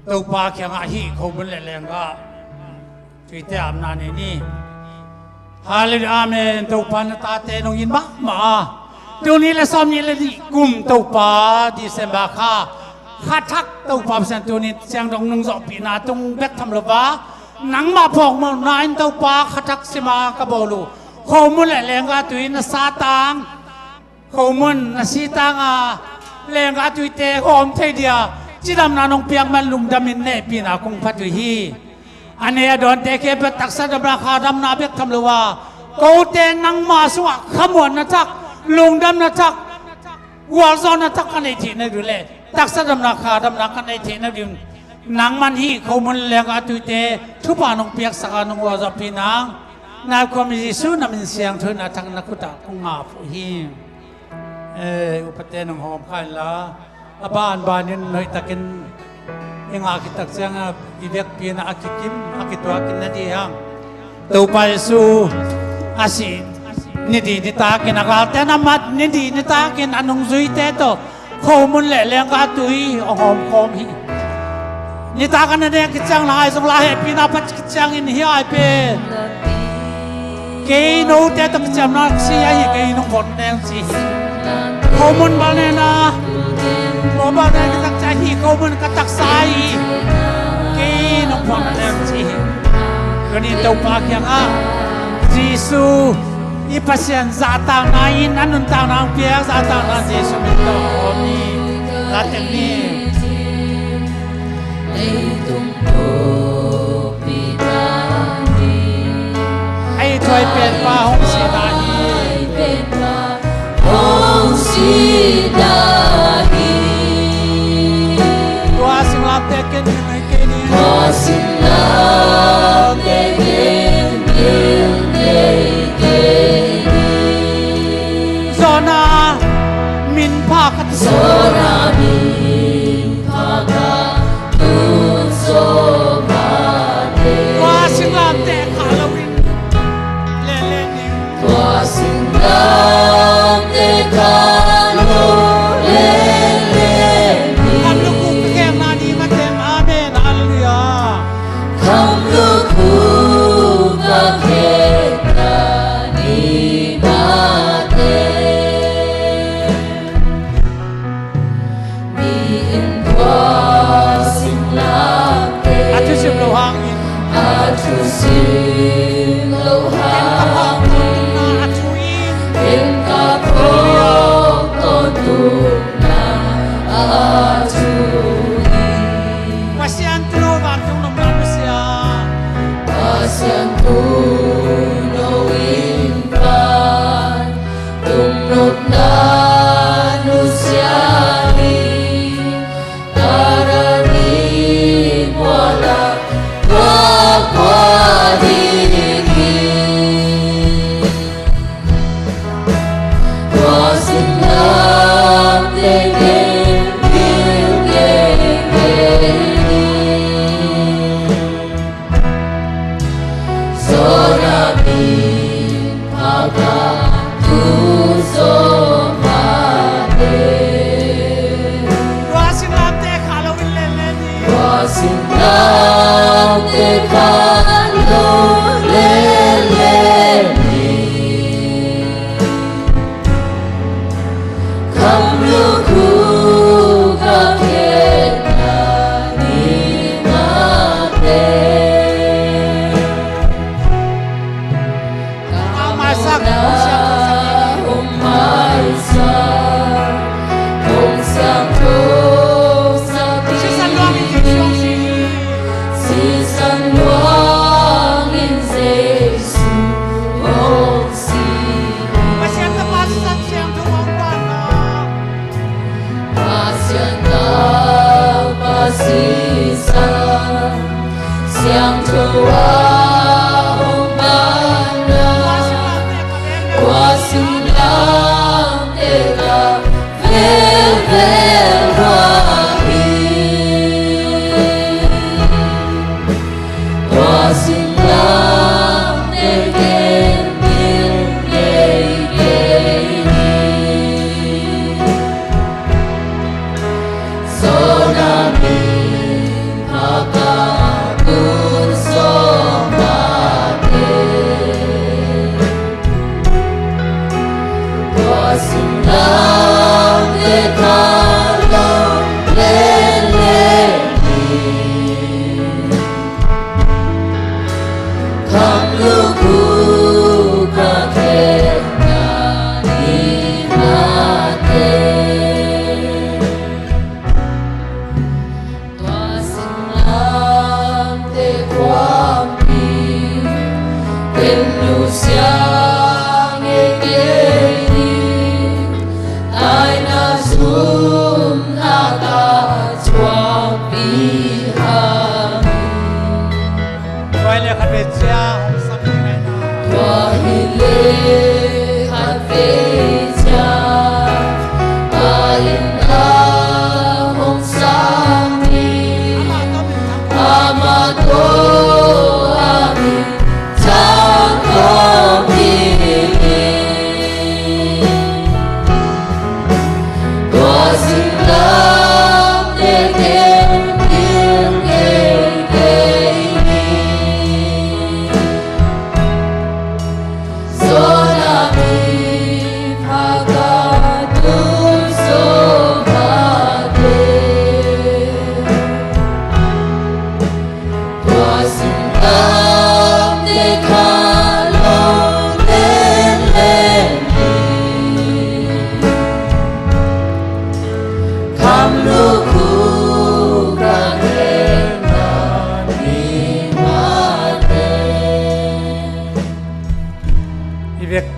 to pa kyang a hi khomun le leng ga tuite am na ni hallelujah amen to pa na ta te nong yin ba ma tu ni la som ni la di kum to pa December kha thak to pa san tu ni chang dong nong zo pi na tung bek tham lova nang ma phok ma nain to pa khatak sima ka bolu khomun le leng ga tuin na sa tang khomun na si tang a leng ga tuite khom thei dia chidam na nong piang man lum damin ne pi na kung phat hi ane don te ke pe taksa da bra kha dam na bek tham lova ko te nang ma suwa khamon na tak lung dam na tak wal zon na tak kan ei thi na du le taksa dam na kha dam na kan ei thi na du nang man hi khomun leng ga tuite thu pa nong piak saka nong wa za pi nang na ko mi Jesu na min siang thu na thang na kuta kung nga phu hi upate nong hom khan la aban banin noi takin inga kitak siang ibek pi na akikim akitwa kin na di hang to pa Jesu asi ni di ni ta kin akal te na mat ni di ni ta kin anong zui te to khomun le leng ga tui hom khom hi ni ta kan ne kichang la ai song la he pi na pat kichang in hi ai pe ke no te to kicham na si ai ke no kon neng si khomun ba ne na mo ba ne kitak cha hi khomun ka tak sai ke no kon neng si kani to pa kyang a Jesu ipasyan zatang na in anun tang na piak zatang na Jesu min to ni la teng ni ai thôi bên pa hong si da hi tua sing lam te ken ni ke ni tua sing lam te ken ni zona min pa kat zona min pa ka tu so ma de tua sing lam te Halloween le le ni tua sing lam te ka lo le le ni kam lu ku ke ma ni ma te amen hallelujah kam lu ku ka ke na ni ma te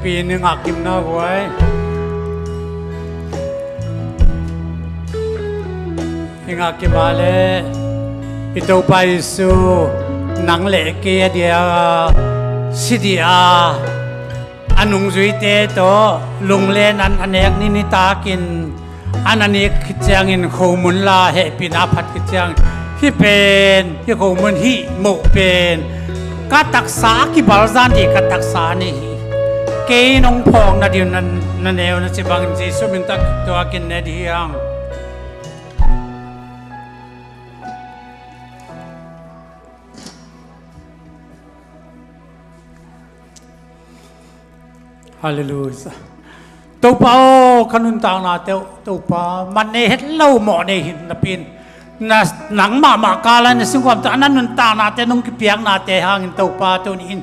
ปีหนึ่งอากิมนาไว้ยังอากิมาเลยอิตาไปสู่นังเล็กเกียเดียสิเดียอันนุ่งจุยเตโตลุงเล่นอันเอกนิตากินอันนี้คิดจังอินโคมุนลาเฮปินาพัดคิดจังที่เป็นที่โคมุนฮิโมเป็นกัตักษากิบาลซานดีกัตักษานี่เกยน้องพองนาดิวนั่นเอวนั่นสิบังจีสุมินตักตัวกินเนดียังฮาเลลูยาตัวเปล่าขนุนต่างนาเตวตัวเปล่ามันเนเห็ดเล่าหมอเนหินนับเป็นน่ะหนังมากาลในสิ่งความต่างนั้นนุนต่างนาเตนุ่งกิเปียกนาเตหางตัวเปล่าตัวนี้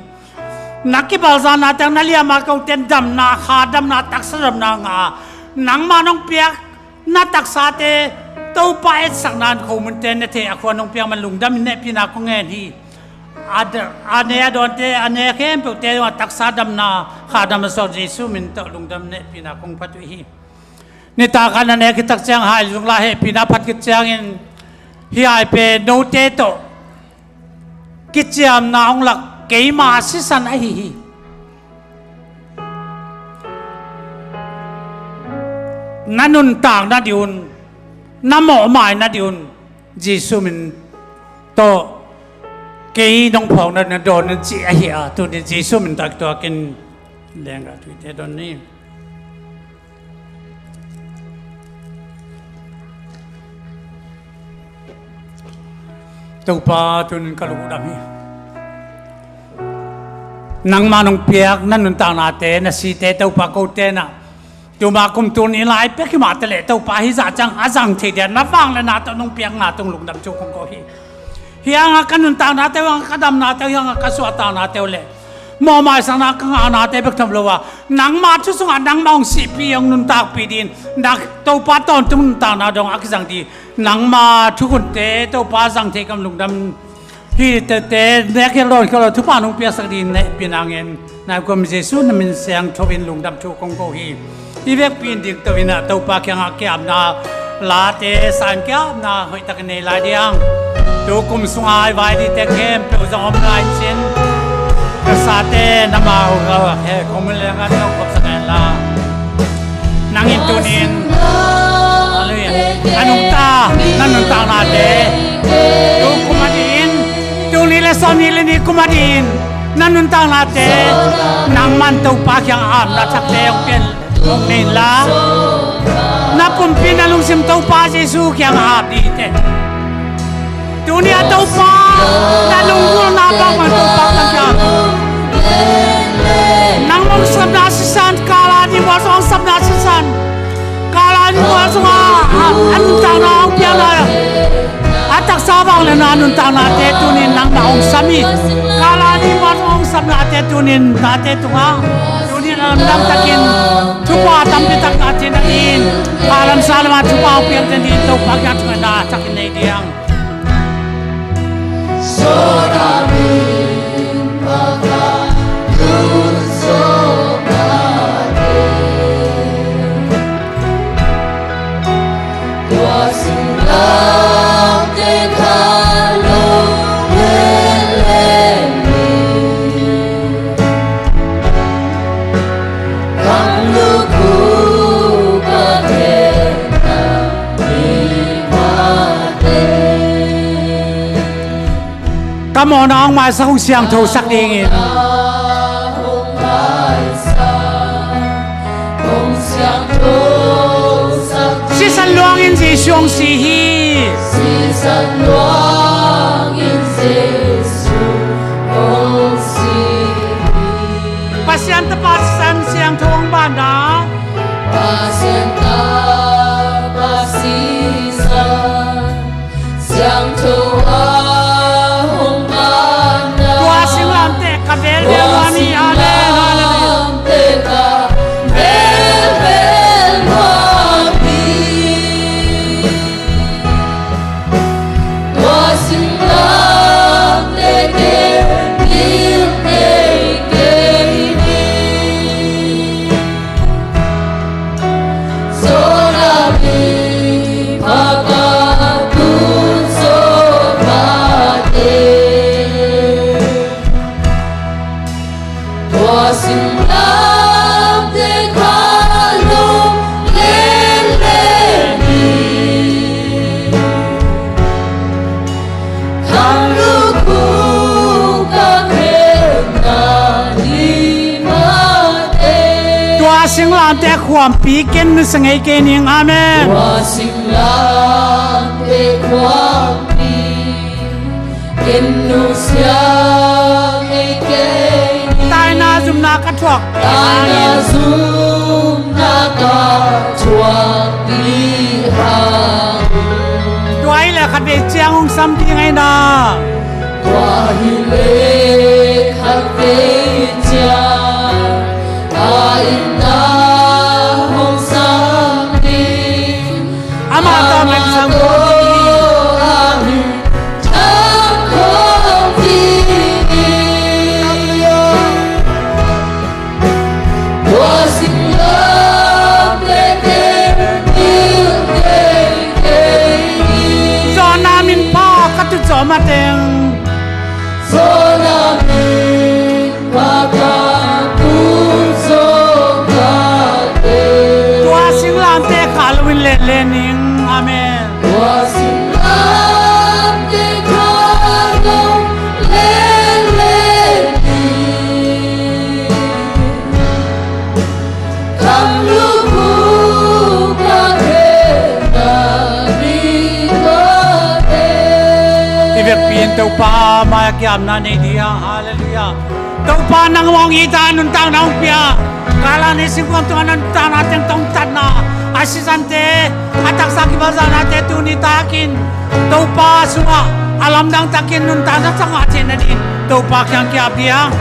นักกิบาลซานาแต่งนาเลียมาเขาเต้นดำนาขาดำนาตักสดำนางาหนังมาน้องเปียกนาตักสาเตตัวเปล่าเอ็ดสักนานเขามันเต้นเนเทอควาน้องเปียกมันลุงดำเนพินาคงเงินที่อันเนี้ยโดนเตอันเนี้ยเข้มเปิดเตว่าตักษาดำนาขาดำมาสอนเยซูมินตลุงดำเนพินาคงพัดวินี่ตากันอันเนี้ยคิดตักเจียงหายลุงลาเฮพินาพัดคิดเจียงอินฮิไอเปโนเตโตคิดเจียมนาองหลักเกี่ยมาสิสันไอฮีนั่นนุนต่างนั่นดิวน้ำหมอหมายนั่นดิวเยซูมินโตเกี่ยน้องพองนั่นโดนนั่นจีไอเหี้ยตัวนี้เยซูมินตักตัวกินแรงกับตัวเด็ดนี้ตัวป้าตัวนั้นก็รู้ดำนี่นังมาน้องเปียกนั่นนุนต่างนาเตนะสีเตตัวป้ากูเตนะตัวมาคุมตัวนี้ไล่เปียกขึ้นมาตะเละตัวป้าฮิจ่าจังอาจังทีเดียนนับฟังเลยนะตัวน้องเปียกนาตรงลุงดำจูคงก็ฮีเฮียงกันนุนต่างนาเตวังกระดำนาเตยังกระสวดต่างนาเตเลยมอมาสังนักข้างนาเตเบิกทำเลยว่านังมาชุดสงานนังมองสีปียังนุนตากปีดินนักตัวป้าตอนตุนต่างนาดงอักจังดีนังมาทุกคนเตตัวป้าสังเทกำลุงดำที่เตเน็กเฮโร่เขาทุกป่านุ่งเปียสักดินเนี่ยเป็นอ่างเงินนายกรมเจสุนมันเสียงทวินลุงดำชูคงโกฮีที่เวกปีนดิ่งตัววินาตัวป่าแข่งอาเกียมนาลาเตสันเกียมนาหอยตะกันในลายเดียง ดูกุมสุงายไว้ที่เตเข้มเปล่าจะอมลายชิ้นกษัตริย์น้ำมาเราแค่คงไม่เลี้ยงกันต้องกับสแกนลานางอินตูนินอะไรอันนุตานั่นนุตานาเดดูกุมาดินดูนี่และซอนนี่และนี่กุมาดินนั่นนุตานาเดนางมันตัวปากyang amนัดชักเลี้ยงเป็นองค์นิลานับปุ่มพินาลุงซิมตัวปากเยซูyang amดีเตdunia taupa na lungkul na bang taupa kaya nang mong sabna sisan kala di wasong sabna sisan kala di wasong anutang na ang piala atak sabang le na anutang na te tunin nang naong sami kala di wasong sabna te tunin na te tunga tunin ang nang takin tupa tampitak natin na in alam salamat tupa ang piang tendin taupa kaya tunga na takin na idiyangก็มองน้องมาสักเสียงโทรสักเองสิสันหลวงอินซีช่วงสีฮีสิสันหลวงอินซีช่วงสีฮีปัสยันตปัสสันเสียงทวงบ้านดาปัสยันตปัสสีสันเสียงทวงแต่ความปีเกินนึกสังเกตยังอาเมนว่าสิ่งลางแต่ความปีเกินนึกสังเกตตายนาซุมนากระทวกตายนาซุมนากระทวกปีหางด้วยแหละขัดเดเจียงองซ้ำที่ไงนาว่าฮิเลขัดเดเจียงอาอินนาAmata mengisang kami takut wasiklah zona min pa katut zoma teng zona min pa katut zoma teng wasiklah te kalwin lening Amen. Wasiklah dekatong leleni, kamluku kakena bikate. Ibig pinto pa mayakyam na ni dia, hallelujah. Tau pa nang wong ita nun tang naung pia, kala ni singkong tuan nun tang natin tong tad na. Asisante atak saki bazana te tuni takin topa sunga alam dang takin nun tanda sanga chenadin topa kyang kya biang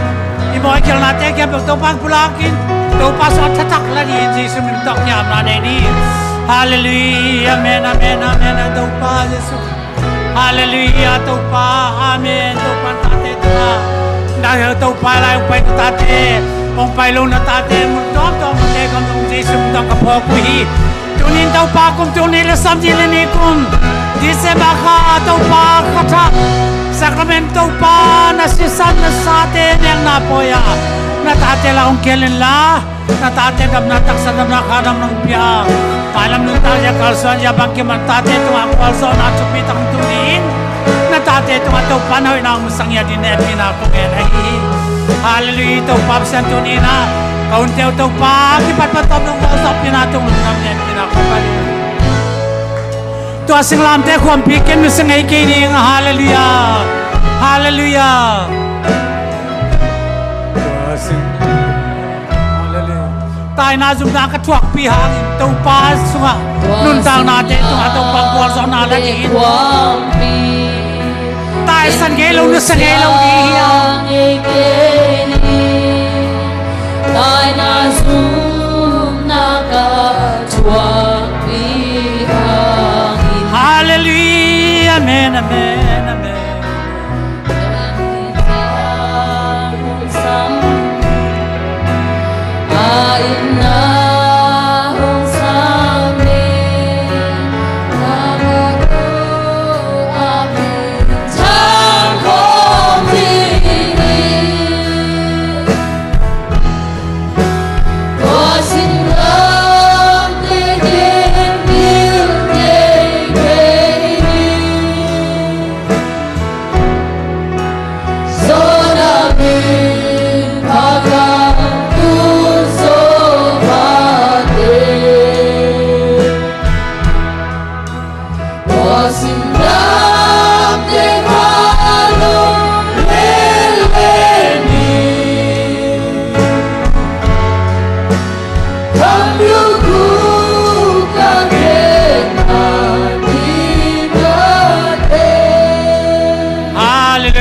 iboy kyang na te kyang topa pulakin topa so tatak lagi Jesus min tok kyam na ni hallelujah amen amen amen topa Jesus hallelujah topa amen topa tate ta dahil topa lai pai tate ong pai lo na tate mun dom dom te kam dong Jesus min tok kapok wi tunin tau pa kum tunin la sam ji le ni kum di se baka tau pa kata sakramento pa na sisan na sate yang na poya na tate la ong kelen la na tate dam na taksa dam na kadam ng pia palam nun tayo kalsuan ya bangki man tate tunga kalsuan na chupitang tunin na tate tunga tau pa na ina musang ya din epi na kungen ay hallelujah tau pa san tunina kauntew tau pa kipat patop ng kausap pinatung ng epi na kungenตัวสิงลามแต่ความพิกันมีสิงไอ้กีนี่ฮาเลลูยาฮาเลลูยาตัวสิงฮาเลลูยาตายนาจุมนากระทวกปีหางตัวปาสุงะนุ่นตางนาเตตัวตัวปังกวลสนาละกินตายสังเกลงนึกสังเกลงดีตายนาจุมนากระทวกปีหางHallelujah, amen, amen, amen.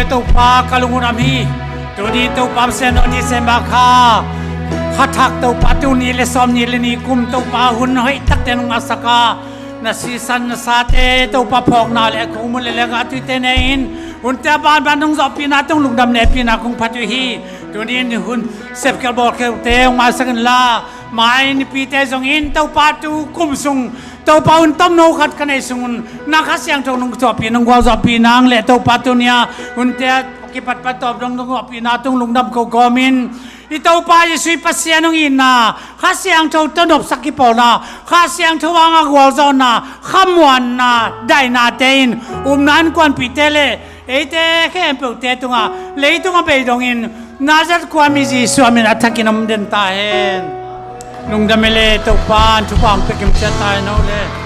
Tau pa kalungun ami tu di tau pa sen di sembaka khathak tau pa tu ni le som ni le ni kum tau pa hun hoi tak ten ngasaka na sisan na sate tau pa phok na le kum le le ga tu te nein hun ta ban ban nong zo pina tong lung dam ne pina kung patu hi tu ni ni hun sep kal bol ke te ma sang la mai ni pi te zong in tau pa tu kum sung tau pa un tom no khat kanai sungun na kha siang thong nong zo pi nong gwa zo pi nang le tau pa tu nia un te ki pat pat top dong nong pi na tung lung dam ko gomin i tau pa yi sui pa sian nong in na kha siang thong to nop sak ki po na kha siang thong nga gwa zo na khamwan na dai na tein nan kwan pi te le e te khem pe te tunga le tunga pe dong in nazar kwa mi ji swamin athakinam den ta hen nung damele tau pan chupang pekim chatai no le